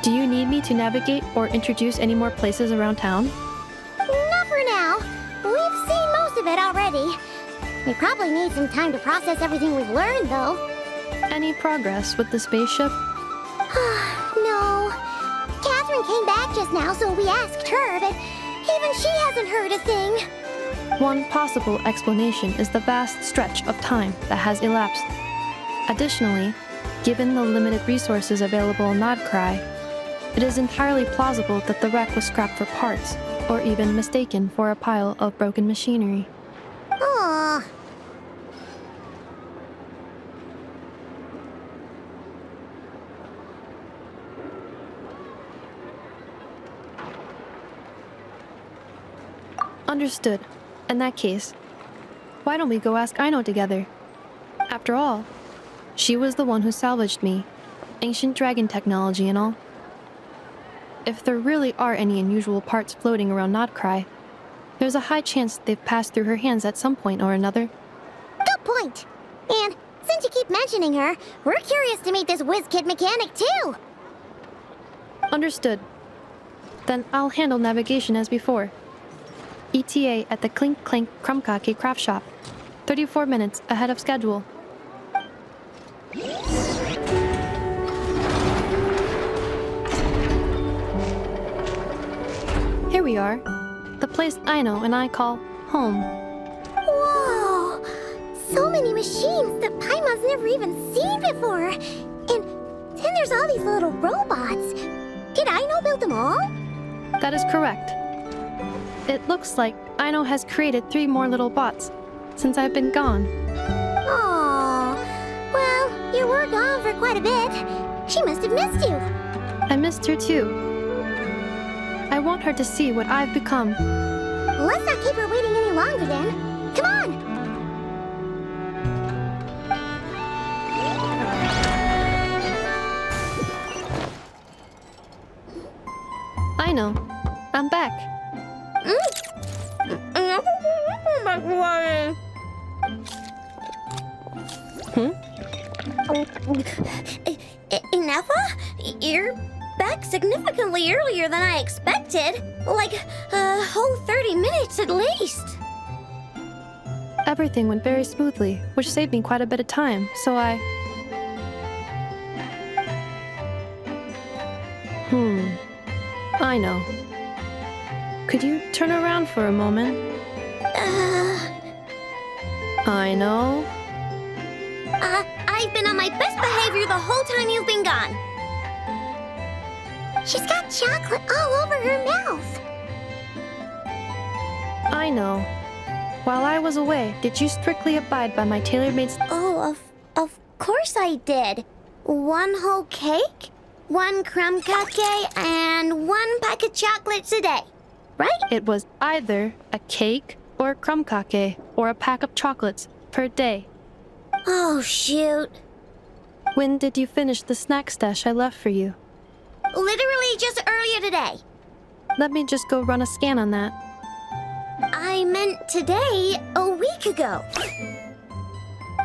Do you need me to navigate or introduce any more places around town? Not for now. We've seen most of it already. We probably need some time to process everything we've learned, though. Any progress with the spaceship? No. Catherine came back just now, so we asked her, but even she hasn't heard a thing. One possible explanation is the vast stretch of time that has elapsed. Additionally, given the limited resources available in Nod-Crye, it is entirely plausible that the wreck was scrapped for parts, or even mistaken for a pile of broken machinery. Aww. Understood. In that case, why don't we go ask Aino together? After all, she was the one who salvaged me, ancient dragon technology and all. If there really are any unusual parts floating around Nod-Crye, there's a high chance they've passed through her hands at some point or another. Good point. And since you keep mentioning her, we're curious to meet this whiz-kid mechanic too. Understood. Then I'll handle navigation as before. ETA at the Clink Clank Krumkake craft shop. 34 minutes ahead of schedule. Here we are. The place Aino and I call home. Whoa! So many machines that Paimon's never even seen before. And then there's all these little robots. Did Aino build them all? That is correct. It looks like Aino has created 3 more little bots since I've been gone. Aww. Well, you were gone for quite a bit. She must have missed you. I missed her too. I want her to see what I've become. Let's not keep her waiting any longer then. Come on! Aino, I'm back. Inepa? You're back significantly earlier than I expected. Like a whole 30 minutes at least. Everything went very smoothly, which saved me quite a bit of time, so I know. Could you turn around for a moment? I know. I've been on my best behavior the whole time you've been gone. She's got chocolate all over her mouth. I know. While I was away, did you strictly abide by my tailor-made... Oh, of course I did. 1 whole cake, 1 crumb cupcake, and 1 pack of chocolates a day, right? It was either a cake or a crumb cake or a pack of chocolates per day. Oh, shoot. When did you finish the snack stash I left for you? Literally just earlier today. Let me just go run a scan on that. I meant today, a week ago.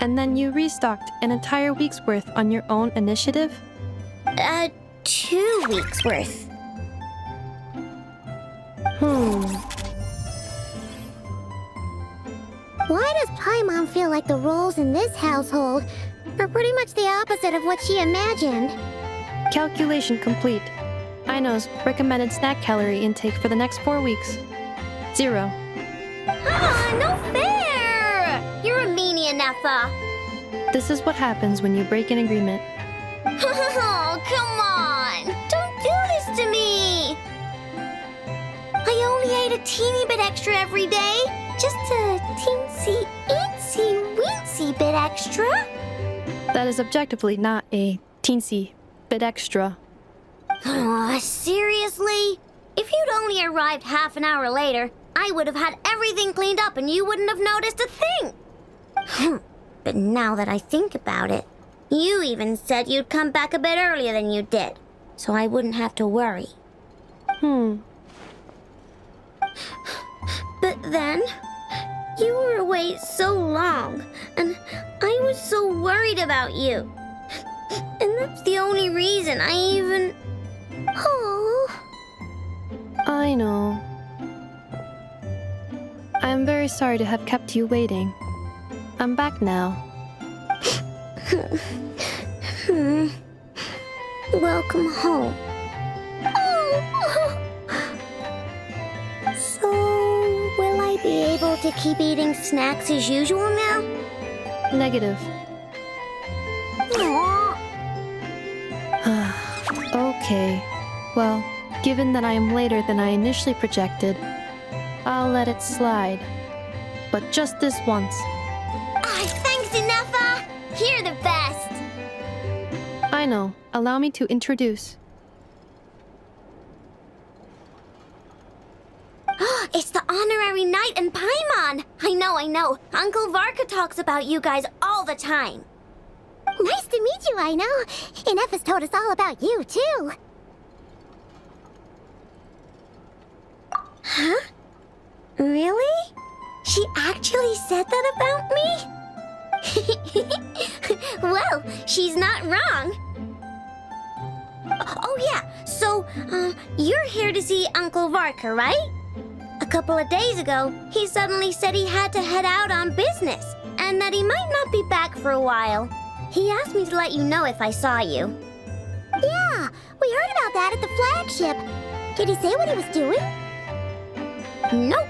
And then you restocked an entire week's worth on your own initiative? 2 weeks worth. Why does Paimon feel like the roles in this household are pretty much the opposite of what she imagined? Calculation complete. Aino's recommended snack calorie intake for the next 4 weeks. 0. No fair! You're a meanie, Nefa. This is what happens when you break an agreement. Oh, come on! Don't do this to me! I only ate a teeny bit extra every day. Just a teensy, eensy, weensy bit extra. That is objectively not a teensy bit extra. Oh, seriously? If you'd only arrived half an hour later, I would have had everything cleaned up and you wouldn't have noticed a thing. But now that I think about it, you even said you'd come back a bit earlier than you did, so I wouldn't have to worry. But then, you were away so long, and I was so worried about you. And that's the only reason I even... Oh. I know. I am very sorry to have kept you waiting. I'm back now. Welcome home. So, will I be able to keep eating snacks as usual now? Negative. Okay. Well, given that I am later than I initially projected, I'll let it slide. But just this once. Thanks, Nefa! You're the best! I know. Allow me to introduce. It's the honorary knight and Paimon! I know. Uncle Varka talks about you guys all the time. Nice to meet you, I know. And Nefa's told us all about you, too. Huh? Really? She actually said that about me? Well, she's not wrong. Oh yeah, so, you're here to see Uncle Varka, right? A couple of days ago, he suddenly said he had to head out on business, and that he might not be back for a while. He asked me to let you know if I saw you. Yeah, we heard about that at the flagship. Did he say what he was doing? Nope.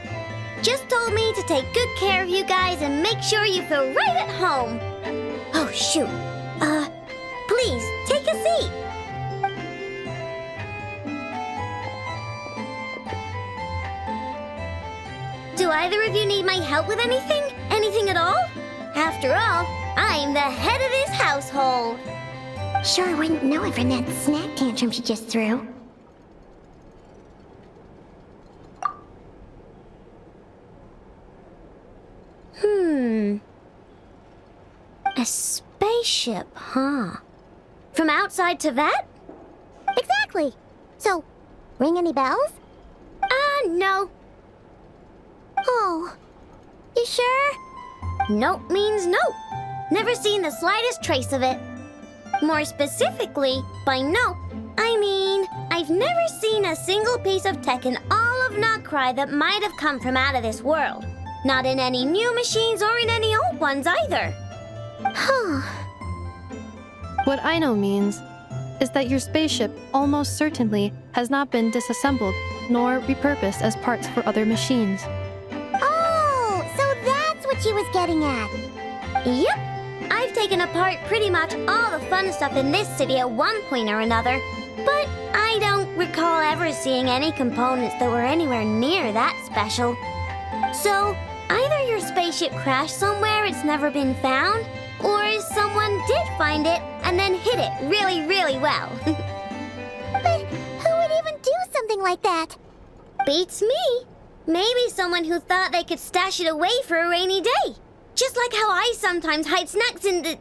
Just told me to take good care of you guys and make sure you feel right at home. Oh, shoot. Please, take a seat. Do either of you need my help with anything? Anything at all? After all, I'm the head of this household. Sure wouldn't know it from that snack tantrum she just threw. A spaceship, huh? From outside to that? Exactly. So, ring any bells? No. Oh, you sure? Nope means nope. Never seen the slightest trace of it. More specifically, by nope, I mean, I've never seen a single piece of tech in all of Nod-Crai that might have come from out of this world. Not in any new machines or in any old ones either. What Aino means is that your spaceship almost certainly has not been disassembled nor repurposed as parts for other machines. Oh, so that's what she was getting at. Yep. I've taken apart pretty much all the fun stuff in this city at one point or another, but I don't recall ever seeing any components that were anywhere near that special. So, either your spaceship crashed somewhere it's never been found, or someone did find it and then hid it really, really well. But who would even do something like that? Beats me. Maybe someone who thought they could stash it away for a rainy day. Just like how I sometimes hide snacks in the...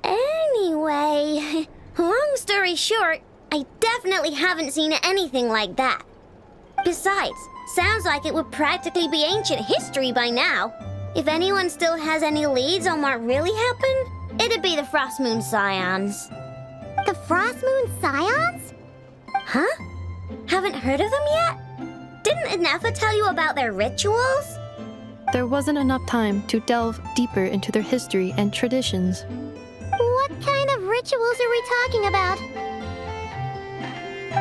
Anyway, long story short, I definitely haven't seen anything like that. Besides, sounds like it would practically be ancient history by now. If anyone still has any leads on what really happened, it'd be the Frost Moon Scions. The Frost Moon Scions? Huh? Haven't heard of them yet? Didn't Inefa tell you about their rituals? There wasn't enough time to delve deeper into their history and traditions. What kind of rituals are we talking about?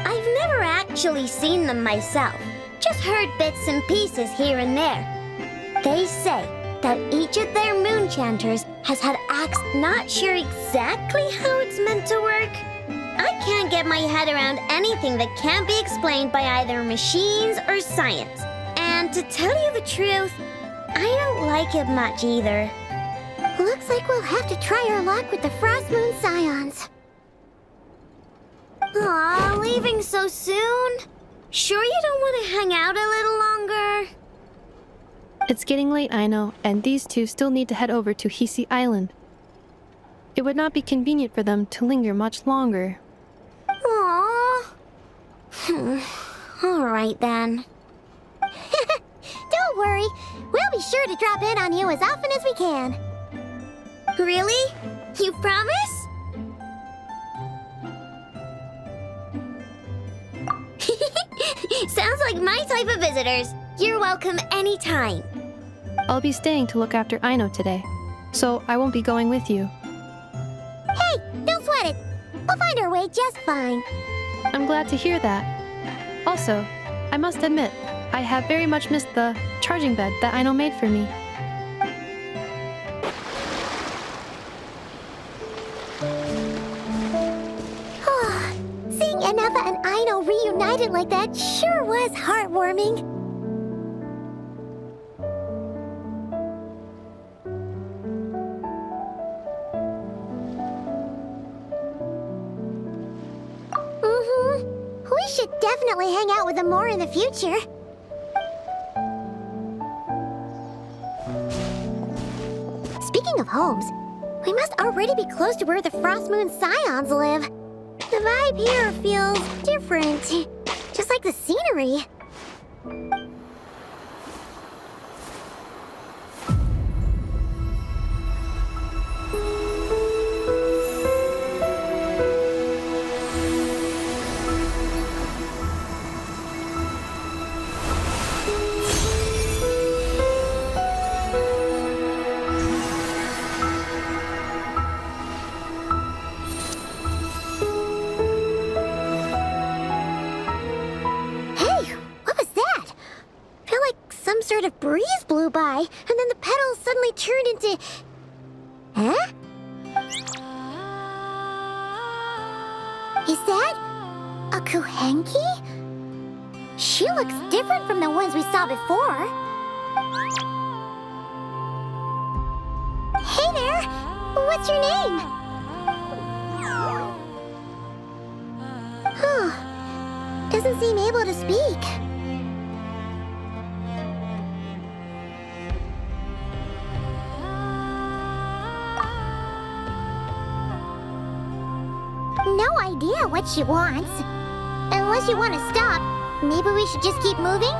I've never actually seen them myself, just heard bits and pieces here and there. They say that each of their moon chanters has had acts not sure exactly how it's meant to work. I can't get my head around anything that can't be explained by either machines or science. And to tell you the truth, I don't like it much either. Looks like we'll have to try our luck with the Frost Moon Scions. Aw, leaving so soon? Sure you don't want to hang out a little longer? It's getting late, I know, and these two still need to head over to Hisi Island. It would not be convenient for them to linger much longer. Aww. All right then. Don't worry, we'll be sure to drop in on you as often as we can. Really? You promise? Sounds like my type of visitors. You're welcome anytime. I'll be staying to look after Aino today, so I won't be going with you. Hey, don't sweat it. We'll find our way just fine. I'm glad to hear that. Also, I must admit, I have very much missed the charging bed that Aino made for me. Seeing Inefa and Aino reunited like that sure was heartwarming. We should definitely hang out with them more in the future. Speaking of homes, we must already be close to where the Frost Moon Scions live. The vibe here feels different, just like the scenery. Sort of breeze blew by, and then the petals suddenly turned into... Huh? Is that a Kuhenki? She looks different from the ones we saw before. Hey there! What's your name? Huh. Doesn't seem able to speak. No idea what she wants. Unless you want to stop, maybe we should just keep moving?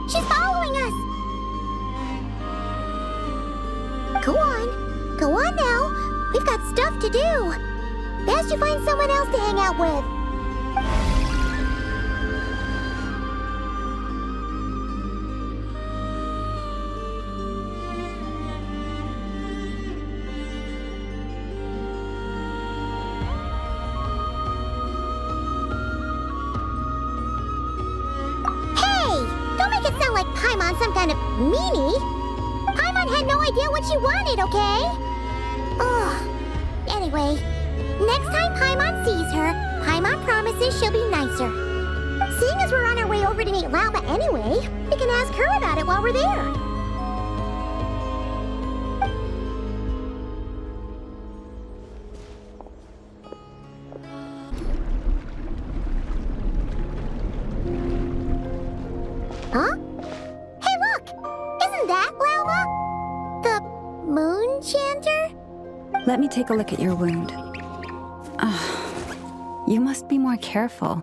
She's following us! to do. Best you find someone else to hang out with. Paimon some kind of meanie. Paimon had no idea what she wanted, okay? Ugh. Anyway, next time Paimon sees her, Paimon promises she'll be nicer. Seeing as we're on our way over to meet Lauma anyway, we can ask her about it while we're there. Huh? Hey, look! Isn't that Lauma? The moon chanter? Let me take a look at your wound. You must be more careful.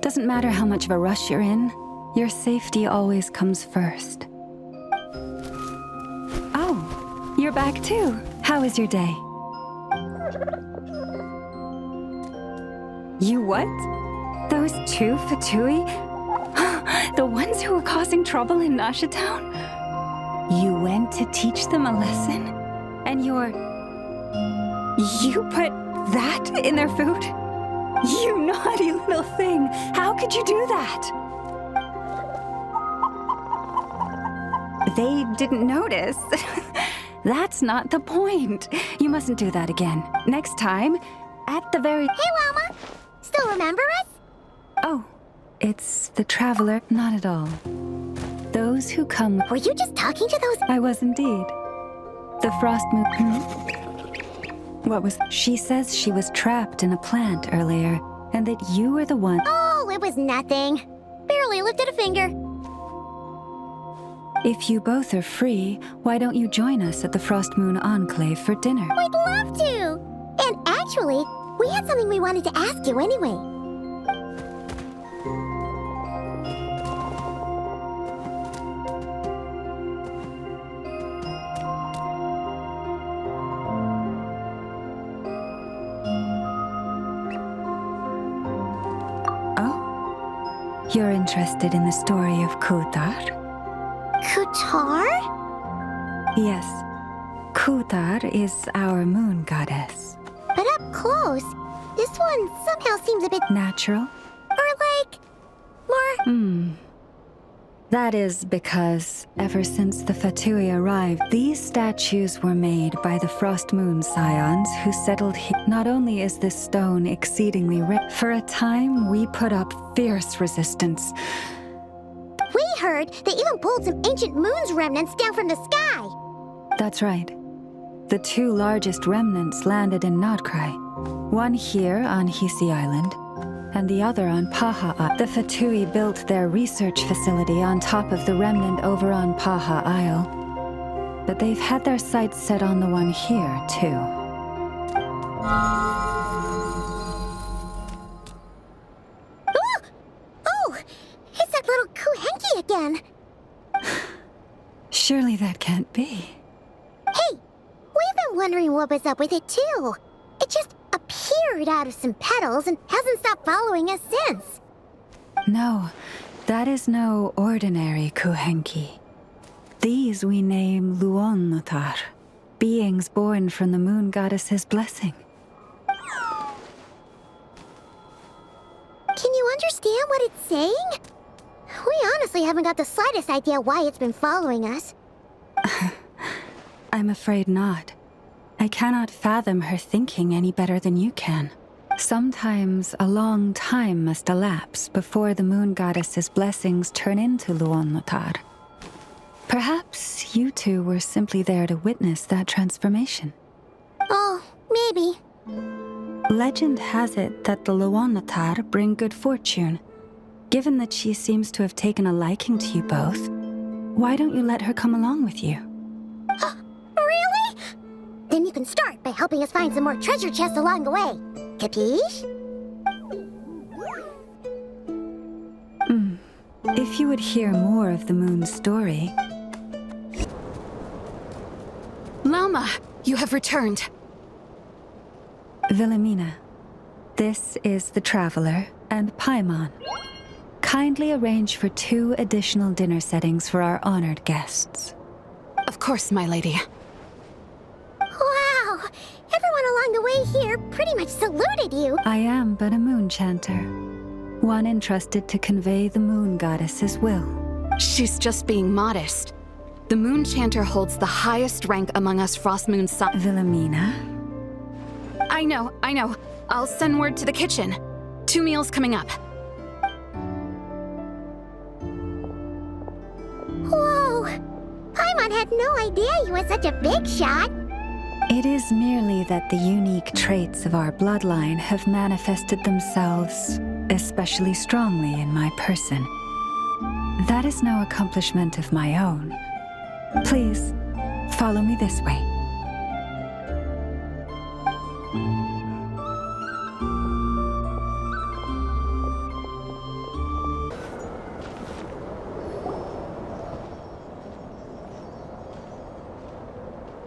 Doesn't matter how much of a rush you're in, your safety always comes first. Oh, you're back too. How was your day? You what? Those two Fatui? The ones who were causing trouble in Nasha Town? You went to teach them a lesson? And you put that in their food? You naughty little thing! How could you do that? They didn't notice. That's not the point. You mustn't do that again. Next time, at the very... Hey, Lauma! Still remember us? Oh, it's the Traveler. Not at all. Those who come... Were you just talking to those... I was indeed. The Frost Moon... What was... She says she was trapped in a plant earlier, and that you were the one... Oh, it was nothing. Barely lifted a finger. If you both are free, why don't you join us at the Frost Moon Enclave for dinner? We'd love to! And actually, we had something we wanted to ask you anyway. Oh? You're interested in the story of Kutar? Kutar? Yes. Kutar is our moon goddess. But up close, this one somehow seems a bit... Natural? Or like... more... That is because, ever since the Fatui arrived, these statues were made by the Frost Moon Scions who settled here. Not only is this stone exceedingly rare, for a time we put up fierce resistance. We heard they even pulled some ancient moon's remnants down from the sky. That's right. The two largest remnants landed in Nod-Crai. One here on Hisi Island, and the other on Paha Isle. The Fatui built their research facility on top of the remnant over on Paha Isle. But they've had their sights set on the one here, too. Oh! It's that little Kuhenki again! Surely that can't be. Hey! We've been wondering what was up with it, too. It just appeared out of some petals and hasn't stopped following us since. No, that is no ordinary Kuhenki. These we name Luon-Notar, beings born from the moon goddess's blessing. Can you understand what it's saying? We honestly haven't got the slightest idea why it's been following us. I'm afraid not. I cannot fathom her thinking any better than you can. Sometimes a long time must elapse before the moon goddess's blessings turn into Luon-Notar. Perhaps you two were simply there to witness that transformation. Oh, maybe. Legend has it that the Luon-Notar bring good fortune. Given that she seems to have taken a liking to you both, why don't you let her come along with you? Really? Then you can start by helping us find some more treasure chests along the way. Capiche? If you would hear more of the moon's story... Lauma, you have returned. Wilhelmina, this is the Traveler and Paimon. Kindly arrange for 2 additional dinner settings for our honored guests. Of course, my lady. Wow! Everyone along the way here pretty much saluted you. I am but a moon chanter, one entrusted to convey the moon goddess's will. She's just being modest. The moon chanter holds the highest rank among us Frost Moon Wilhelmina? I know. I'll send word to the kitchen. 2 meals coming up. Whoa! Paimon had no idea you were such a big shot. It is merely that the unique traits of our bloodline have manifested themselves especially strongly in my person. That is no accomplishment of my own. Please, follow me this way.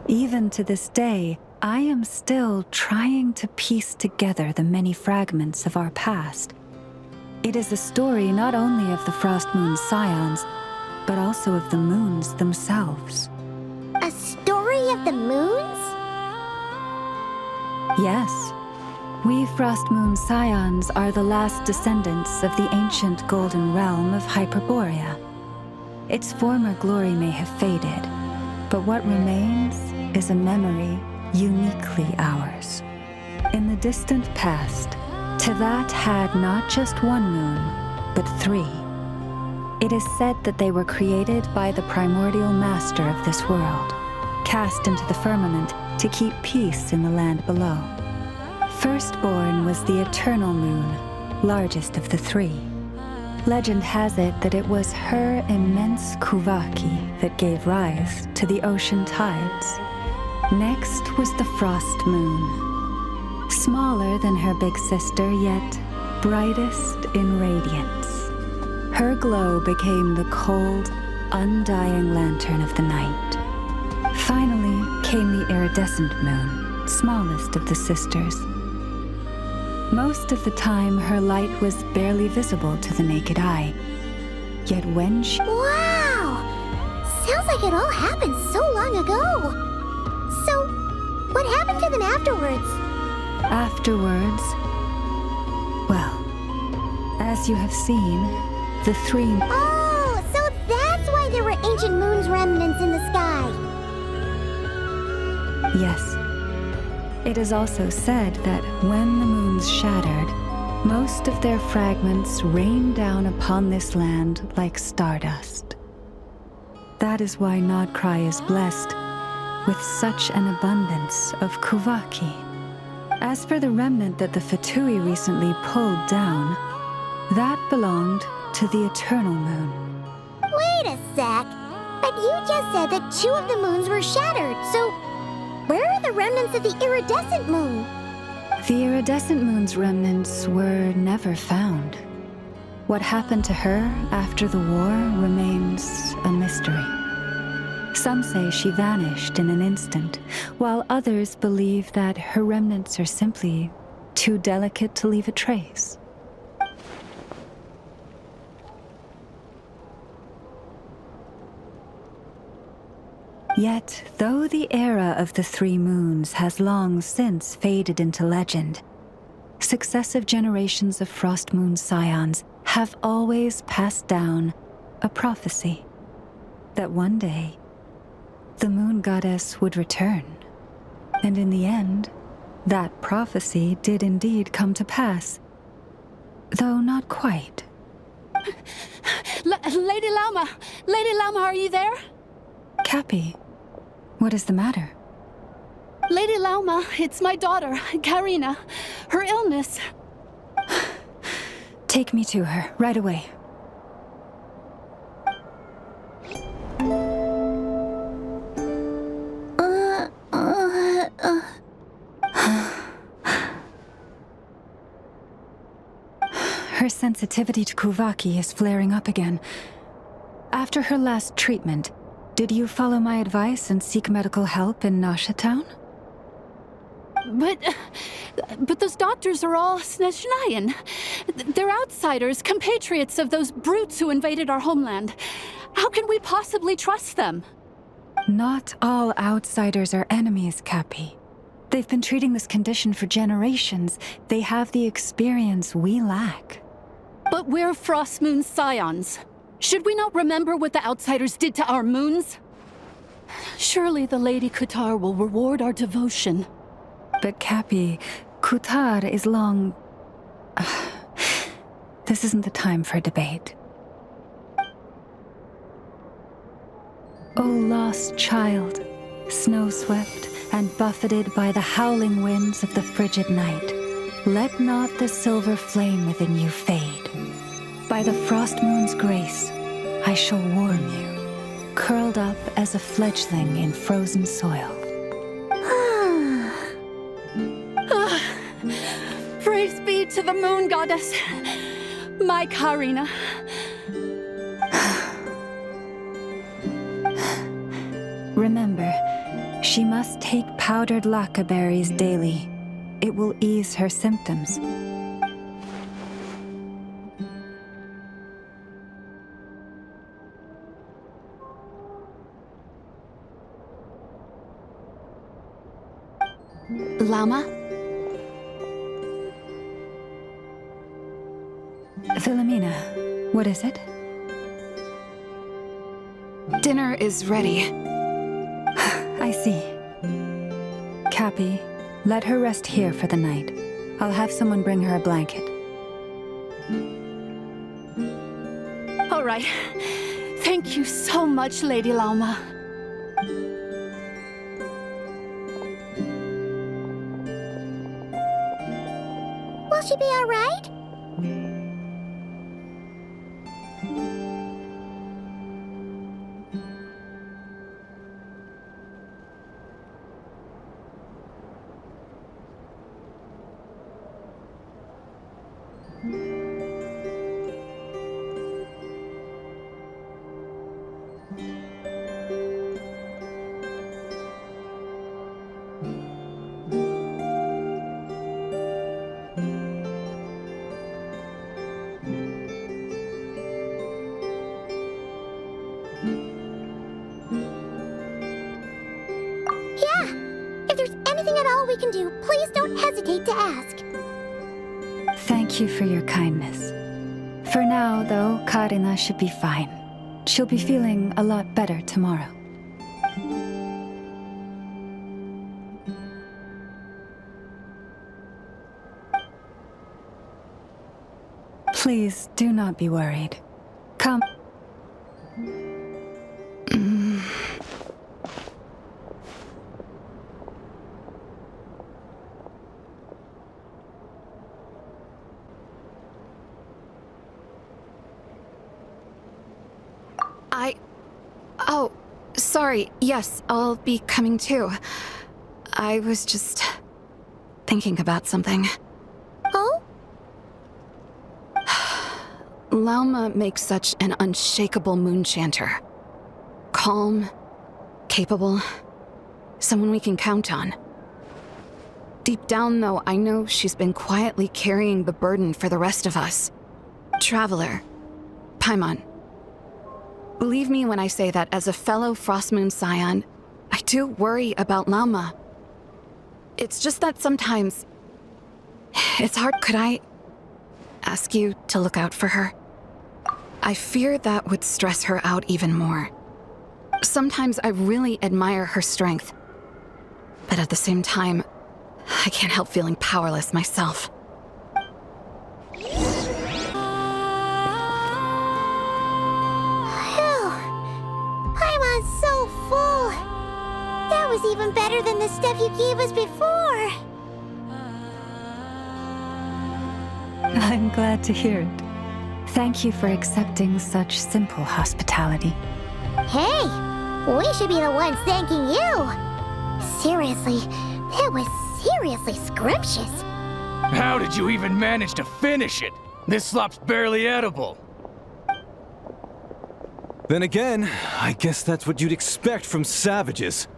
Even to this day, I am still trying to piece together the many fragments of our past. It is a story not only of the Frost Moon Scions, but also of the moons themselves. A story of the moons? Yes. We Frost Moon Scions are the last descendants of the ancient golden realm of Hyperborea. Its former glory may have faded, but what remains is a memory uniquely ours. In the distant past, Tevat had not just 1 moon, but 3. It is said that they were created by the primordial master of this world, cast into the firmament to keep peace in the land below. Firstborn was the eternal moon, largest of the 3. Legend has it that it was her immense Kuvaki that gave rise to the ocean tides. Next was the Frost Moon, smaller than her big sister, yet brightest in radiance. Her glow became the cold, undying lantern of the night. Finally came the iridescent moon, smallest of the sisters. Most of the time, her light was barely visible to the naked eye. Yet when she... Wow! Sounds like it all happened so long ago. So, what happened to them afterwards? Afterwards... Well, as you have seen, the 3... Oh, so that's why there were ancient moon's remnants in the sky. Yes. It is also said that when the moons shattered, most of their fragments rained down upon this land like stardust. That is why Nod-Crai is blessed with such an abundance of Kuvaki. As for the remnant that the Fatui recently pulled down, that belonged to the Eternal Moon. Wait a sec. But you just said that 2 of the moons were shattered, so where are the remnants of the iridescent moon? The iridescent moon's remnants were never found. What happened to her after the war remains a mystery. Some say she vanished in an instant, while others believe that her remnants are simply too delicate to leave a trace. Yet, though the era of the 3 moons has long since faded into legend, successive generations of Frost Moon Scions have always passed down a prophecy that one day the moon goddess would return. And in the end, that prophecy did indeed come to pass, though not quite. Lady Lama! Lady Lama, are you there? Cappy, what is the matter? Lady Lama, it's my daughter, Karina. Her illness. Take me to her, right away. Her sensitivity to Kuvaki is flaring up again. After her last treatment, did you follow my advice and seek medical help in Nasha Town? But those doctors are all Snezhnayan. They're outsiders, compatriots of those brutes who invaded our homeland. How can we possibly trust them? Not all outsiders are enemies, Cappy. They've been treating this condition for generations. They have the experience we lack. But we're Frostmoon scions. Should we not remember what the outsiders did to our moons? Surely the Lady Kutar will reward our devotion. But Cappy, Kutar is long... This isn't the time for a debate. O lost child, snow-swept and buffeted by the howling winds of the frigid night, let not the silver flame within you fade. By the frost moon's grace, I shall warm you, curled up as a fledgling in frozen soil. Praise be to the moon goddess, my Karina. Remember, she must take powdered lacca berries daily. It will ease her symptoms. Llama? Philomena, what is it? Dinner is ready. I see. Cappy, let her rest here for the night. I'll have someone bring her a blanket. All right. Thank you so much, Lady Llama. Will she be all right? We can do, please don't hesitate to ask. Thank you for your kindness. For now, though, Karina should be fine. She'll be feeling a lot better tomorrow. Please do not be worried. Come. Oh, sorry. Yes, I'll be coming too. I was just thinking about something. Oh? Lauma makes such an unshakable moon chanter. Calm, capable, someone we can count on. Deep down, though, I know she's been quietly carrying the burden for the rest of us. Traveler, Paimon. Believe me when I say that as a fellow Frostmoon scion, I do worry about Lauma. It's just that sometimes it's hard. Could I ask you to look out for her? I fear that would stress her out even more. Sometimes I really admire her strength, but at the same time, I can't help feeling powerless myself. Paimon's so full. That was even better than the stuff you gave us before. I'm glad to hear it. Thank you for accepting such simple hospitality. Hey, we should be the ones thanking you. Seriously, that was seriously scrumptious. How did you even manage to finish it? This slop's barely edible. Then again, I guess that's what you'd expect from savages.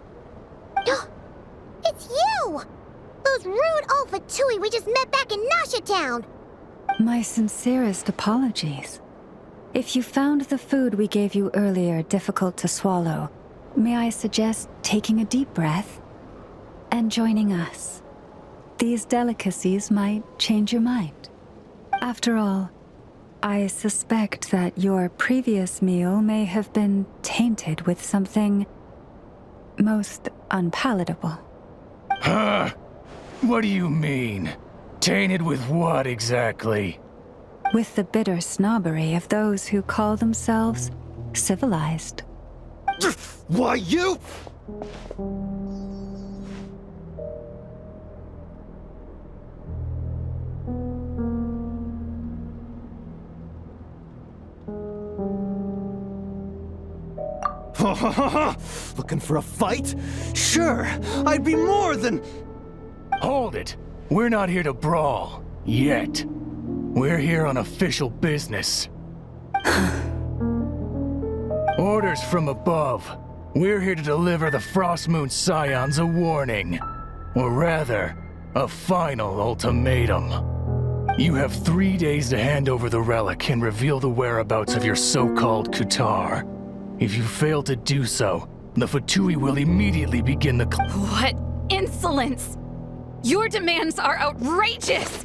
It's you! those rude old Fatui we just met back in Nasha Town. My sincerest apologies. If you found the food we gave you earlier difficult to swallow, may I suggest taking a deep breath and joining us? These delicacies might change your mind. After all, I suspect that your previous meal may have been tainted with something most unpalatable. Huh? What do you mean? Tainted with what exactly? With the bitter snobbery of those who call themselves civilized. Why, you? Looking for a fight? Sure, I'd be more than... Hold it. We're not here to brawl. Yet. We're here on official business. Orders from above. We're here to deliver the Frostmoon Scions a warning. Or rather, a final ultimatum. You have 3 days to hand over the relic and reveal the whereabouts of your so-called Kutar. If you fail to do so, the Fatui will immediately begin the... What insolence! Your demands are outrageous!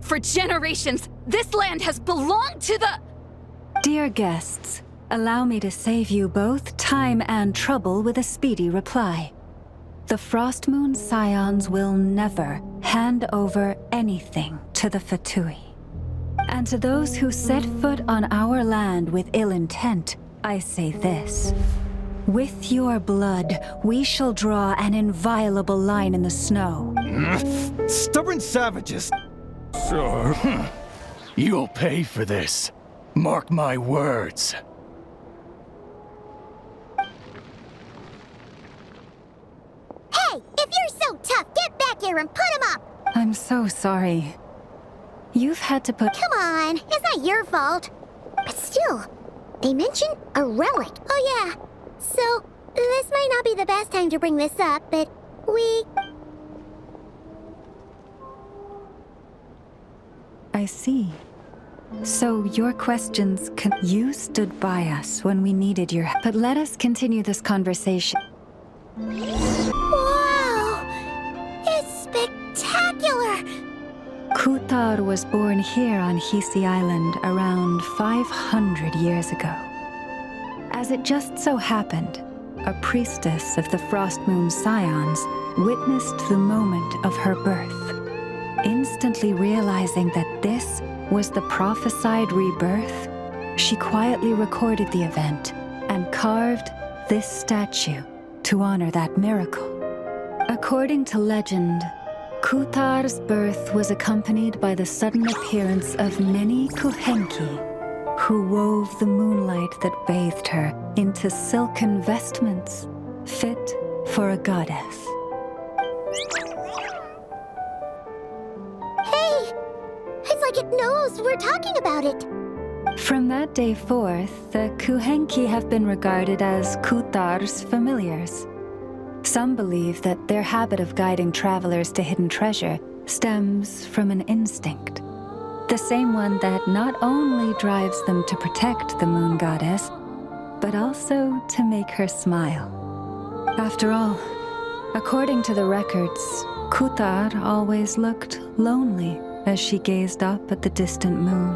For generations, this land has belonged to the... Dear guests, allow me to save you both time and trouble with a speedy reply. The Frostmoon Scions will never hand over anything to the Fatui. And to those who set foot on our land with ill intent, I say this. With your blood, we shall draw an inviolable line in the snow. Stubborn savages! Sure. You'll pay for this. Mark my words. Hey, if you're so tough, get back here and put him up! I'm so sorry. You've had to put... Come on, it's not your fault. But still, they mentioned a relic. Oh yeah, so this might not be the best time to bring this up, but we... I see. So your questions you stood by us when we needed your help. But let us continue this conversation. Wow! It's spectacular! Kutar was born here on Hisi Island around 500 years ago. As it just so happened, a priestess of the Frostmoon Scions witnessed the moment of her birth. Instantly realizing that this was the prophesied rebirth, she quietly recorded the event and carved this statue to honor that miracle. According to legend, Kutar's birth was accompanied by the sudden appearance of many Kuhenki, who wove the moonlight that bathed her into silken vestments fit for a goddess. It's like it knows we're talking about it. From that day forth, the Kuhenki have been regarded as Kutar's familiars. Some believe that their habit of guiding travelers to hidden treasure stems from an instinct. The same one that not only drives them to protect the moon goddess, but also to make her smile. After all, according to the records, Kutar always looked lonely as she gazed up at the distant moon.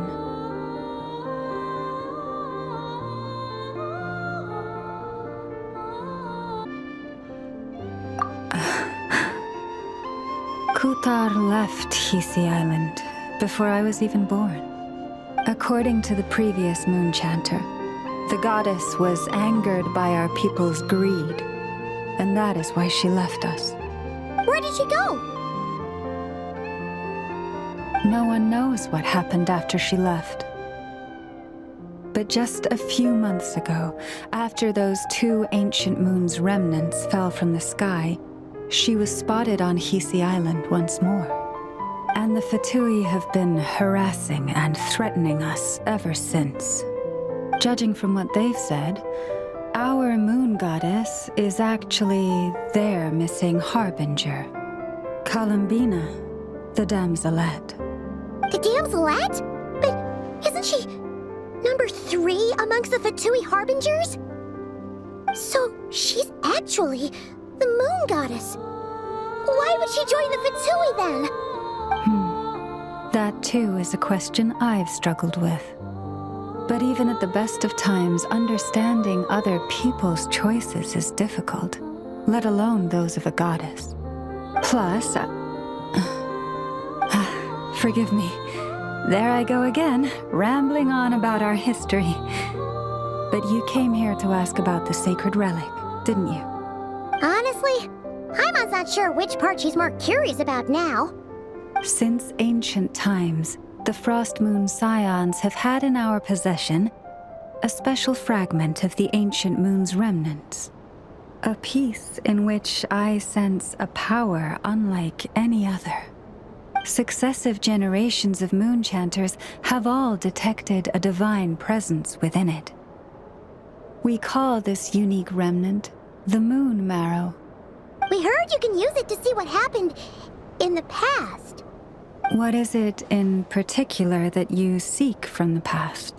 Kutar left Hisi Island before I was even born. According to the previous moon chanter, the goddess was angered by our people's greed, and that is why she left us. Where did she go? No one knows what happened after she left. But just a few months ago, after those 2 ancient moons' remnants fell from the sky, she was spotted on Hisi Island once more. And the Fatui have been harassing and threatening us ever since. Judging from what they've said, our moon goddess is actually their missing harbinger. Columbina, the damselette. The damselette? But isn't she number 3 amongst the Fatui Harbingers? So she's actually the moon goddess. Why would she join the Fatui then? That too is a question I've struggled with. But even at the best of times, understanding other people's choices is difficult, let alone those of a goddess. Plus, forgive me. There I go again, rambling on about our history. But you came here to ask about the sacred relic, didn't you? Honestly, Paimon's not sure which part she's more curious about now. Since ancient times, the Frost Moon Scions have had in our possession a special fragment of the ancient moon's remnants. A piece in which I sense a power unlike any other. Successive generations of moonchanters have all detected a divine presence within it. We call this unique remnant the Moon Marrow. We heard you can use it to see what happened in the past. What is it in particular that you seek from the past?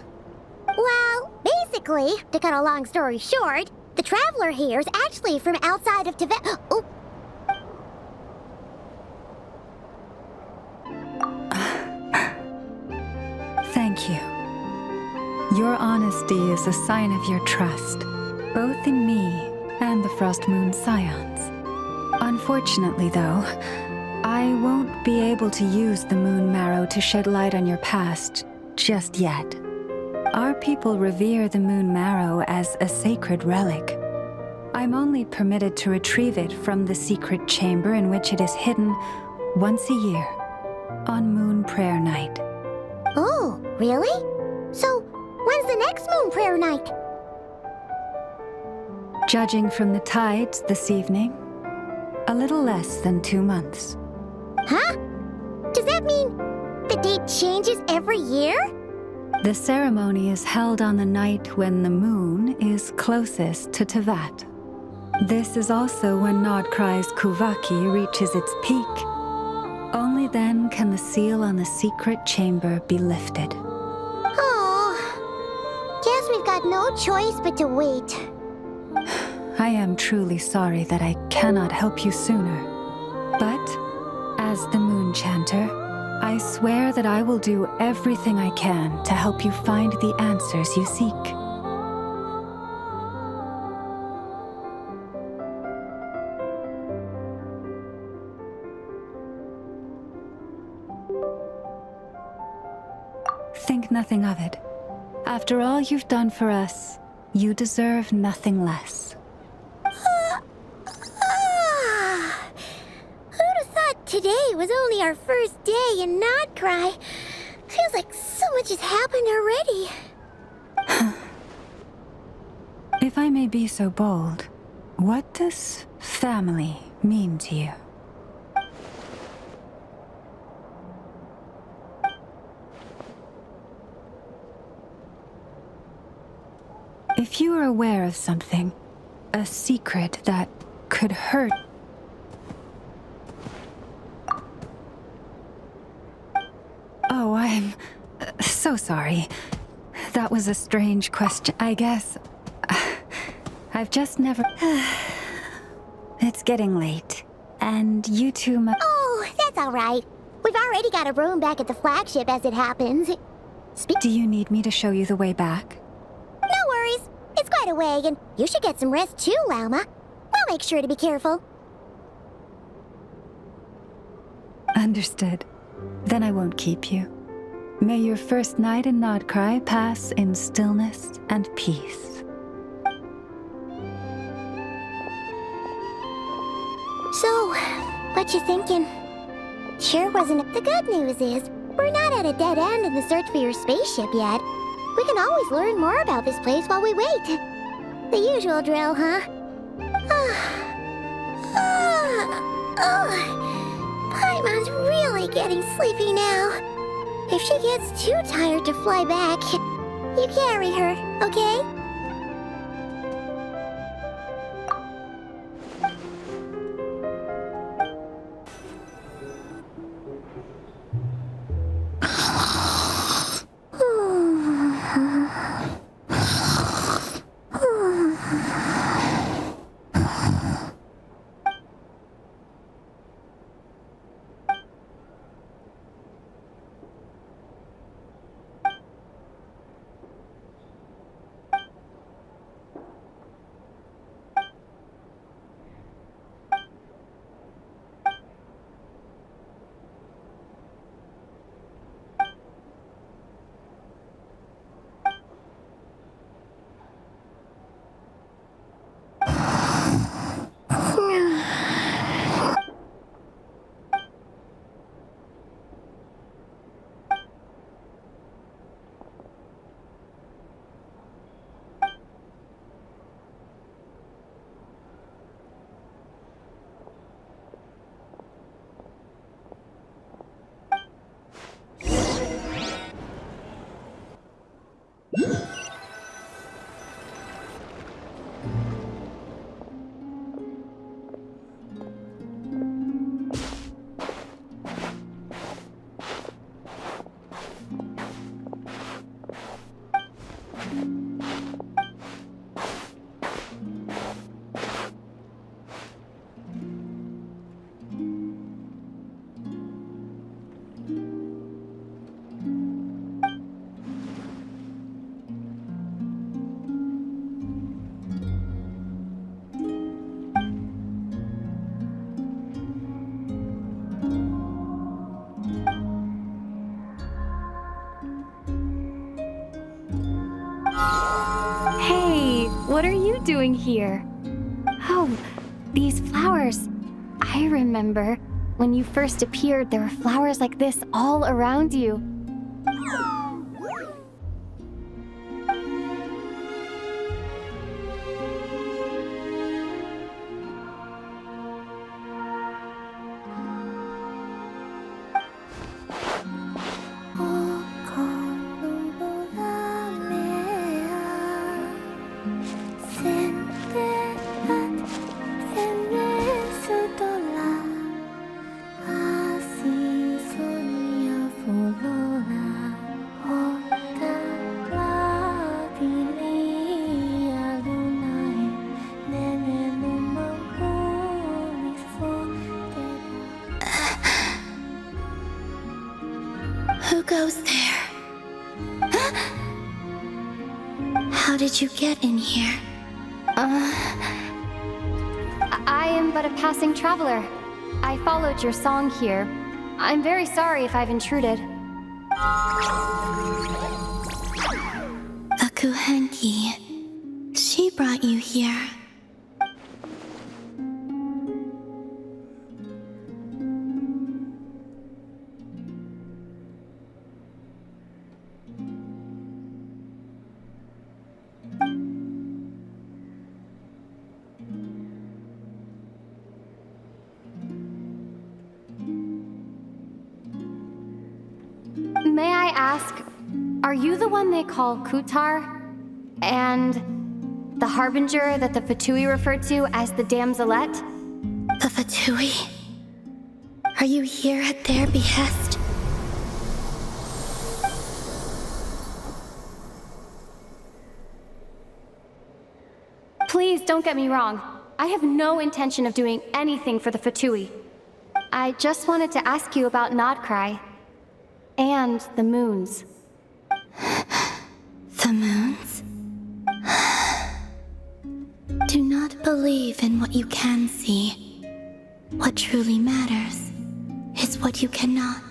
Well, basically, to cut a long story short, the traveler here is actually from outside of Tibet. Oh. Thank you. Your honesty is a sign of your trust, both in me and the Frost Moon Scions. Unfortunately, though, I won't be able to use the Moon Marrow to shed light on your past just yet. Our people revere the Moon Marrow as a sacred relic. I'm only permitted to retrieve it from the secret chamber in which it is hidden once a year, on Moon Prayer Night. Oh, really? So, when's the next Moon Prayer Night? Judging from the tides this evening, a little less than 2 months. Huh? Does that mean the date changes every year? The ceremony is held on the night when the moon is closest to Tevat. This is also when Nod-Krai's Kuvaki reaches its peak. Only then can the seal on the secret chamber be lifted. Oh, guess we've got no choice but to wait. I am truly sorry that I cannot help you sooner. But, as the Moon Chanter, I swear that I will do everything I can to help you find the answers you seek. Think nothing of it. After all you've done for us, you deserve nothing less. Who'd have thought today was only our first day in Nod-Krai? Feels like so much has happened already. If I may be so bold, what does family mean to you? If you are aware of something, a secret that could hurt... Oh, I'm so sorry. That was a strange question. I guess... I've just never... It's getting late, and you two must... Oh, that's all right. We've already got a room back at the flagship as it happens. Do you need me to show you the way back? No worries. It's quite a way, and you should get some rest too, Lauma. We'll make sure to be careful. Understood. Then I won't keep you. May your first night in Nod-Krai pass in stillness and peace. So, what you thinking? Sure wasn't... The good news is, we're not at a dead end in the search for your spaceship yet. We can always learn more about this place while we wait. The usual drill, huh? Paimon's really getting sleepy now. If she gets too tired to fly back, you carry her, okay? Hey, what are you doing here? Oh, these flowers. I remember when you first appeared, there were flowers like this all around you. Who goes there? How did you get in here? I am but a passing traveler. I followed your song here. I'm very sorry if I've intruded. Akuhenki. She brought you here. May I ask, are you the one they call Kutar? And the harbinger that the Fatui referred to as the Damselette? The Fatui? Are you here at their behest? Please don't get me wrong. I have no intention of doing anything for the Fatui. I just wanted to ask you about Nod-Crai. And the moons. The moons? Do not believe in what you can see. What truly matters is what you cannot.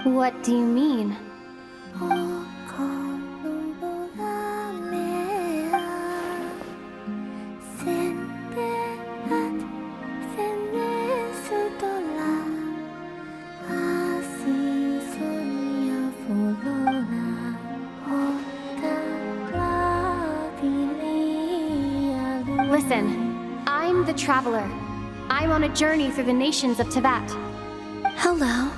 What do you mean? Listen, I'm the Traveler. I'm on a journey through the nations of Tibet. Hello.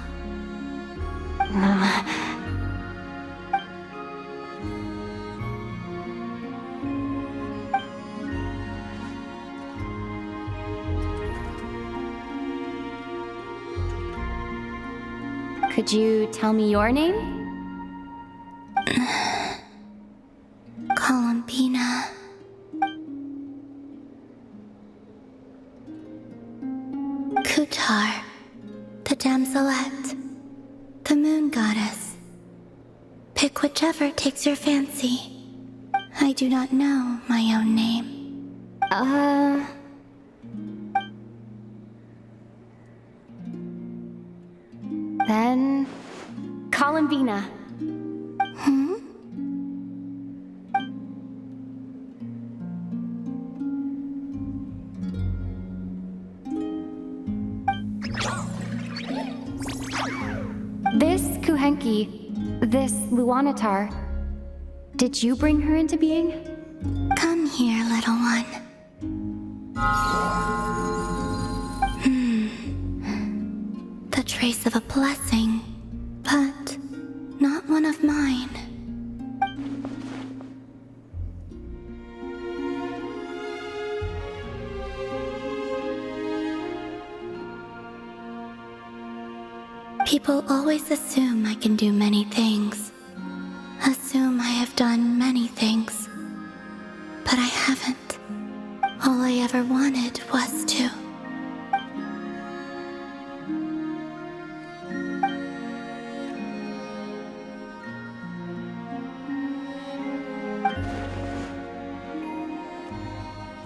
Could you tell me your name? Columbina. Kutar, the Damselette, the moon goddess. Pick whichever takes your fancy. I do not know my own name. Then... Columbina. This Kuhenki, this Luanatar, did you bring her into being? Come here, little one. The trace of a blessing, but not one of mine. People always assume I can do many things. Assume I have done many things. But I haven't. All I ever wanted was to.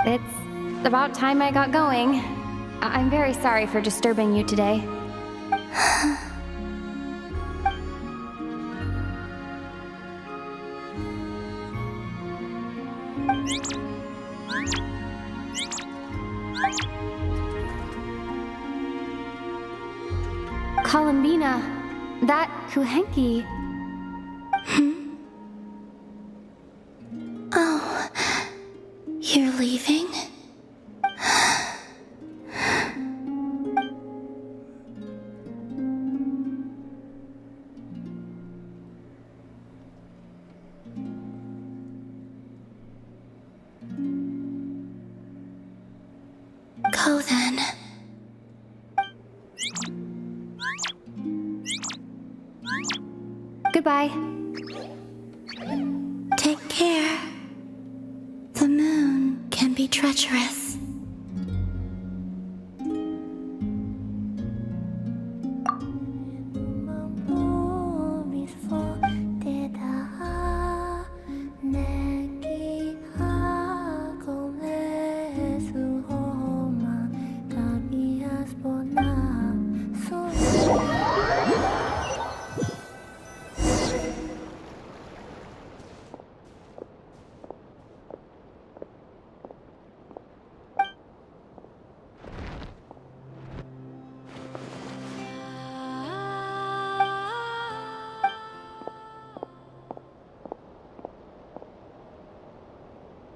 It's about time I got going. I'm very sorry for disturbing you today. Columbina, that Kuhenki. Oh, you're leaving? Go then. Goodbye. Take care. The moon can be treacherous.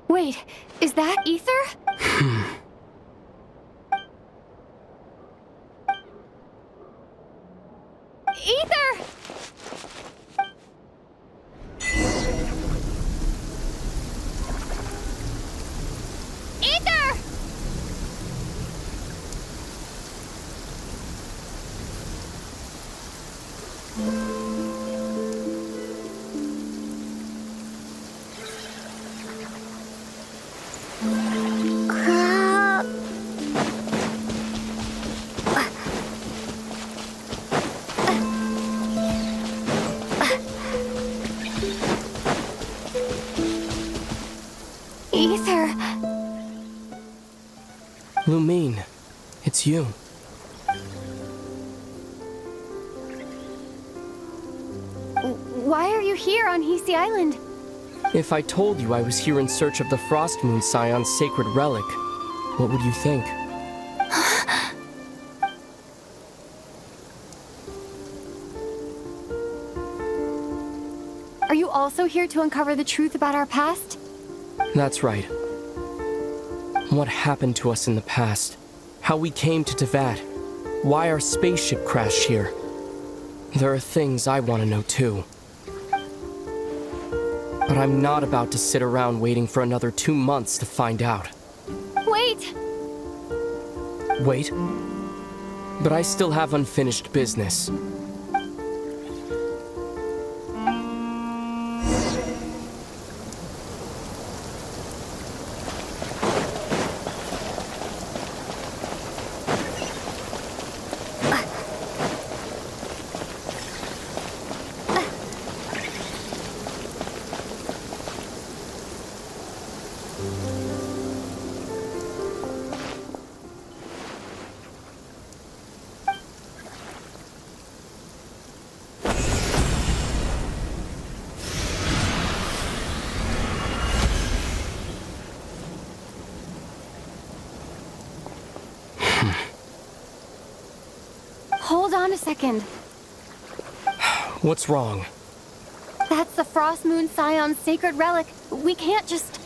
Wait, is that Ether? Ether! Ether! Ether! Lumine, it's you. Why are you here on Hisi Island? If I told you I was here in search of the Frost Moon Scion's sacred relic, what would you think? Are you also here to uncover the truth about our past? That's right. What happened to us in the past? How we came to Tevat? Why our spaceship crashed here? There are things I want to know too. But I'm not about to sit around waiting for another 2 months to find out. Wait! Wait? But I still have unfinished business. Hold on a second. What's wrong? That's the Frost Moon Scion's sacred relic. We can't just...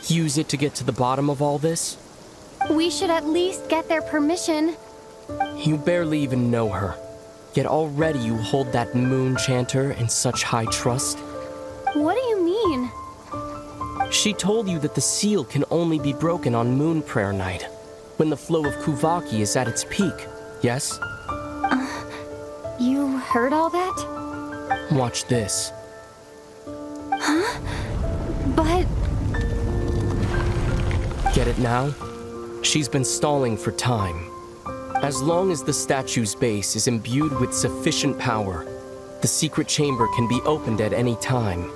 Use it to get to the bottom of all this? We should at least get their permission. You barely even know her. Yet already you hold that moon chanter in such high trust. What do you mean? She told you that the seal can only be broken on Moon Prayer Night, when the flow of Kuvaki is at its peak, yes? You heard all that? Watch this. Huh? But... Get it now? She's been stalling for time. As long as the statue's base is imbued with sufficient power, the secret chamber can be opened at any time.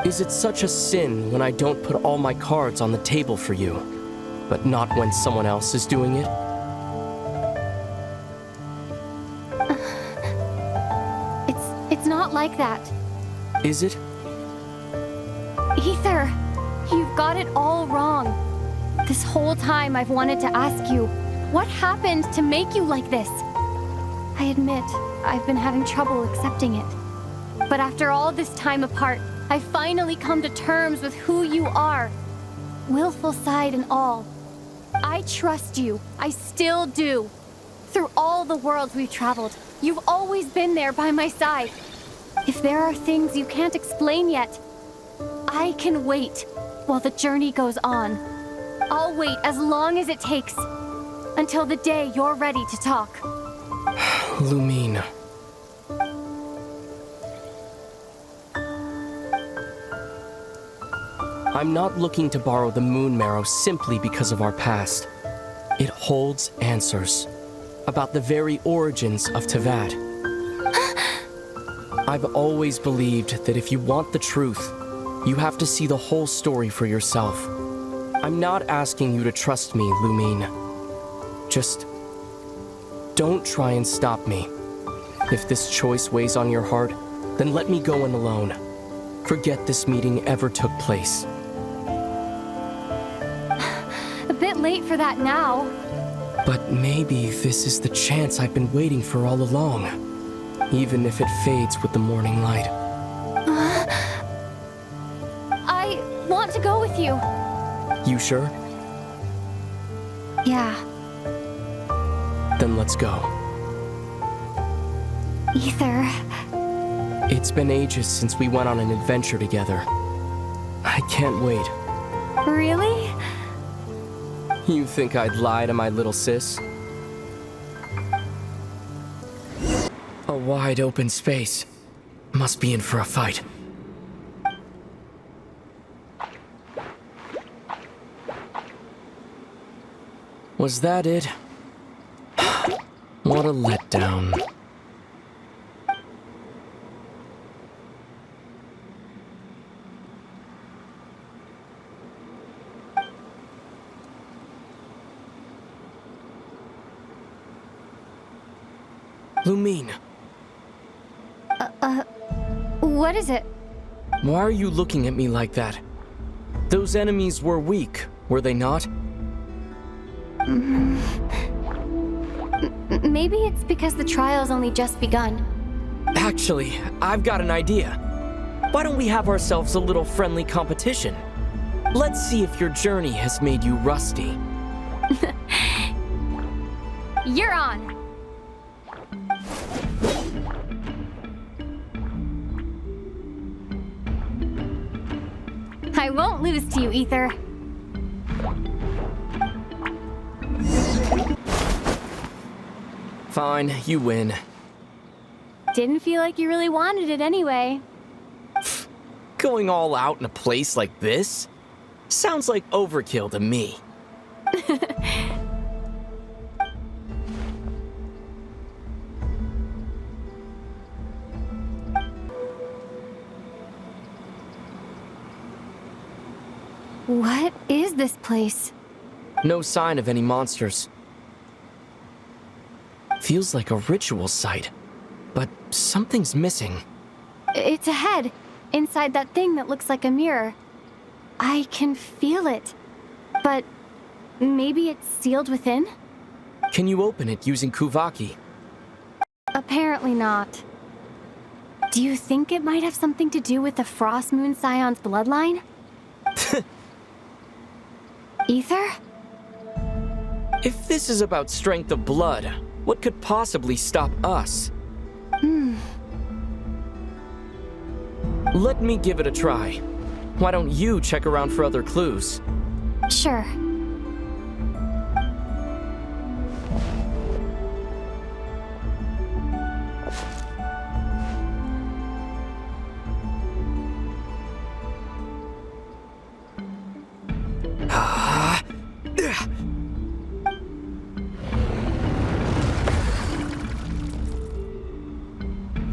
Is it such a sin when I don't put all my cards on the table for you, but not when someone else is doing it? It's not like that. Is it? Ether, you've got it all wrong. This whole time I've wanted to ask you, what happened to make you like this? I admit, I've been having trouble accepting it. But after all this time apart, I've finally come to terms with who you are. Willful side and all. I trust you. I still do. Through all the worlds we've traveled, you've always been there by my side. If there are things you can't explain yet, I can wait while the journey goes on. I'll wait as long as it takes, until the day you're ready to talk. Lumine. I'm not looking to borrow the Moon Marrow simply because of our past. It holds answers about the very origins of Teyvat. I've always believed that if you want the truth, you have to see the whole story for yourself. I'm not asking you to trust me, Lumine. Just don't try and stop me. If this choice weighs on your heart, then let me go in alone. Forget this meeting ever took place. A bit late for that now. But maybe this is the chance I've been waiting for all along, even if it fades with the morning light. I want to go with you. You sure? Yeah. Then let's go. Ether. It's been ages since we went on an adventure together. I can't wait. Really? You think I'd lie to my little sis? A wide open space. Must be in for a fight. Was that it? What a letdown. Lumine. What is it? Why are you looking at me like that? Those enemies were weak, were they not? Maybe it's because the trial's only just begun. Actually, I've got an idea. Why don't we have ourselves a little friendly competition? Let's see if your journey has made you rusty. You're on! I won't lose to you, Ether. Fine, you win. Didn't feel like you really wanted it anyway. Going all out in a place like this? Sounds like overkill to me. What is this place? No sign of any monsters. Feels like a ritual site, but something's missing. It's ahead, inside that thing that looks like a mirror. I can feel it. But maybe it's sealed within? Can you open it using Kuvaki? Apparently not. Do you think it might have something to do with the Frost Moon Scion's bloodline? Ether? If this is about strength of blood, what could possibly stop us? Let me give it a try. Why don't you check around for other clues? Sure.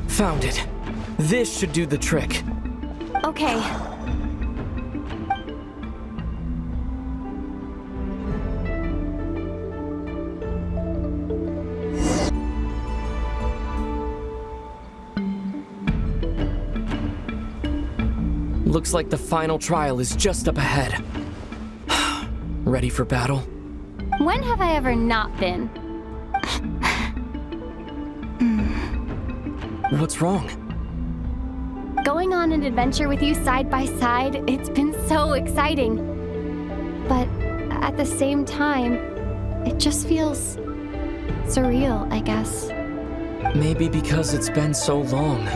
Found it. This should do the trick. Okay. Looks like the final trial is just up ahead. Ready for battle? When have I ever not been? What's wrong? Going on an adventure with you side by side, it's been so exciting. But at the same time, it just feels surreal, I guess. Maybe because it's been so long.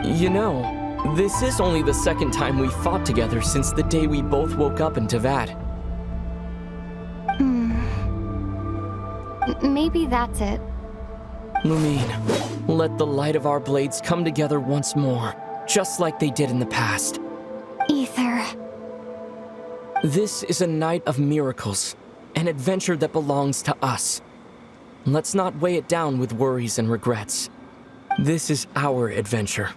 You know, this is only the second time we fought together since the day we both woke up in Teyvat. Maybe that's it. Lumine, let the light of our blades come together once more, just like they did in the past. Ether. This is a night of miracles, an adventure that belongs to us. Let's not weigh it down with worries and regrets. This is our adventure.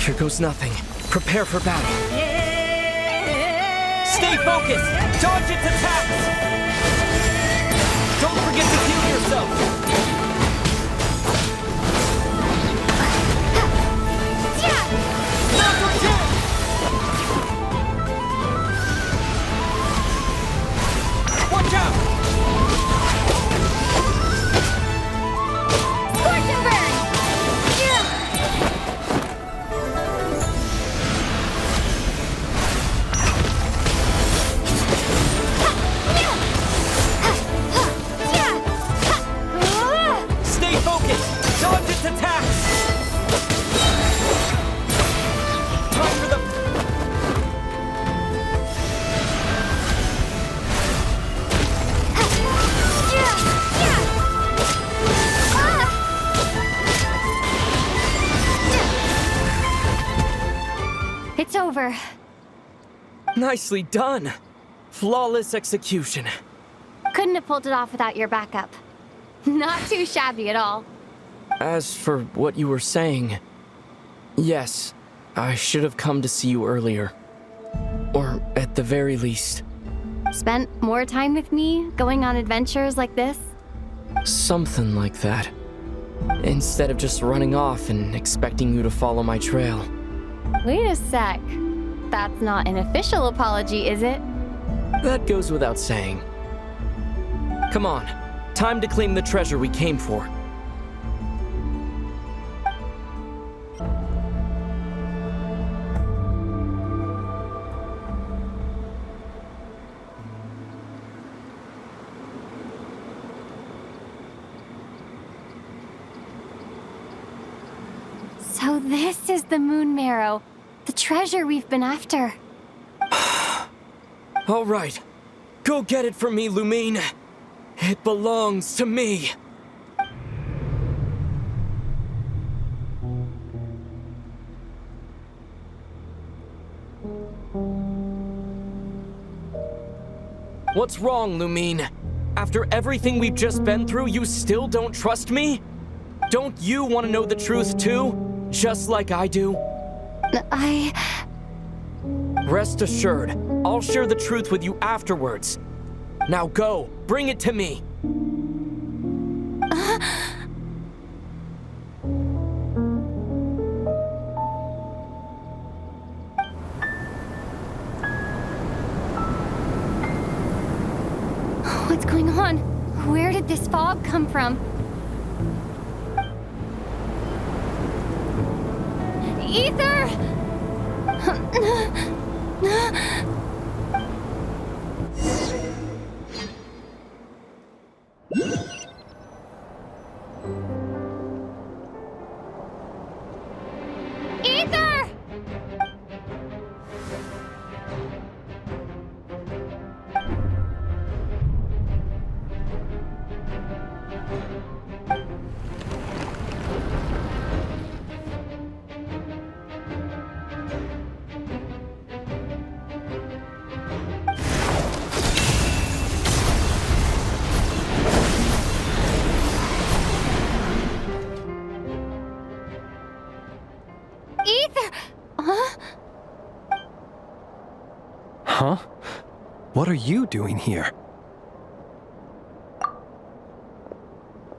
Here goes nothing. Prepare for battle. Stay focused! Dodge its attacks! Don't forget to heal yourself! Watch out! Scorch and burn! Stay focused! Dodge its attacks! Time for the... It's over. Nicely done! Flawless execution. Couldn't have pulled it off without your backup. Not too shabby at all. As for what you were saying, yes, I should have come to see you earlier. Or at the very least. Spent more time with me, going on adventures like this? Something like that. Instead of just running off and expecting you to follow my trail. Wait a sec. That's not an official apology, is it? That goes without saying. Come on, time to claim the treasure we came for. So this is the Moon Marrow, the treasure we've been after. All right, go get it for me, Lumine. It belongs to me. What's wrong, Lumine? After everything we've just been through, you still don't trust me? Don't you want to know the truth too? Just like I do? Rest assured, I'll share the truth with you afterwards. Now go, bring it to me. What's going on? Where did this fog come from? Ether! Ether! Ether! Huh? Huh? What are you doing here?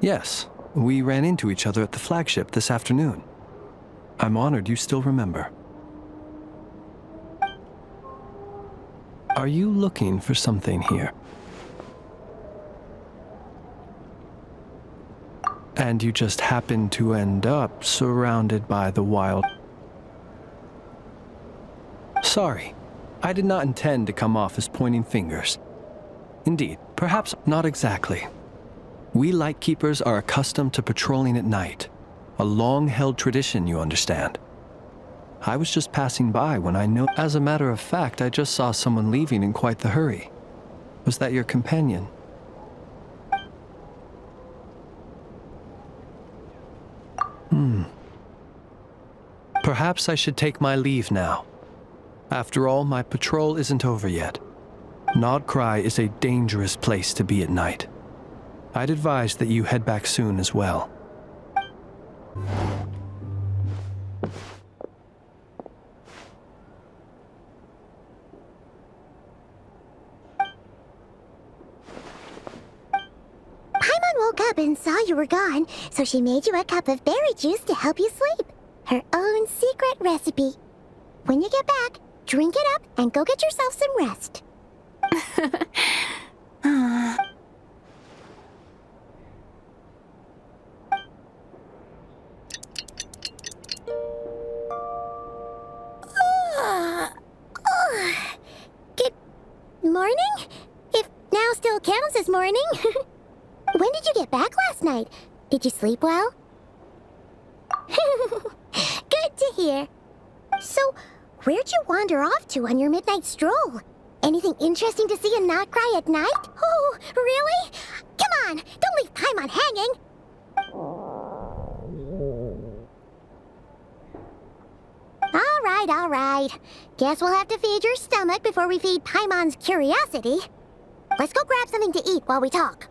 Yes, we ran into each other at the flagship this afternoon. I'm honored you still remember. Are you looking for something here? And you just happen to end up surrounded by the wild... Sorry, I did not intend to come off as pointing fingers. Indeed, perhaps not exactly. We Lightkeepers are accustomed to patrolling at night. A long-held tradition, you understand. I was just passing by when I know... As a matter of fact, I just saw someone leaving in quite the hurry. Was that your companion? Perhaps I should take my leave now. After all, my patrol isn't over yet. Nod-Crai is a dangerous place to be at night. I'd advise that you head back soon as well. Paimon woke up and saw you were gone, so she made you a cup of berry juice to help you sleep. Her own secret recipe. When you get back, drink it up and go get yourself some rest. Good morning? If now still counts as morning. When did you get back last night? Did you sleep well? Good to hear. So, where'd you wander off to on your midnight stroll? Anything interesting to see in Nod-Crai at night? Oh, really? Come on, don't leave Paimon hanging. All right. Guess we'll have to feed your stomach before we feed Paimon's curiosity. Let's go grab something to eat while we talk.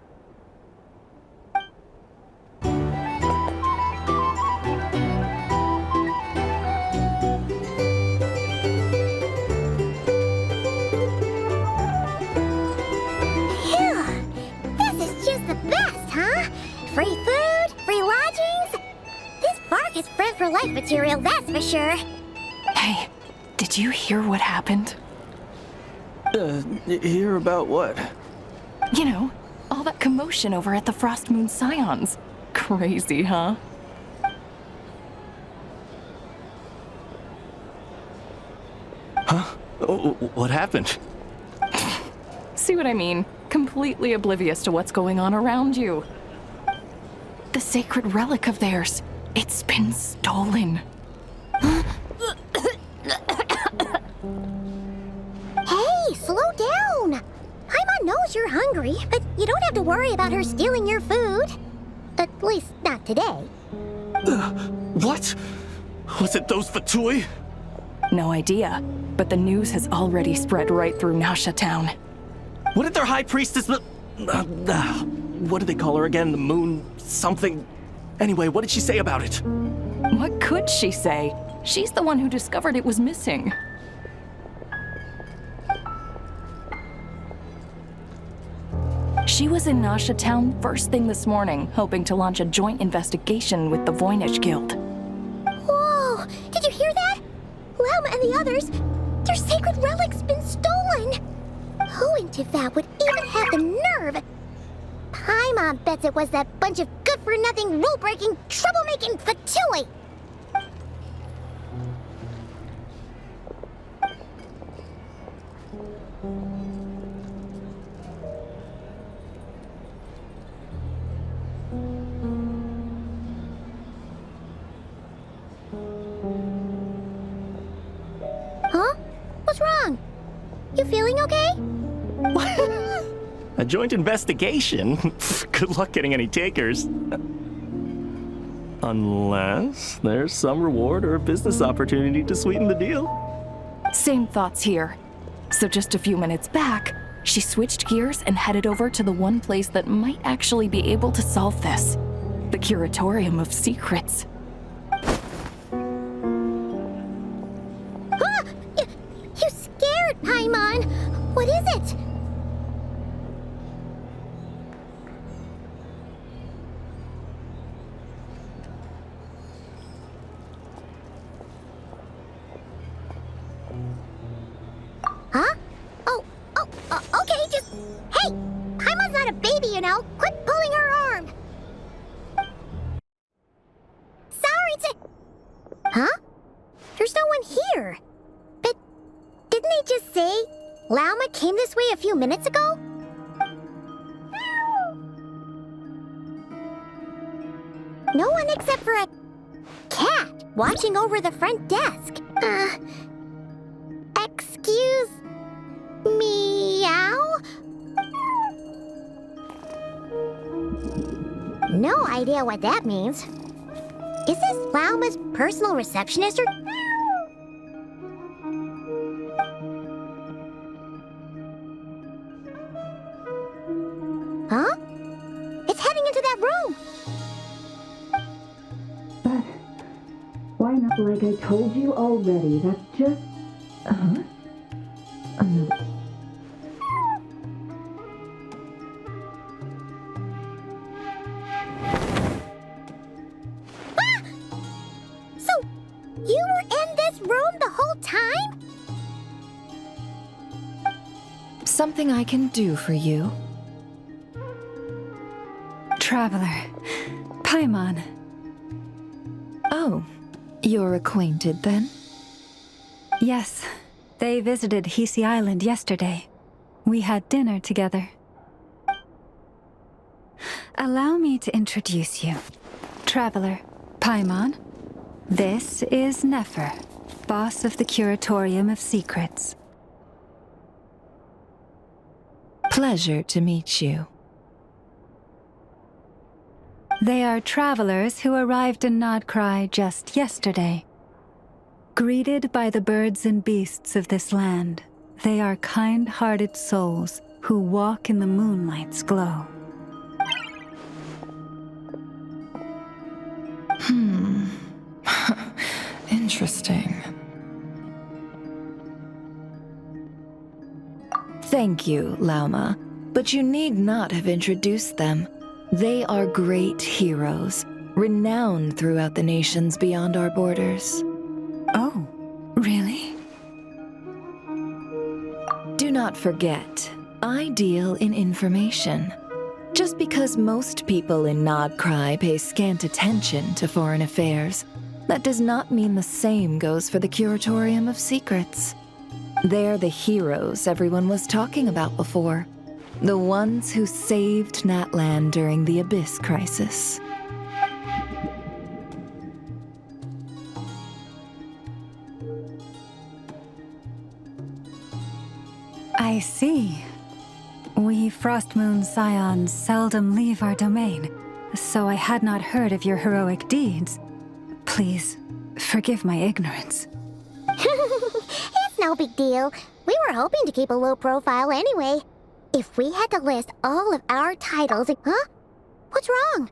Free food, free lodgings. This park is friend for life material, that's for sure. Hey, did you hear what happened? Hear about what? You know, all that commotion over at the Frost Moon Scions. Crazy, huh? Huh? Oh, what happened? See what I mean? Completely oblivious to what's going on around you. The sacred relic of theirs. It's been stolen. Hey, slow down. Paimon knows you're hungry, but you don't have to worry about her stealing your food. At least, not today. What? Was it those Fatui? No idea, but the news has already spread right through Nasha Town. What did their high priestess... what did they call her again? The moon... something... Anyway, what did she say about it? What could she say? She's the one who discovered it was missing. She was in Nasha Town first thing this morning, hoping to launch a joint investigation with the Voynich Guild. Whoa! Did you hear that? Lauma and the others, their sacred relic's been stolen! Who in Teyvat would even have the nerve? Paimon bets it was that bunch of good-for-nothing, rule-breaking, troublemaking fatui! Huh? What's wrong? You feeling okay? A joint investigation? Good luck getting any takers. Unless there's some reward or a business opportunity to sweeten the deal. Same thoughts here. So just a few minutes back, she switched gears and headed over to the one place that might actually be able to solve this. The Curatorium of Secrets. Ah! You scared, Paimon! What is it? Huh? Okay, just... Hey! Paimon's not a baby, you know! Quit pulling her arm! Sorry to... Huh? There's no one here. But didn't they just say Lauma came this way a few minutes ago? No one except for a cat watching over the front desk. Excuse... meow? No idea what that means. Is this Lauma's personal receptionist or... Huh? It's heading into that room! But why not? Like I told you already, that's just... So, you were in this room the whole time? Something I can do for you? Traveler. Paimon. Oh, you're acquainted then? Yes. They visited Hisi Island yesterday. We had dinner together. Allow me to introduce you. Traveler, Paimon. This is Nefer, boss of the Curatorium of Secrets. Pleasure to meet you. They are travelers who arrived in Nod-Crai just yesterday. Greeted by the birds and beasts of this land, they are kind-hearted souls who walk in the moonlight's glow. Interesting. Thank you, Lauma, but you need not have introduced them. They are great heroes, renowned throughout the nations beyond our borders. Oh, really? Do not forget, I deal in information. Just because most people in Nod-Crai pay scant attention to foreign affairs, that does not mean the same goes for the Curatorium of Secrets. They're the heroes everyone was talking about before. The ones who saved Natlan during the Abyss crisis. I see. We Frostmoon Scions seldom leave our domain, so I had not heard of your heroic deeds. Please, forgive my ignorance. It's no big deal. We were hoping to keep a low profile anyway. If we had to list all of our titles... Huh? What's wrong?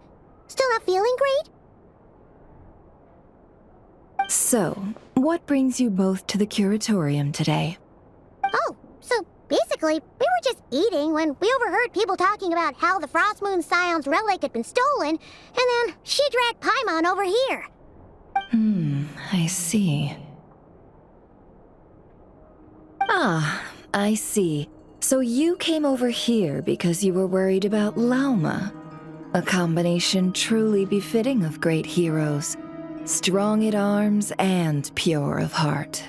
Still not feeling great? So, what brings you both to the curatorium today? Oh, so basically, we were just eating when we overheard people talking about how the Frost Moon Scion's relic had been stolen, and then she dragged Paimon over here. I see. Ah, I see. So you came over here because you were worried about Lauma. A combination truly befitting of great heroes. Strong at arms and pure of heart.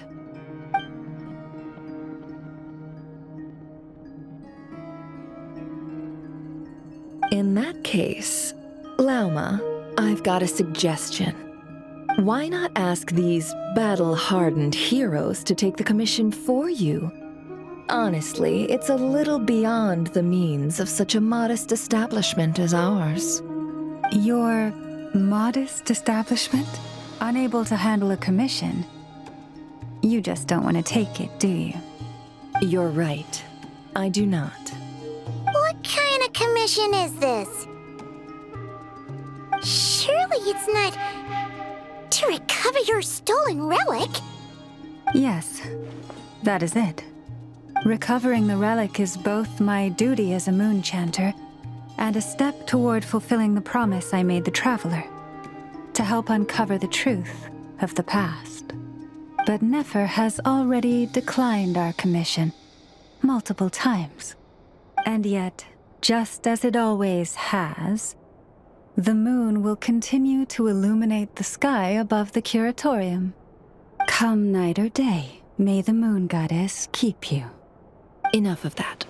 In that case, Lauma, I've got a suggestion. Why not ask these battle-hardened heroes to take the commission for you? Honestly, it's a little beyond the means of such a modest establishment as ours. Your modest establishment? Unable to handle a commission? You just don't want to take it, do you? You're right. I do not. What kind of commission is this? Surely it's not to recover your stolen relic? Yes, that is it. Recovering the relic is both my duty as a moon chanter and a step toward fulfilling the promise I made the Traveler, to help uncover the truth of the past. But Nefer has already declined our commission multiple times. And yet, just as it always has, the moon will continue to illuminate the sky above the curatorium. Come night or day, may the moon goddess keep you. Enough of that.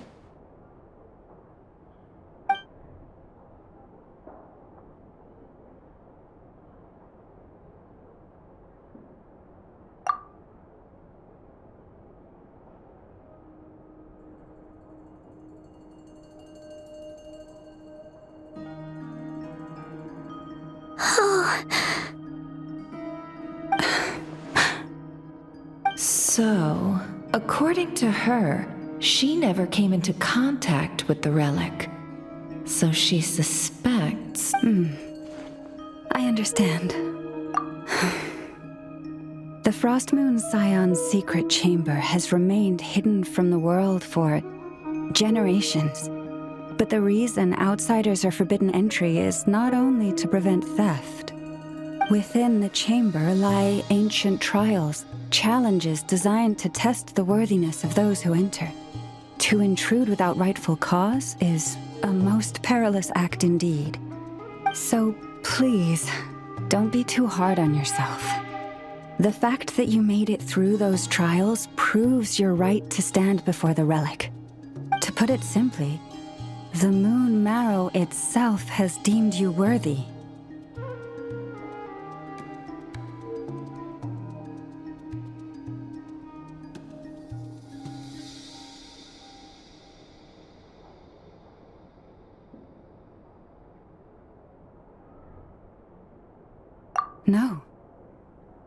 So, according to her, she never came into contact with the relic. So she suspects... I understand. The Frost Moon Scion's secret chamber has remained hidden from the world for generations. But the reason outsiders are forbidden entry is not only to prevent theft. Within the chamber lie ancient trials, challenges designed to test the worthiness of those who enter. To intrude without rightful cause is a most perilous act indeed. So please, don't be too hard on yourself. The fact that you made it through those trials proves your right to stand before the relic. To put it simply, the Moon Marrow itself has deemed you worthy. No.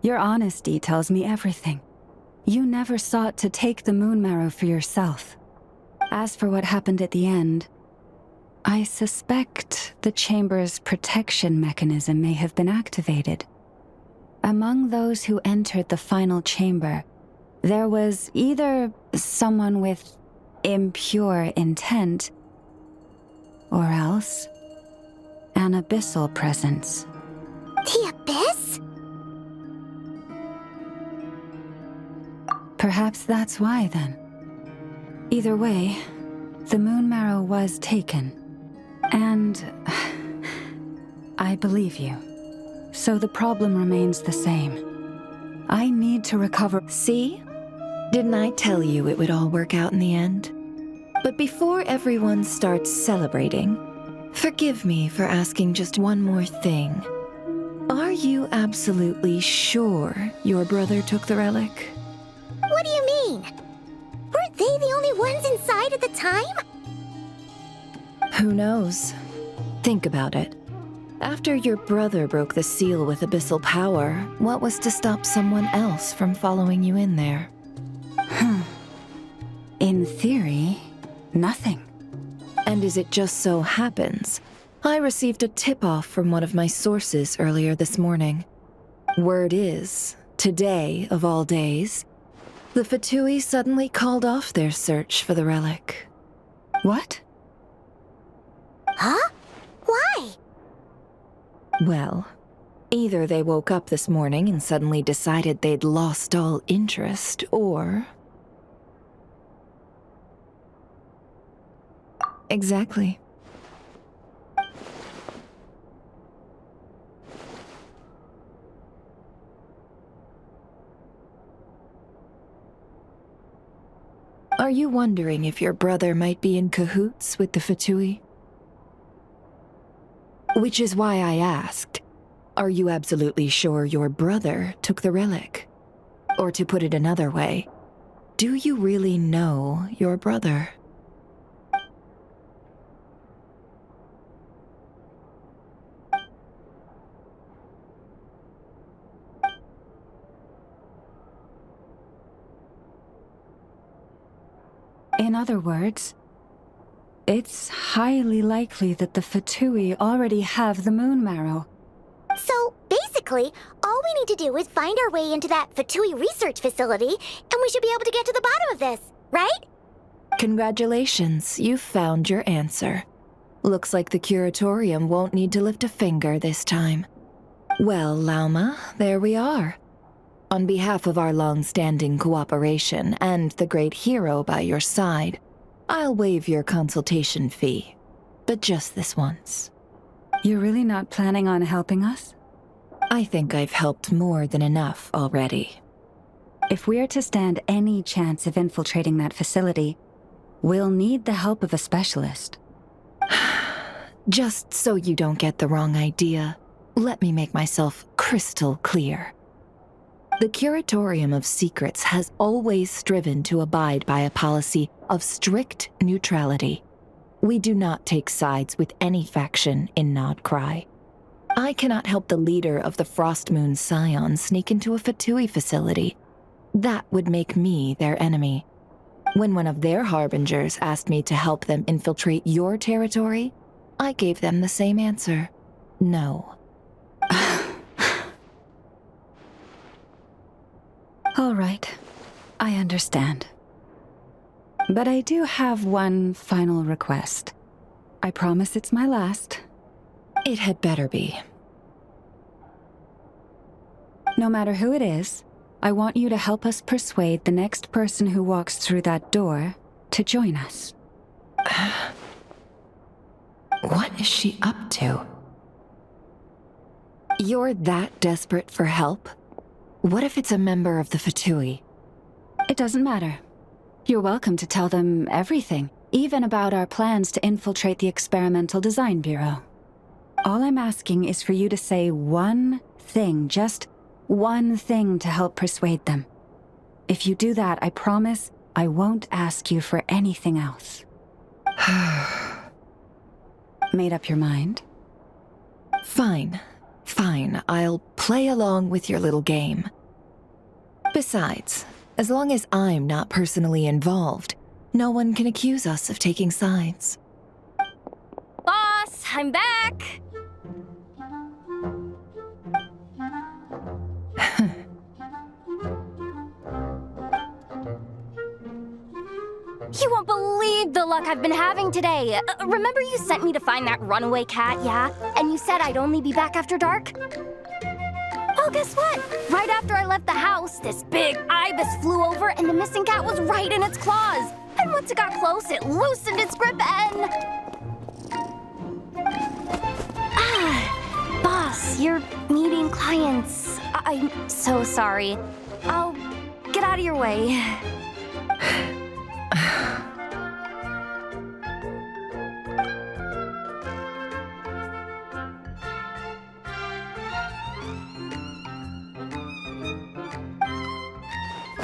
Your honesty tells me everything. You never sought to take the Moon Marrow for yourself. As for what happened at the end, I suspect the chamber's protection mechanism may have been activated. Among those who entered the final chamber, there was either someone with impure intent, or else an abyssal presence. The Abyss? Perhaps that's why, then. Either way, the Moon Marrow was taken. And I believe you. So the problem remains the same. I need to recover... See? Didn't I tell you it would all work out in the end? But before everyone starts celebrating, forgive me for asking just one more thing. Are you absolutely sure your brother took the relic? What do you mean? Weren't they the only ones inside at the time? Who knows? Think about it. After your brother broke the seal with abyssal power, what was to stop someone else from following you in there? In theory, nothing. And as it just so happens, I received a tip-off from one of my sources earlier this morning. Word is, today of all days, the Fatui suddenly called off their search for the relic. What? Huh? Why? Well, either they woke up this morning and suddenly decided they'd lost all interest, or... Exactly. Are you wondering if your brother might be in cahoots with the Fatui? Which is why I asked, are you absolutely sure your brother took the relic? Or to put it another way, do you really know your brother? In other words, it's highly likely that the Fatui already have the moon marrow. So, basically, all we need to do is find our way into that Fatui research facility, and we should be able to get to the bottom of this, right? Congratulations, you've found your answer. Looks like the curatorium won't need to lift a finger this time. Well, Lauma, there we are. On behalf of our long-standing cooperation and the great hero by your side, I'll waive your consultation fee, but just this once. You're really not planning on helping us? I think I've helped more than enough already. If we're to stand any chance of infiltrating that facility, we'll need the help of a specialist. Just so you don't get the wrong idea, let me make myself crystal clear. The Curatorium of Secrets has always striven to abide by a policy of strict neutrality. We do not take sides with any faction in Nod-Crai. I cannot help the leader of the Frostmoon Scions sneak into a Fatui facility. That would make me their enemy. When one of their harbingers asked me to help them infiltrate your territory, I gave them the same answer. No. All right, I understand. But I do have one final request. I promise it's my last. It had better be. No matter who it is, I want you to help us persuade the next person who walks through that door to join us. What is she up to? You're that desperate for help? What if it's a member of the Fatui? It doesn't matter. You're welcome to tell them everything, even about our plans to infiltrate the Experimental Design Bureau. All I'm asking is for you to say one thing, just one thing to help persuade them. If you do that, I promise I won't ask you for anything else. Made up your mind? Fine. Fine, I'll play along with your little game. Besides, as long as I'm not personally involved, no one can accuse us of taking sides. Boss, I'm back! You won't believe the luck I've been having today. Remember you sent me to find that runaway cat, yeah? And you said I'd only be back after dark? Well, guess what? Right after I left the house, this big ibis flew over and the missing cat was right in its claws. And once it got close, it loosened its grip and... Boss, you're meeting clients. I'm so sorry. I'll get out of your way.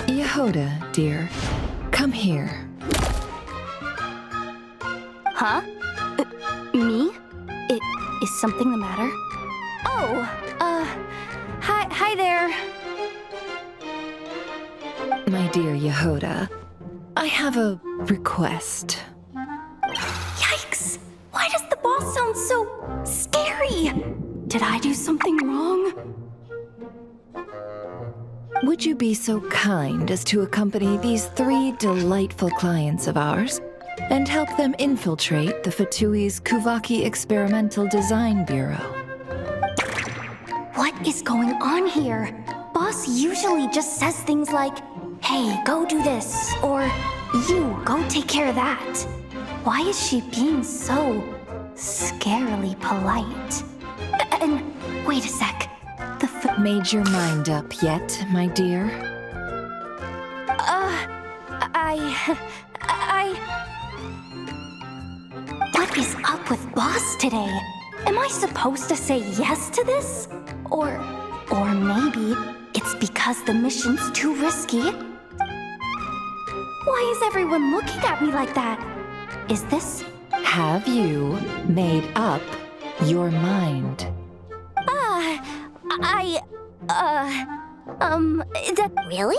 Yehoda, dear, come here. Huh? Me? Is something the matter? Oh, hi there. My dear Yehoda, I have a request. Yikes! Why does the boss sound so scary? Did I do something wrong? Would you be so kind as to accompany these 3 delightful clients of ours and help them infiltrate the Fatui's Kuvaki Experimental Design Bureau? What is going on here? Boss usually just says things like, hey, go do this, or you, go take care of that. Why is she being so scarily polite? And wait a sec. Made your mind up yet, my dear? What is up with Boss today? Am I supposed to say yes to this? Or maybe it's because the mission's too risky? Why is everyone looking at me like that? Is this... Have you made up your mind? Really?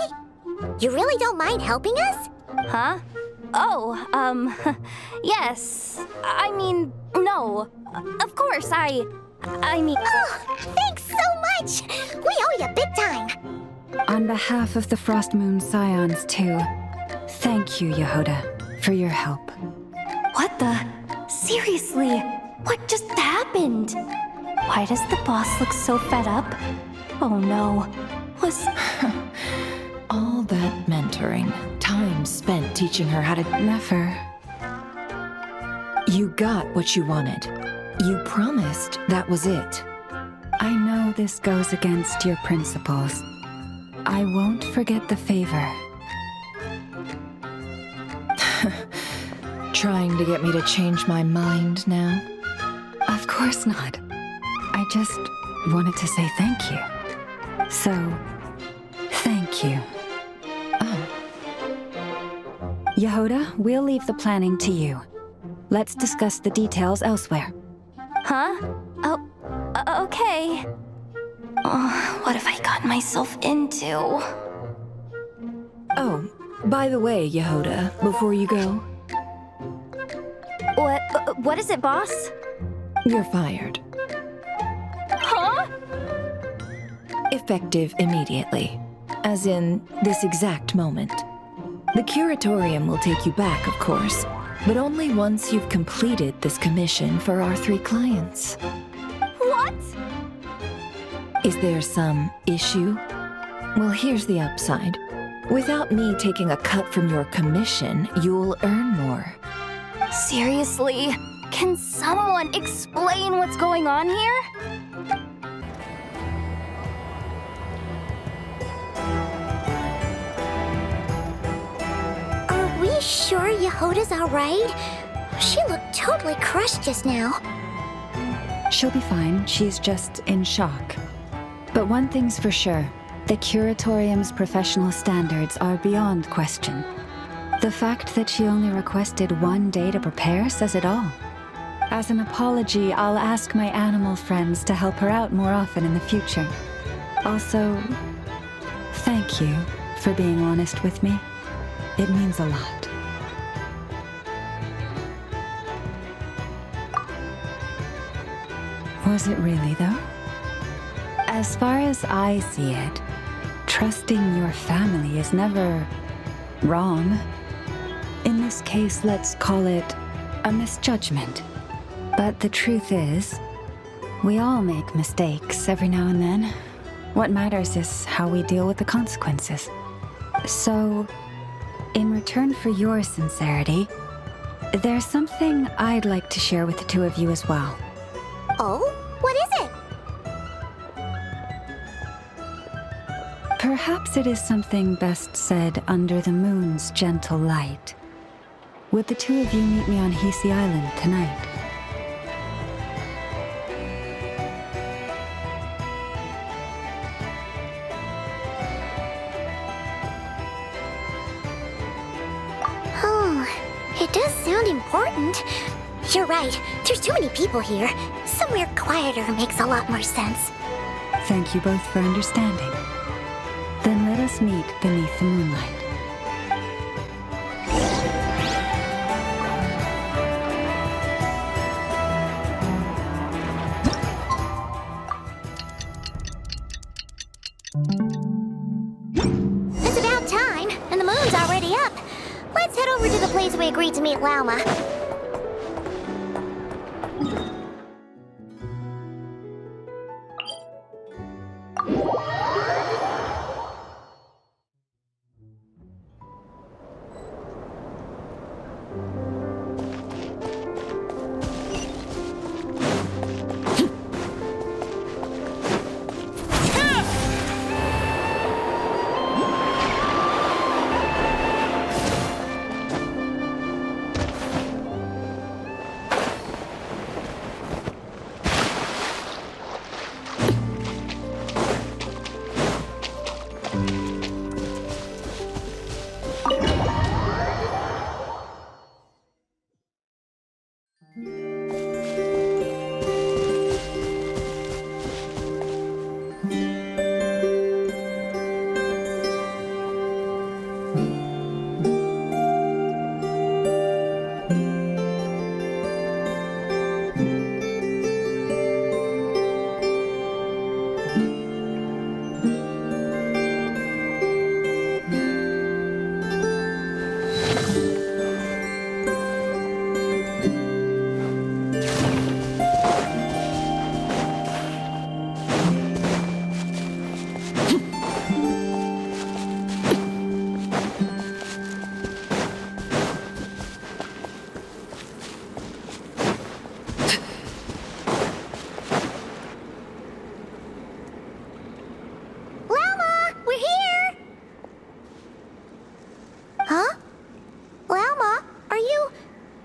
You really don't mind helping us? Huh? Oh, yes. I mean, no. Of course, I mean... Oh, thanks so much! We owe you big time! On behalf of the Frost Moon Scions, too, thank you, Yehoda, for your help. What the? Seriously? What just happened? Why does the boss look so fed up? Oh no. Was... All that mentoring, time spent teaching her how to... Never. You got what you wanted. You promised that was it. I know this goes against your principles. I won't forget the favor. Trying to get me to change my mind now? Of course not. I just wanted to say thank you. So, thank you. Oh. Yehoda, we'll leave the planning to you. Let's discuss the details elsewhere. Huh? Oh, okay. Oh, what have I gotten myself into? Oh, by the way, Yehoda, before you go... What is it, boss? You're fired. Huh? Effective immediately. As in, this exact moment. The curatorium will take you back, of course, but only once you've completed this commission for our 3 clients. What? Is there some issue? Well, here's the upside. Without me taking a cut from your commission, you'll earn more. Seriously? Can someone explain what's going on here? Are we sure Yehoda's alright? She looked totally crushed just now. She'll be fine. She's just in shock. But one thing's for sure. The Curatorium's professional standards are beyond question. The fact that she only requested 1 day to prepare says it all. As an apology, I'll ask my animal friends to help her out more often in the future. Also, thank you for being honest with me. It means a lot. Was it really, though? As far as I see it, trusting your family is never wrong. In this case, let's call it a misjudgment. But the truth is, we all make mistakes every now and then. What matters is how we deal with the consequences. So, in return for your sincerity, there's something I'd like to share with the 2 of you as well. Oh? What is it? Perhaps it is something best said under the moon's gentle light. Would the 2 of you meet me on Hisi Island tonight? Oh, it does sound important. You're right. There's too many people here. Somewhere quieter makes a lot more sense. Thank you both for understanding. Then let us meet beneath the moonlight. It's about time, and the moon's already up. Let's head over to the place we agreed to meet Lauma.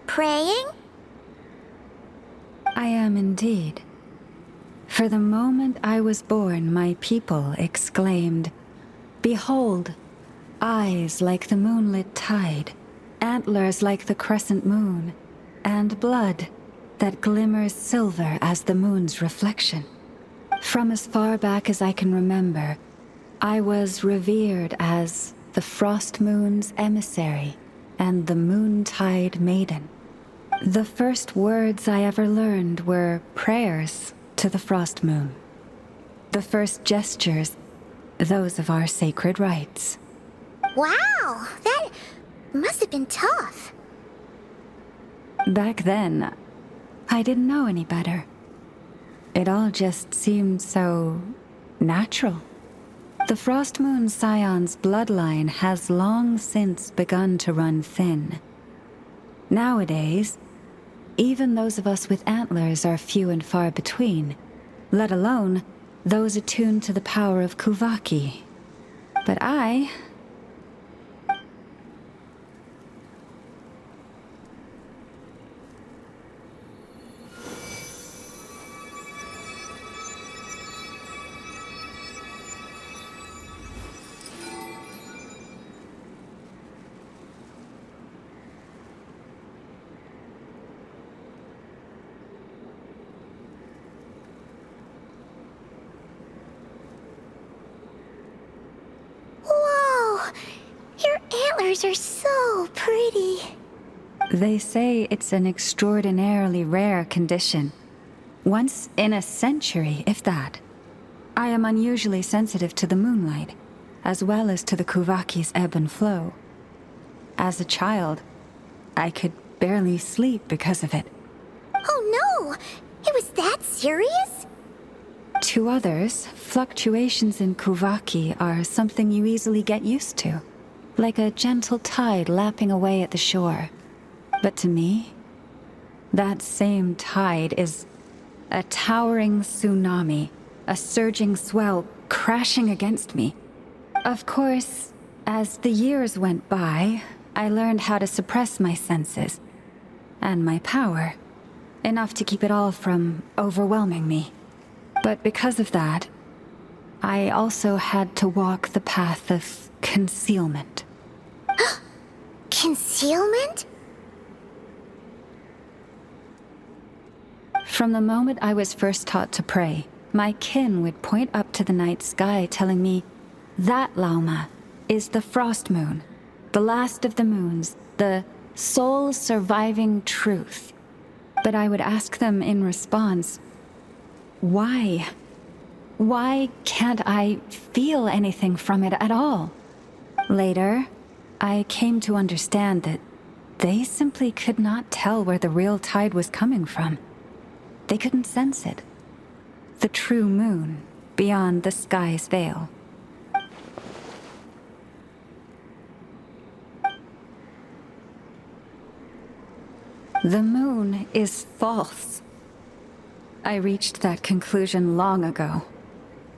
Praying? I am indeed. For the moment I was born, my people exclaimed, "Behold, eyes like the moonlit tide, antlers like the crescent moon, and blood that glimmers silver as the moon's reflection." From as far back as I can remember, I was revered as the Frost Moon's emissary and the Moontide Maiden. The first words I ever learned were prayers to the Frost Moon. The first gestures, those of our sacred rites. Wow, that must have been tough. Back then, I didn't know any better. It all just seemed so natural. The Frost Moon Scion's bloodline has long since begun to run thin. Nowadays, even those of us with antlers are few and far between, let alone those attuned to the power of Kuvaki. But I... Antlers are so pretty. They say it's an extraordinarily rare condition. Once in a century, if that. I am unusually sensitive to the moonlight, as well as to the Kuvaki's ebb and flow. As a child, I could barely sleep because of it. Oh no! It was that serious? To others, fluctuations in Kuvaki are something you easily get used to. Like a gentle tide lapping away at the shore. But to me, that same tide is a towering tsunami, a surging swell crashing against me. Of course, as the years went by, I learned how to suppress my senses and my power, enough to keep it all from overwhelming me. But because of that, I also had to walk the path of concealment. Concealment? From the moment I was first taught to pray, my kin would point up to the night sky telling me, that Lauma is the frost moon, the last of the moons, the sole surviving truth. But I would ask them in response, why? Why can't I feel anything from it at all? Later, I came to understand that they simply could not tell where the real tide was coming from. They couldn't sense it. The true moon beyond the sky's veil. The moon is false. I reached that conclusion long ago.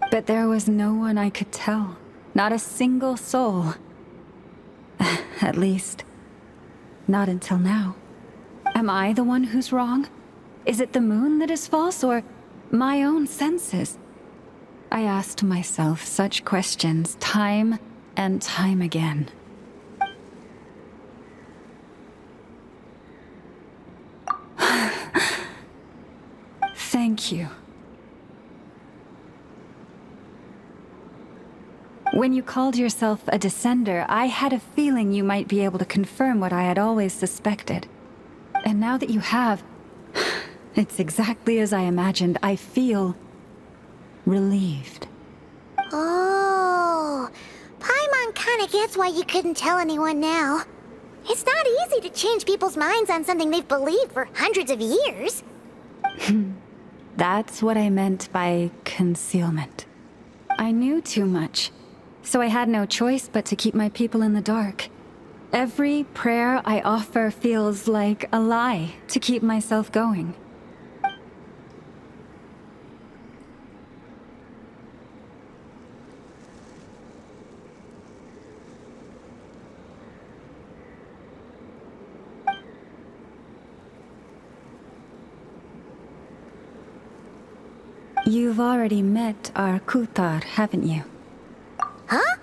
But there was no one I could tell. Not a single soul. At least, not until now. Am I the one who's wrong? Is it the moon that is false, or my own senses? I asked myself such questions time and time again. Thank you. When you called yourself a descender, I had a feeling you might be able to confirm what I had always suspected. And now that you have, it's exactly as I imagined. I feel relieved. Oh, Paimon kinda gets why you couldn't tell anyone now. It's not easy to change people's minds on something they've believed for hundreds of years. That's what I meant by concealment. I knew too much, so I had no choice but to keep my people in the dark. Every prayer I offer feels like a lie to keep myself going. You've already met our Kutar, haven't you? Huh?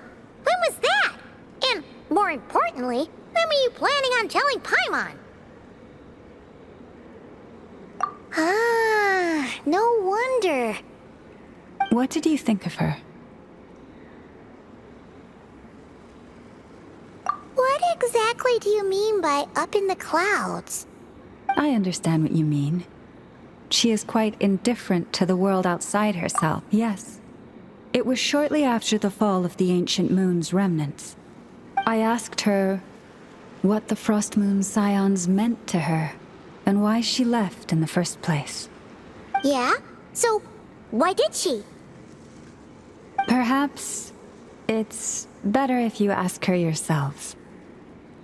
When was that? And more importantly, when were you planning on telling Paimon? Ah, no wonder. What did you think of her? What exactly do you mean by up in the clouds? I understand what you mean. She is quite indifferent to the world outside herself, yes. It was shortly after the fall of the ancient moon's remnants. I asked her what the Frost Moon Scions meant to her, and why she left in the first place. Yeah? So, why did she? Perhaps it's better if you ask her yourselves.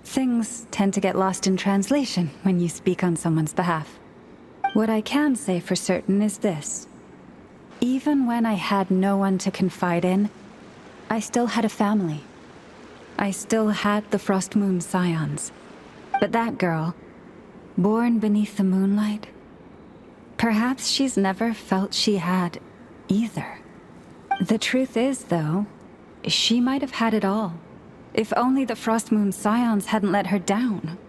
Things tend to get lost in translation when you speak on someone's behalf. What I can say for certain is this. Even when I had no one to confide in, I still had a family. I still had the Frost Moon Scions. But that girl, born beneath the moonlight, perhaps she's never felt she had either. The truth is, though, she might have had it all, if only the Frost Moon Scions hadn't let her down.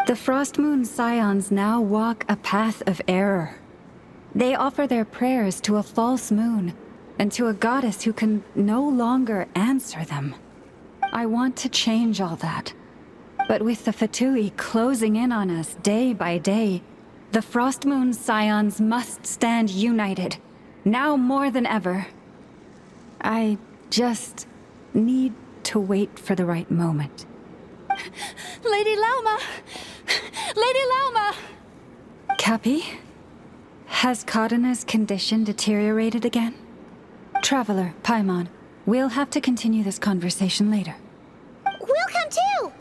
The Frost Moon Scions now walk a path of error. They offer their prayers to a false moon, and to a goddess who can no longer answer them. I want to change all that. But with the Fatui closing in on us day by day, the Frost Moon Scions must stand united, now more than ever. I just need to wait for the right moment. Lady Lauma! Lady Lauma! Cappy? Has Kadana's condition deteriorated again? Traveler, Paimon, we'll have to continue this conversation later. We'll come too!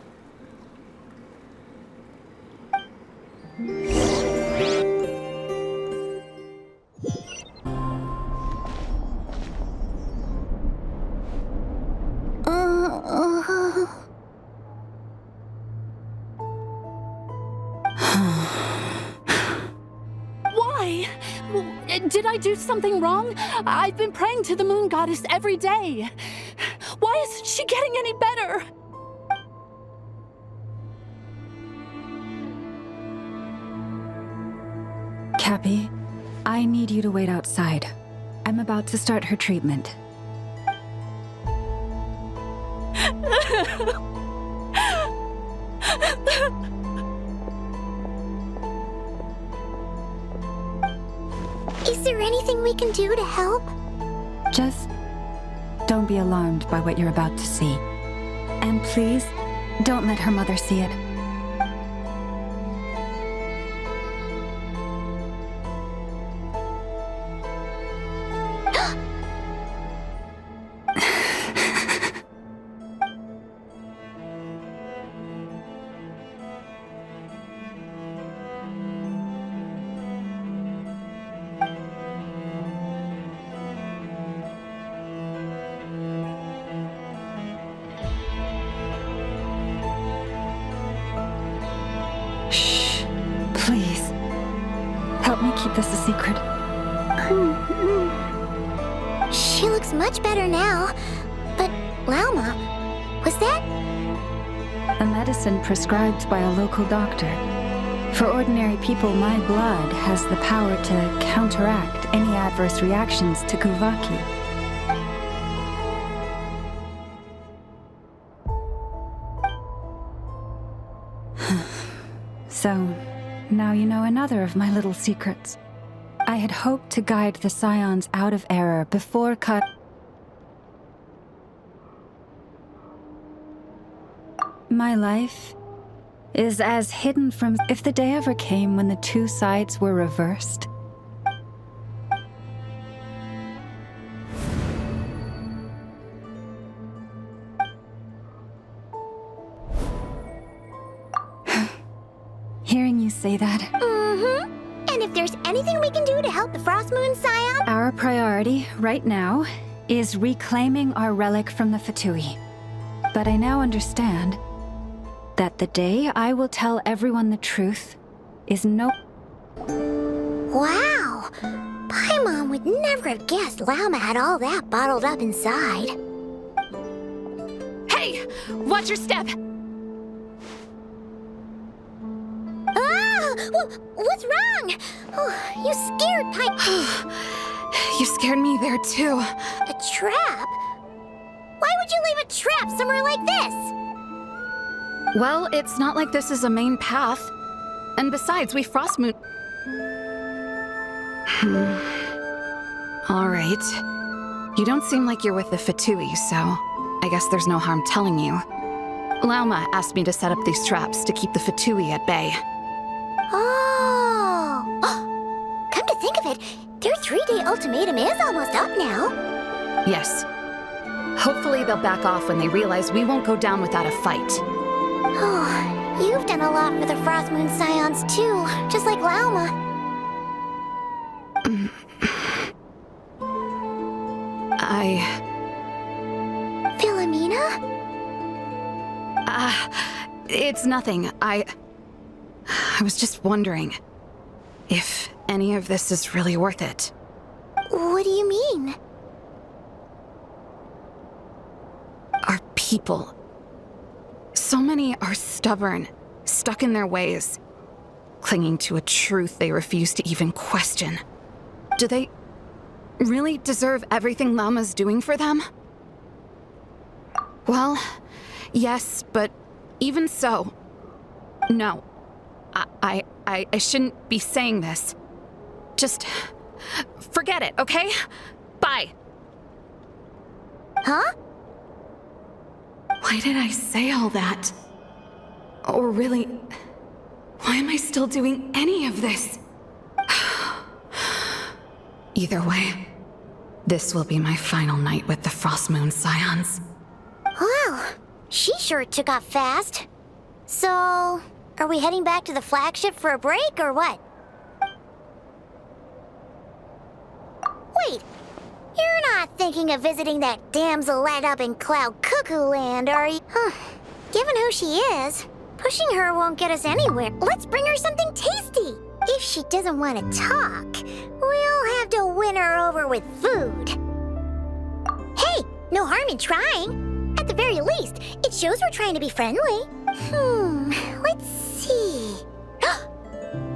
Why? Did I do something wrong? I've been praying to the moon goddess every day. Why isn't she getting any better? Cappy, I need you to wait outside. I'm about to start her treatment. Is there anything we can do to help? Just don't be alarmed by what you're about to see. And please, don't let her mother see it. Please, help me keep this a secret. She looks much better now. But, Lauma, was that? A medicine prescribed by a local doctor. For ordinary people, my blood has the power to counteract any adverse reactions to Kuvaki. So, now you know another of my little secrets. I had hoped to guide the Scions out of error before My life is as hidden from if the day ever came when the two sides were reversed. Hearing you say that, And if there's anything we can do to help the Frost Moon Scion? our priority right now is reclaiming our relic from the Fatui. But I now understand that the day I will tell everyone the truth is no... Wow! Paimon would never have guessed Lauma had all that bottled up inside. Hey! Watch your step! Ah! What's wrong? Oh, you scared You scared me there too. A trap? Why would you leave a trap somewhere like this? Well, it's not like this is a main path. And besides, we Frost Moon... All right. You don't seem like you're with the Fatui, so I guess there's no harm telling you. Lauma asked me to set up these traps to keep the Fatui at bay. Oh! Come to think of it, their 3-day ultimatum is almost up now. Yes. Hopefully they'll back off when they realize we won't go down without a fight. Oh, you've done a lot for the Frost Moon Scions too, just like Lauma. Philomena? It's nothing. I was just wondering if any of this is really worth it. What do you mean? Our people. So many are stubborn, stuck in their ways, clinging to a truth they refuse to even question. Do they really deserve everything Lauma's doing for them? Well, yes, but even so, no. I shouldn't be saying this. Just forget it, okay? Bye. Huh? Why did I say all that? Or really, why am I still doing any of this? Either way, this will be my final night with the Frost Moon Scions. Wow, she sure took off fast. So, are we heading back to the flagship for a break or what? Wait, you're not thinking of visiting that damsel led up in Cloud Cuckoo Land, are you? Given who she is, pushing her won't get us anywhere. Let's bring her something tasty. if she doesn't want to talk, we'll have to win her over with food. Hey, no harm in trying. At the very least, it shows we're trying to be friendly. Let's see.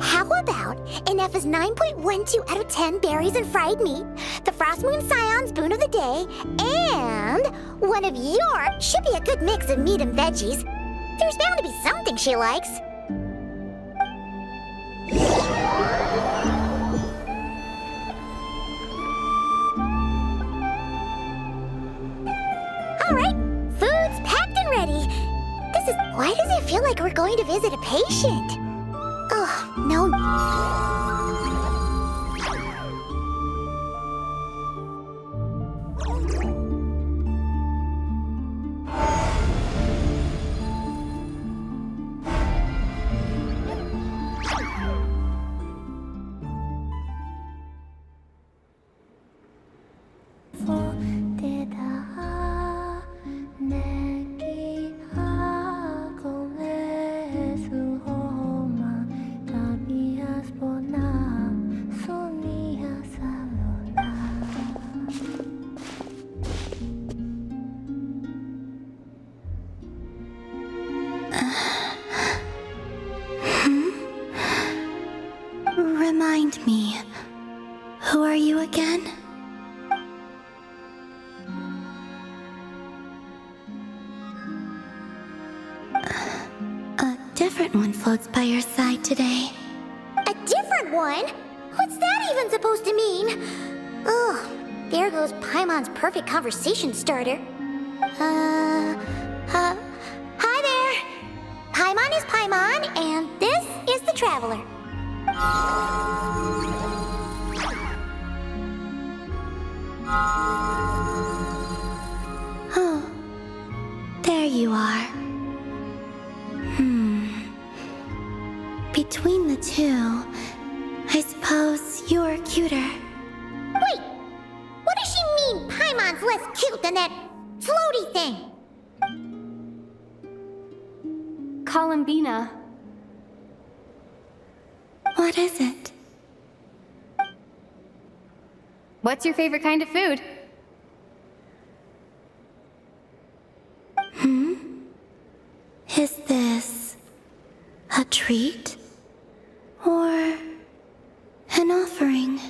How about an F's 9.12 out of 10 berries and fried meat, the Frost Moon Scion's boon of the day, and one of your should be a good mix of meat and veggies. There's bound to be something she likes. All right, food's packed and ready. Why does it feel like we're going to visit a patient? Oh, no. Remind me, who are you again? A different one floats by your side today. A different one? What's that even supposed to mean? Oh, there goes Paimon's perfect conversation starter. Hi there. Paimon is Paimon, and this is the Traveler. Oh, there you are. Between the two, I suppose you're cuter. Wait! What does she mean Paimon's less cute than that floaty thing? Columbina. What is it? What's your favorite kind of food? Is this a treat? Or an offering?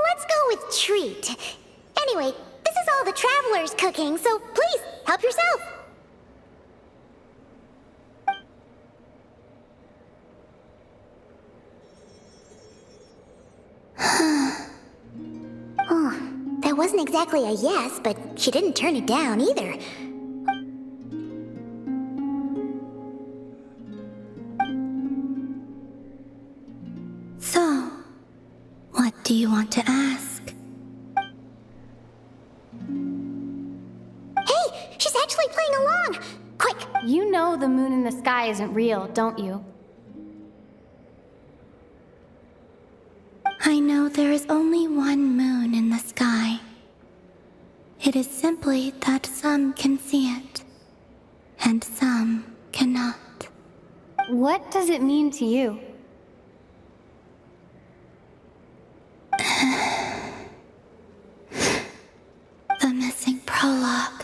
Let's go with treat. Anyway, this is all the Traveler's cooking, so please, help yourself. Oh, that wasn't exactly a yes, but she didn't turn it down either. So, what do you want to ask? Hey, she's actually playing along! Quick! You know the moon in the sky isn't real, don't you? I know there is only one moon in the sky. It is simply that some can see it, and some cannot. What does it mean to you? The missing prologue.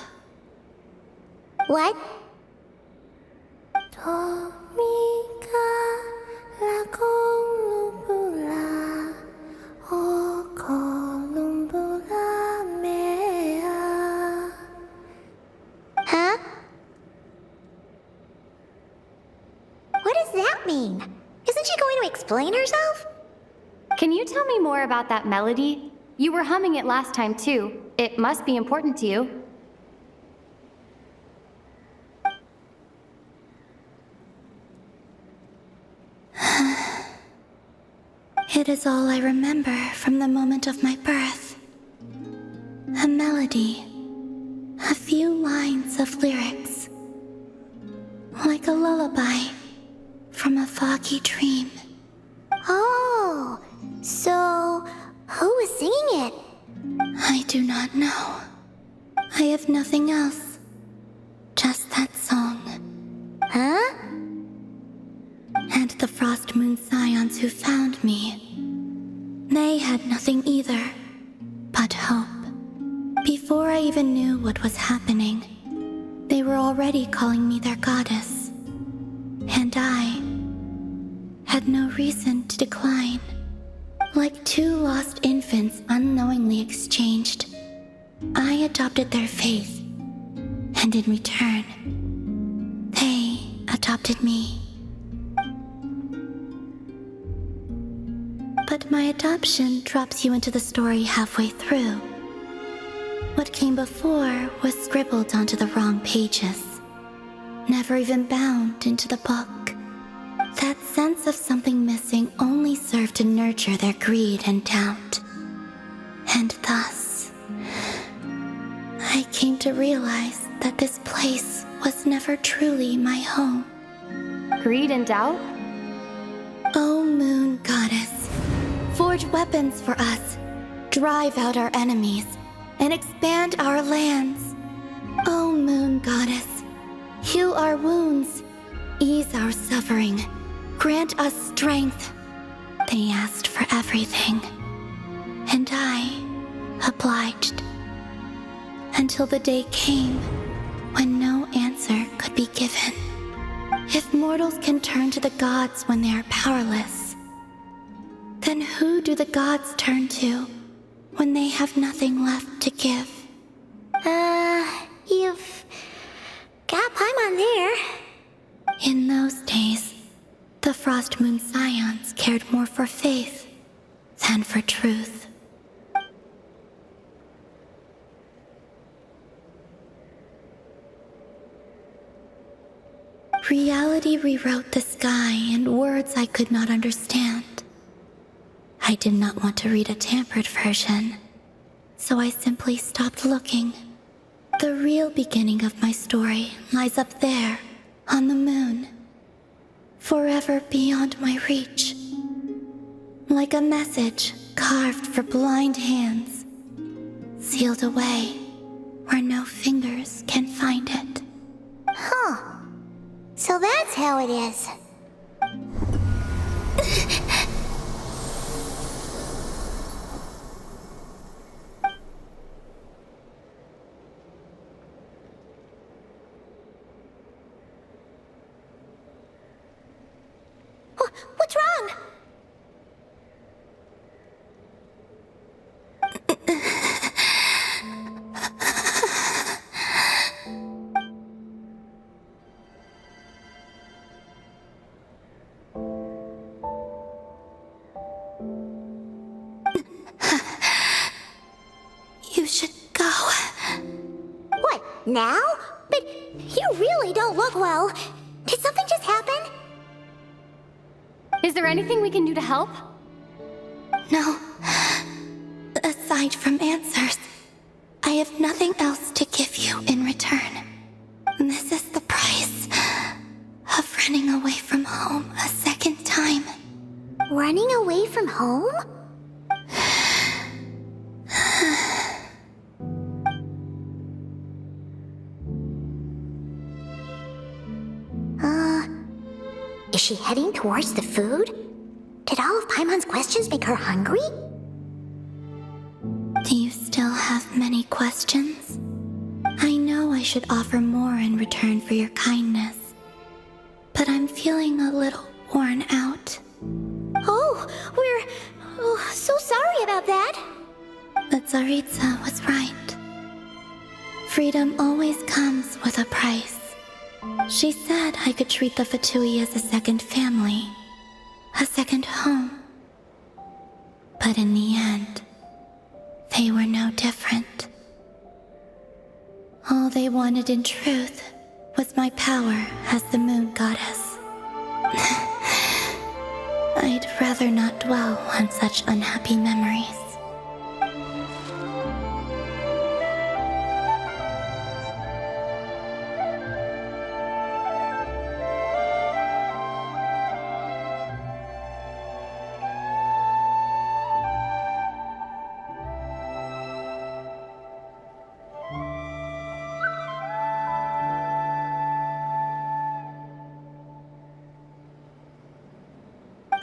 What? Huh? What does that mean? Isn't she going to explain herself? Can you tell me more about that melody? You were humming it last time too. It must be important to you. It is all I remember from the moment of my birth. A melody. A few lines of lyrics. Like a lullaby from a foggy dream. Oh, so who was singing it? I do not know. I have nothing else. Just that song. Huh? And the Frost Moon Scions who found me. They had nothing either but hope. Before I even knew what was happening, they were already calling me their goddess. And I had no reason to decline. Like two lost infants unknowingly exchanged, I adopted their faith, and in return, they adopted me. But my adoption drops you into the story halfway through. What came before was scribbled onto the wrong pages, never even bound into the book. That sense of something missing only served to nurture their greed and doubt. And thus, I came to realize that this place was never truly my home. Greed and doubt? O Moon Goddess, forge weapons for us, drive out our enemies, and expand our lands. O Moon Goddess, heal our wounds, ease our suffering, grant us strength. They asked for everything, and I obliged. Until the day came when no answer could be given. If mortals can turn to the gods when they are powerless, then who do the gods turn to when they have nothing left to give? You've got Paimon there. In those days, the Frost Moon Scions cared more for faith than for truth. Reality rewrote the sky in words I could not understand. I did not want to read a tampered version, so I simply stopped looking. The real beginning of my story lies up there, on the moon, forever beyond my reach. Like a message carved for blind hands, sealed away where no fingers can find it. Huh. So that's how it is. What's wrong? You should go. What, now? But you really don't look well. Did something just happen? Is there anything we can do to help? No. Aside from answers, I have nothing else to give you in return. This is the price of running away from home a second time. Running away from home? Is she heading towards the food? Did all of Paimon's questions make her hungry? Do you still have many questions? I know I should offer more in return for your kindness, but I'm feeling a little worn out. Oh, we're so sorry about that. But Tsaritsa was right. Freedom always comes with a price. She said I could treat the Fatui as a second family, a second home. But in the end, they were no different. All they wanted in truth was my power as the Moon Goddess. I'd rather not dwell on such unhappy memories.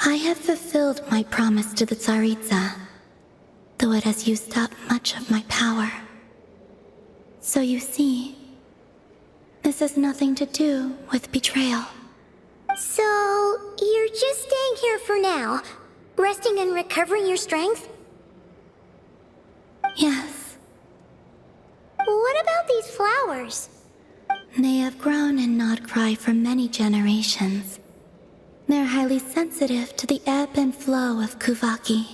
I have fulfilled my promise to the Tsaritsa, though it has used up much of my power. So you see, this has nothing to do with betrayal. So, you're just staying here for now, resting and recovering your strength? Yes. What about these flowers? They have grown in Nod-Crai for many generations. They're highly sensitive to the ebb and flow of Kuvaki.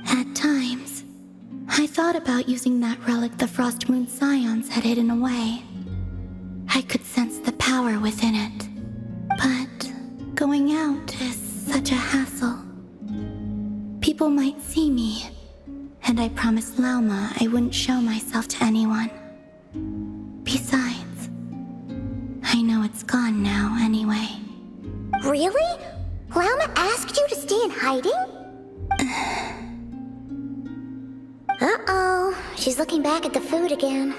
At times, I thought about using that relic the Frost Moon Scions had hidden away. I could sense the power within it. But going out is such a hassle. People might see me, and I promised Lauma I wouldn't show myself to anyone. Besides, I know it's gone now anyway. Really? Lauma asked you to stay in hiding? Uh-oh, she's looking back at the food again.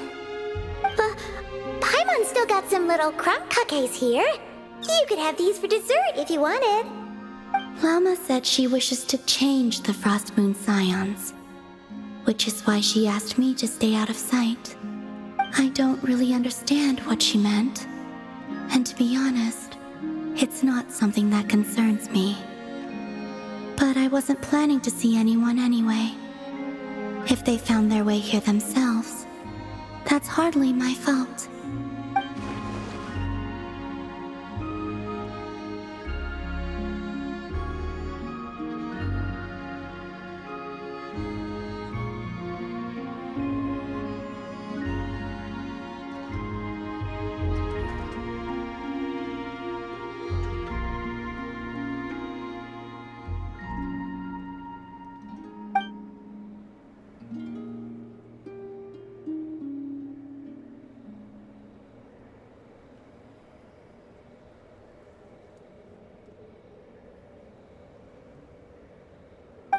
Paimon still got some little crumb cookies here. You could have these for dessert if you wanted. Lauma said she wishes to change the Frost Moon Scions, which is why she asked me to stay out of sight. I don't really understand what she meant, and to be honest, it's not something that concerns me. But I wasn't planning to see anyone anyway. If they found their way here themselves, that's hardly my fault.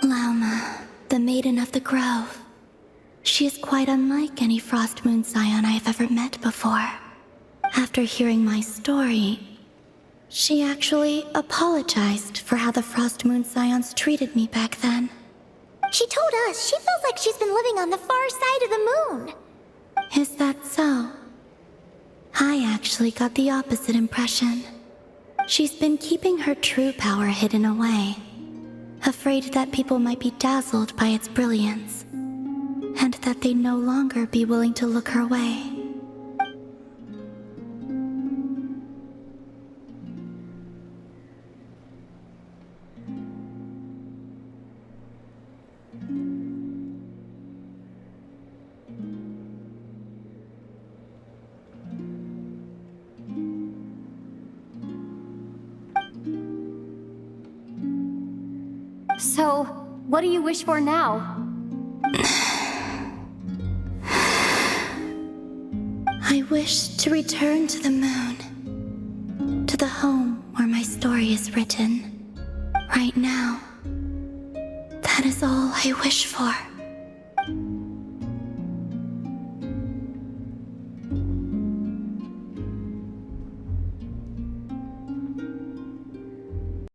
Lauma, the Maiden of the Grove. She is quite unlike any Frost Moon Scion I have ever met before. After hearing my story, she actually apologized for how the Frost Moon Scions treated me back then. She told us she feels like she's been living on the far side of the moon. Is that so? I actually got the opposite impression. She's been keeping her true power hidden away, afraid that people might be dazzled by its brilliance, and that they'd no longer be willing to look her way. So, what do you wish for now? I wish to return to the moon, to the home where my story is written. Right now, that is all I wish for.